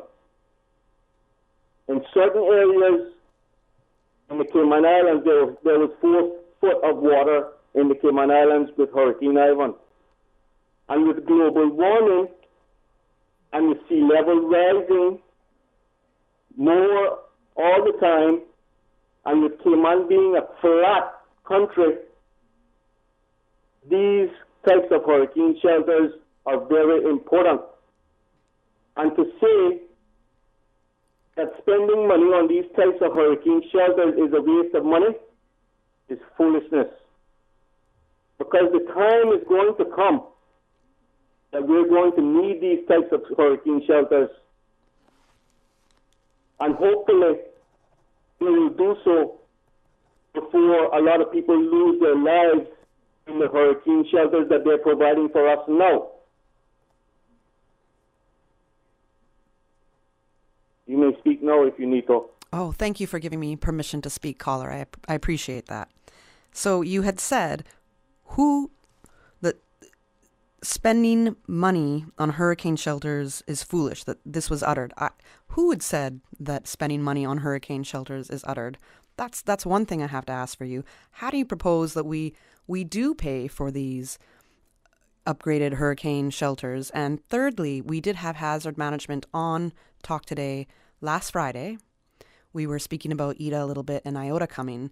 In certain areas in the Cayman Islands, there was 4 foot of water in the Cayman Islands with Hurricane Ivan. And with global warming and the sea level rising more all the time, and with Cayman being a flat country, these types of hurricane shelters are very important. And to say that spending money on these types of hurricane shelters is a waste of money is foolishness. Because the time is going to come that we're going to need these types of hurricane shelters. And hopefully we will do so before a lot of people lose their lives in the hurricane shelters that they're providing for us now. You may speak now if you need to.
Oh, thank you for giving me permission to speak, caller. I appreciate that. So you had said that spending money on hurricane shelters is foolish, that this was uttered. Who had said that spending money on hurricane shelters is uttered? That's one thing I have to ask for you. How do you propose that we do pay for these upgraded hurricane shelters? And thirdly, we did have hazard management on Talk Today last Friday. We were speaking about Ida a little bit and Iota coming.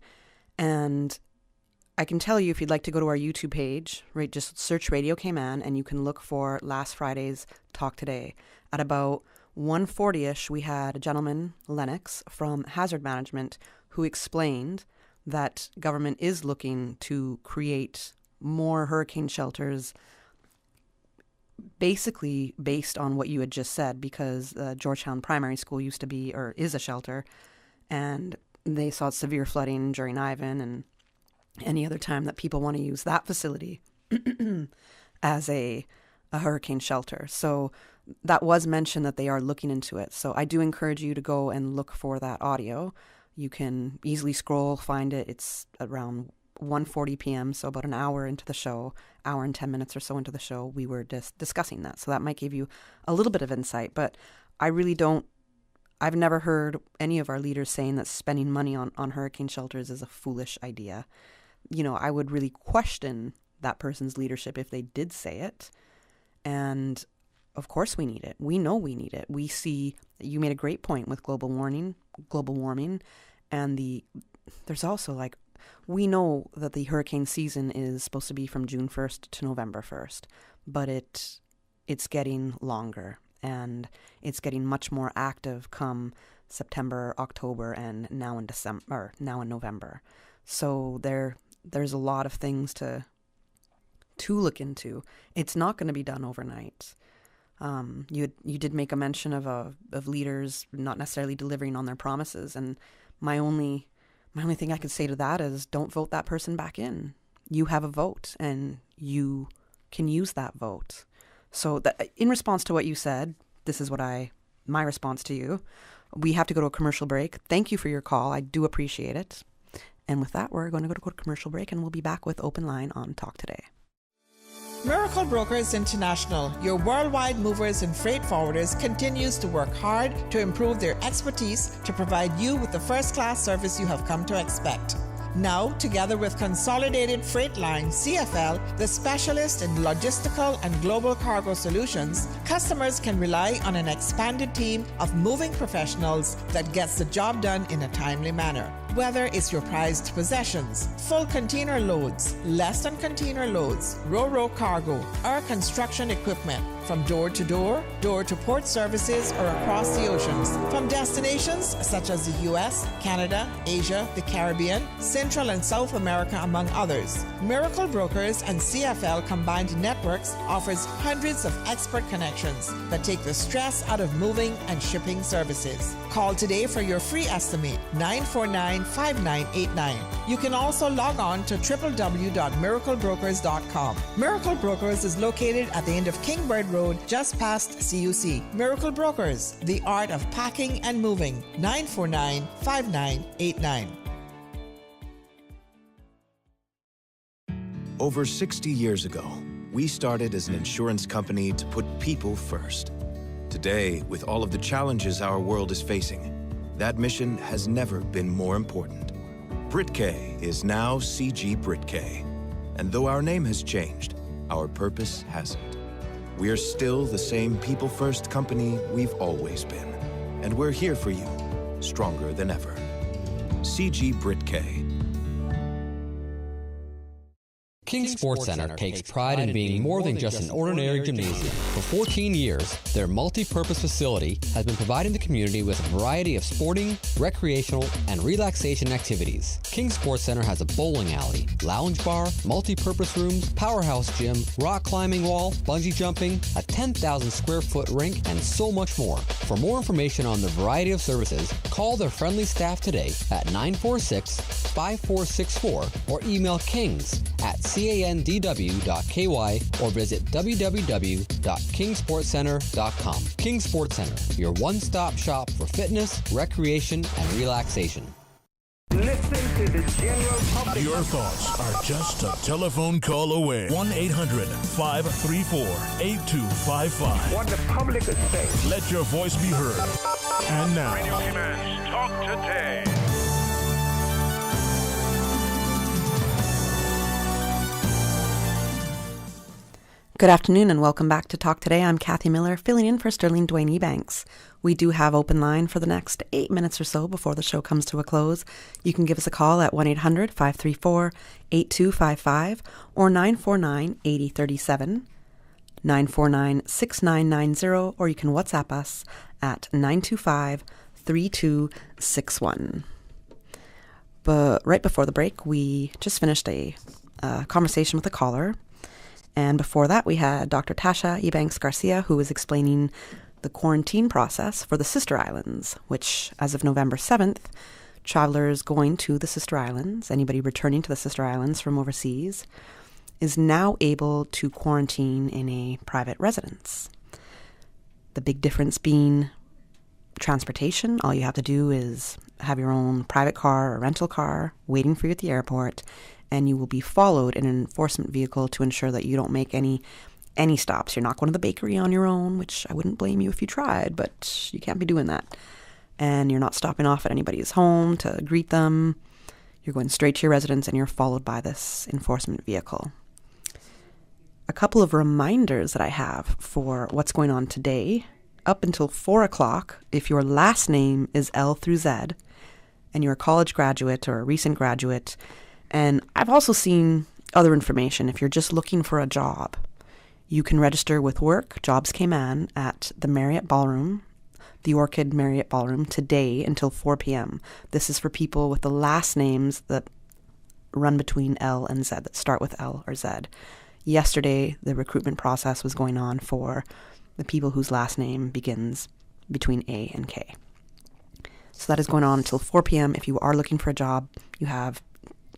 And I can tell you, if you'd like to go to our YouTube page, right, just search Radio Cayman and you can look for last Friday's Talk Today. At about 1:40ish, we had a gentleman, Lennox, from Hazard Management, who explained that government is looking to create more hurricane shelters, basically based on what you had just said, because Georgetown Primary School used to be, or is, a shelter, and they saw severe flooding during Ivan and any other time that people want to use that facility as a hurricane shelter. So that was mentioned that they are looking into it. So I do encourage you to go and look for that audio. You can easily scroll, find it. It's around 1:40 p.m., so about an hour into the show, hour and 10 minutes or so into the show, we were discussing that. So that might give you a little bit of insight. But I've never heard any of our leaders saying that spending money on hurricane shelters is a foolish idea. You know, I would really question that person's leadership if they did say it. And of course we need it. We know we need it. We see, you made a great point with global warming, and there's also we know that the hurricane season is supposed to be from June 1st to November 1st, but it's getting longer and it's getting much more active come September, October, and now in November. So there's a lot of things to look into. It's not going to be done overnight. You did make a mention of leaders not necessarily delivering on their promises, and my only thing I could say to that is don't vote that person back in. You have a vote, and you can use that vote. So in response to what you said, this is my response to you. We have to go to a commercial break. Thank you for your call. I do appreciate it. And with that, we're going to go to a commercial break, and we'll be back with Open Line on Talk Today.
Miracle Brokers International, your worldwide movers and freight forwarders, continues to work hard to improve their expertise to provide you with the first-class service you have come to expect. Now, together with Consolidated Freight Line, CFL, the specialist in logistical and global cargo solutions, customers can rely on an expanded team of moving professionals that gets the job done in a timely manner. Whether it's your prized possessions, full container loads, less than container loads, ro-ro cargo, or construction equipment, from door to port services, or across the oceans, from destinations such as the US, Canada, Asia, the Caribbean, Central and South America, among others. Miracle Brokers and CFL Combined Networks offers hundreds of expert connections that take the stress out of moving and shipping services. Call today for your free estimate, 949-5989. You can also log on to www.miraclebrokers.com. Miracle Brokers is located at the end of Kingbird Road, just past CUC. Miracle Brokers, the art of packing and moving, 949-5989.
Over 60 years ago, we started as an insurance company to put people first. Today, with all of the challenges our world is facing, that mission has never been more important. Britke is now CG Britke. And though our name has changed, our purpose hasn't. We are still the same people-first company we've always been. And we're here for you, stronger than ever. CG Britke.
King Sports Center takes pride in being more than just an ordinary gymnasium. For 14 years, their multi-purpose facility has been providing the community with a variety of sporting, recreational, and relaxation activities. King Sports Center has a bowling alley, lounge bar, multi-purpose rooms, powerhouse gym, rock climbing wall, bungee jumping, a 10,000 square foot rink, and so much more. For more information on the variety of services, call their friendly staff today at 946-5464 or email kings@candw.ky or visit www.kingsportscenter.com. King Sports Center, your one-stop shop for fitness, recreation, and relaxation.
Listen to the general public.
Your thoughts are just a telephone call away. 1-800-534-8255.
What the public is saying.
Let your voice be heard. And now,
Radio Cayman's Talk Today.
Good afternoon and welcome back to Talk Today. I'm Kathy Miller, filling in for Sterling Dwayne Ebanks. We do have open line for the next 8 minutes or so before the show comes to a close. You can give us a call at 1-800-534-8255 or 949-8037, 949-6990, or you can WhatsApp us at 925-3261. But right before the break, we just finished a conversation with a caller. And before that, we had Dr. Tasha Ebanks Garcia, who was explaining the quarantine process for the Sister Islands, which, as of November 7th, travelers going to the Sister Islands, anybody returning to the Sister Islands from overseas, is now able to quarantine in a private residence. The big difference being transportation. All you have to do is have your own private car or rental car waiting for you at the airport, and you will be followed in an enforcement vehicle to ensure that you don't make any stops. You're not going to the bakery on your own, which I wouldn't blame you if you tried, but you can't be doing that. And you're not stopping off at anybody's home to greet them. You're going straight to your residence and you're followed by this enforcement vehicle. A couple of reminders that I have for what's going on today. Up until 4 o'clock, if your last name is L through Z and you're a college graduate or a recent graduate, and I've also seen other information. If you're just looking for a job, you can register with Work Jobs Cayman at the Marriott Ballroom, the Orchid Marriott Ballroom, today until 4 p.m. This is for people with the last names that run between L and Z, that start with L or Z. Yesterday, the recruitment process was going on for the people whose last name begins between A and K. So that is going on until 4 p.m. If you are looking for a job, you have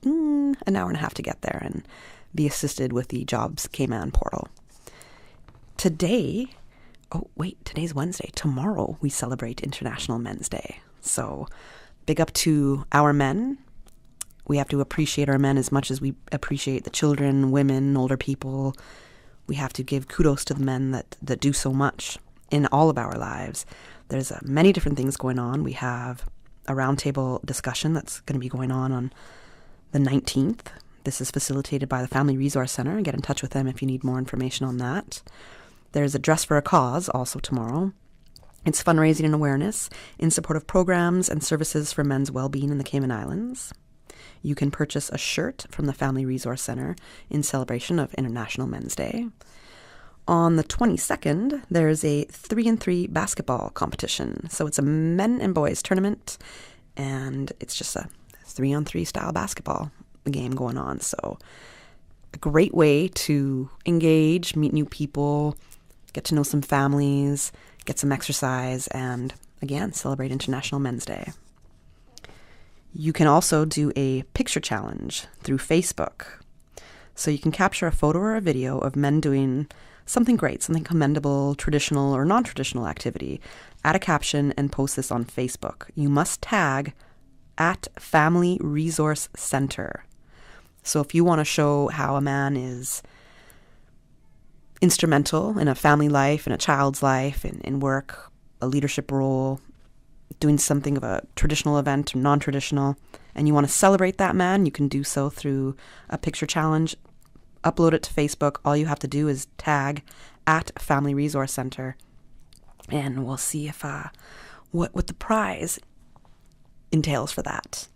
an hour and a half to get there and be assisted with the Jobs Cayman portal. Today, today's Wednesday. Tomorrow we celebrate International Men's Day. So big up to our men. We have to appreciate our men as much as we appreciate the children, women, older people. We have to give kudos to the men that do so much in all of our lives. There's many different things going on. We have a roundtable discussion that's going to be going on the 19th. This is facilitated by the Family Resource Center. Get in touch with them if you need more information on that. There's a Dress for a Cause also tomorrow. It's fundraising and awareness in support of programs and services for men's well-being in the Cayman Islands. You can purchase a shirt from the Family Resource Center in celebration of International Men's Day. On the 22nd, there's a 3-on-3 basketball competition. So it's a men and boys tournament, and it's just a 3-on-3 style basketball game going on. So a great way to engage, meet new people, get to know some families, get some exercise, and again, celebrate International Men's Day. You can also do a picture challenge through Facebook. So you can capture a photo or a video of men doing something great, something commendable, traditional or non-traditional activity. Add a caption and post this on Facebook. You must tag at Family Resource Center. So if you want to show how a man is instrumental in a family life, in a child's life, in work, a leadership role, doing something of a traditional event or non-traditional, and you want to celebrate that man, you can do so through a picture challenge. Upload it to Facebook. All you have to do is tag at Family Resource Center, and we'll see if what the prize entails for that.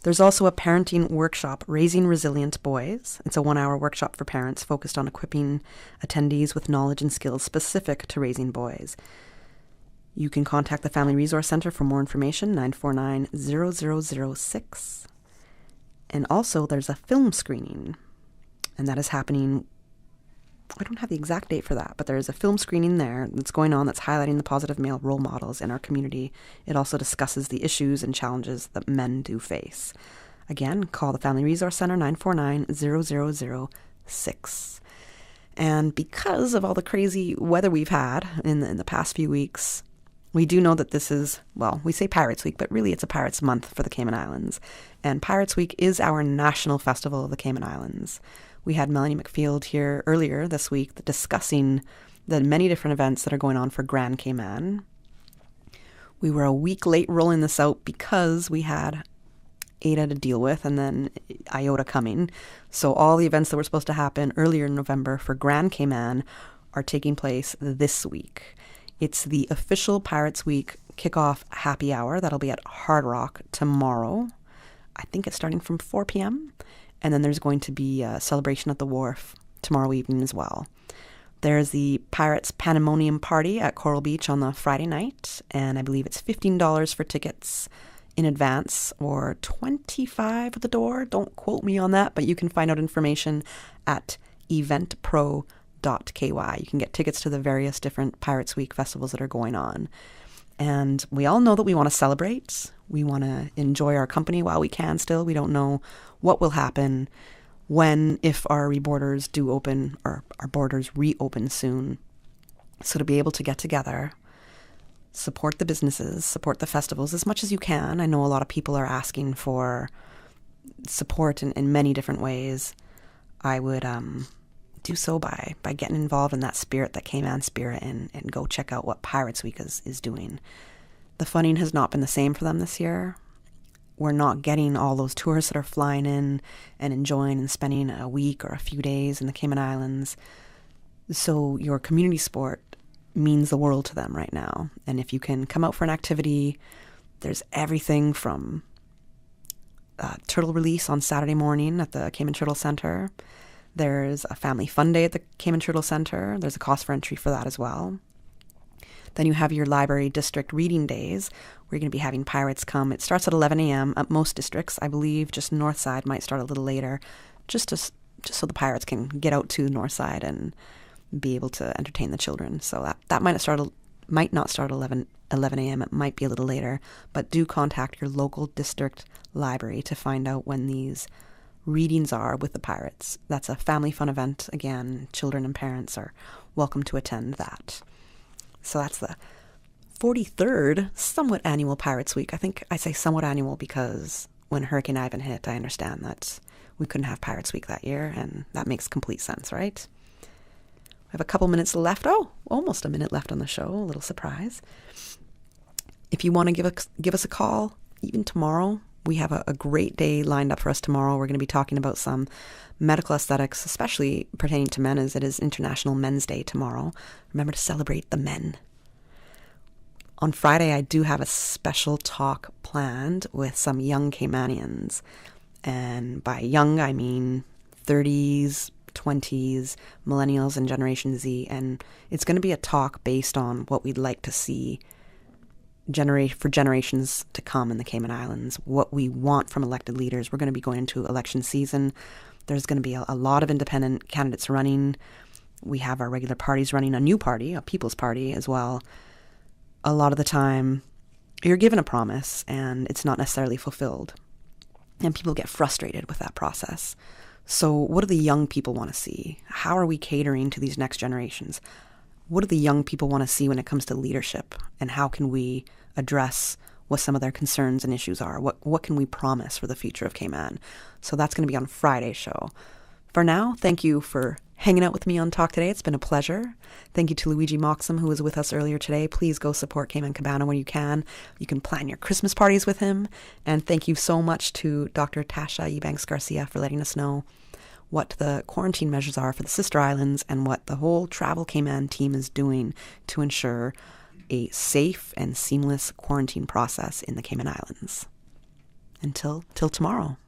There's also a parenting workshop, Raising Resilient Boys. It's a 1-hour workshop for parents focused on equipping attendees with knowledge and skills specific to raising boys. You can contact the Family Resource Center for more information, 949-0006. And also there's a film screening, and that is happening, I don't have the exact date for that, but there's a film screening there that's going on that's highlighting the positive male role models in our community. It also discusses the issues and challenges that men do face. Again, call the Family Resource Center, 949-0006. And because of all the crazy weather we've had in the past few weeks, we do know that this is, well, we say Pirates Week, but really it's a Pirates Month for the Cayman Islands. And Pirates Week is our national festival of the Cayman Islands. We had Melanie McField here earlier this week discussing the many different events that are going on for Grand Cayman. We were a week late rolling this out because we had Ada to deal with and then Iota coming. So all the events that were supposed to happen earlier in November for Grand Cayman are taking place this week. It's the official Pirates Week kickoff happy hour. That'll be at Hard Rock tomorrow. I think it's starting from 4 p.m. And then there's going to be a celebration at the wharf tomorrow evening as well. There's the Pirates Pandemonium Party at Coral Beach on the Friday night, and I believe it's $15 for tickets in advance or $25 at the door. Don't quote me on that, but you can find out information at eventpro.ky. You can get tickets to the various different Pirates Week festivals that are going on. And we all know that we want to celebrate. We want to enjoy our company while we can still. We don't know what will happen when, if our borders do open or our borders reopen soon. So to be able to get together, support the businesses, support the festivals as much as you can. I know a lot of people are asking for support in many different ways. I would do so by getting involved in that spirit, that Cayman spirit, and go check out what Pirates Week is doing. The funding has not been the same for them this year. We're not getting all those tourists that are flying in and enjoying and spending a week or a few days in the Cayman Islands. So your community sport means the world to them right now. And if you can come out for an activity, there's everything from turtle release on Saturday morning at the Cayman Turtle Center. There's a family fun day at the Cayman Turtle Center. There's a cost for entry for that as well. Then you have your library district reading days, where you're going to be having pirates come. It starts at 11 a.m. at most districts. I believe just North Side might start a little later, just so the pirates can get out to the North Side and be able to entertain the children. So that might not start at 11 a.m. It might be a little later, but do contact your local district library to find out when these readings are with the pirates. That's a family fun event. Again, children and parents are welcome to attend that. So that's the 43rd somewhat annual Pirates Week. I think I say somewhat annual because when Hurricane Ivan hit, I understand that we couldn't have Pirates Week that year, and that makes complete sense, right? We have a couple minutes left. Oh, almost a minute left on the show. A little surprise. If you want to give us a call, even tomorrow, We have a great day lined up for us tomorrow. We're going to be talking about some medical aesthetics, especially pertaining to men, as it is International Men's Day tomorrow. Remember to celebrate the men. On Friday, I do have a special talk planned with some young Caymanians. And by young, I mean 30s, 20s, millennials, and Generation Z. And it's going to be a talk based on what we'd like to see for generations to come in the Cayman Islands, what we want from elected leaders. We're going to be going into election season. There's going to be a lot of independent candidates running. We have our regular parties running, a new party, a People's Party as well. A lot of the time, you're given a promise and it's not necessarily fulfilled. And people get frustrated with that process. So what do the young people want to see? How are we catering to these next generations? What do the young people want to see when it comes to leadership? And how can we address what some of their concerns and issues are? What can we promise for the future of Cayman? So that's going to be on Friday's show. For now, thank you for hanging out with me on Talk Today. It's been a pleasure. Thank you to Luigi Moxham, who was with us earlier today. Please go support Cayman Cabana when you can. You can plan your Christmas parties with him. And thank you so much to Dr. Tasha Eubanks Garcia for letting us know what the quarantine measures are for the sister islands and what the whole Travel Cayman team is doing to ensure a safe and seamless quarantine process in the Cayman Islands. Until tomorrow.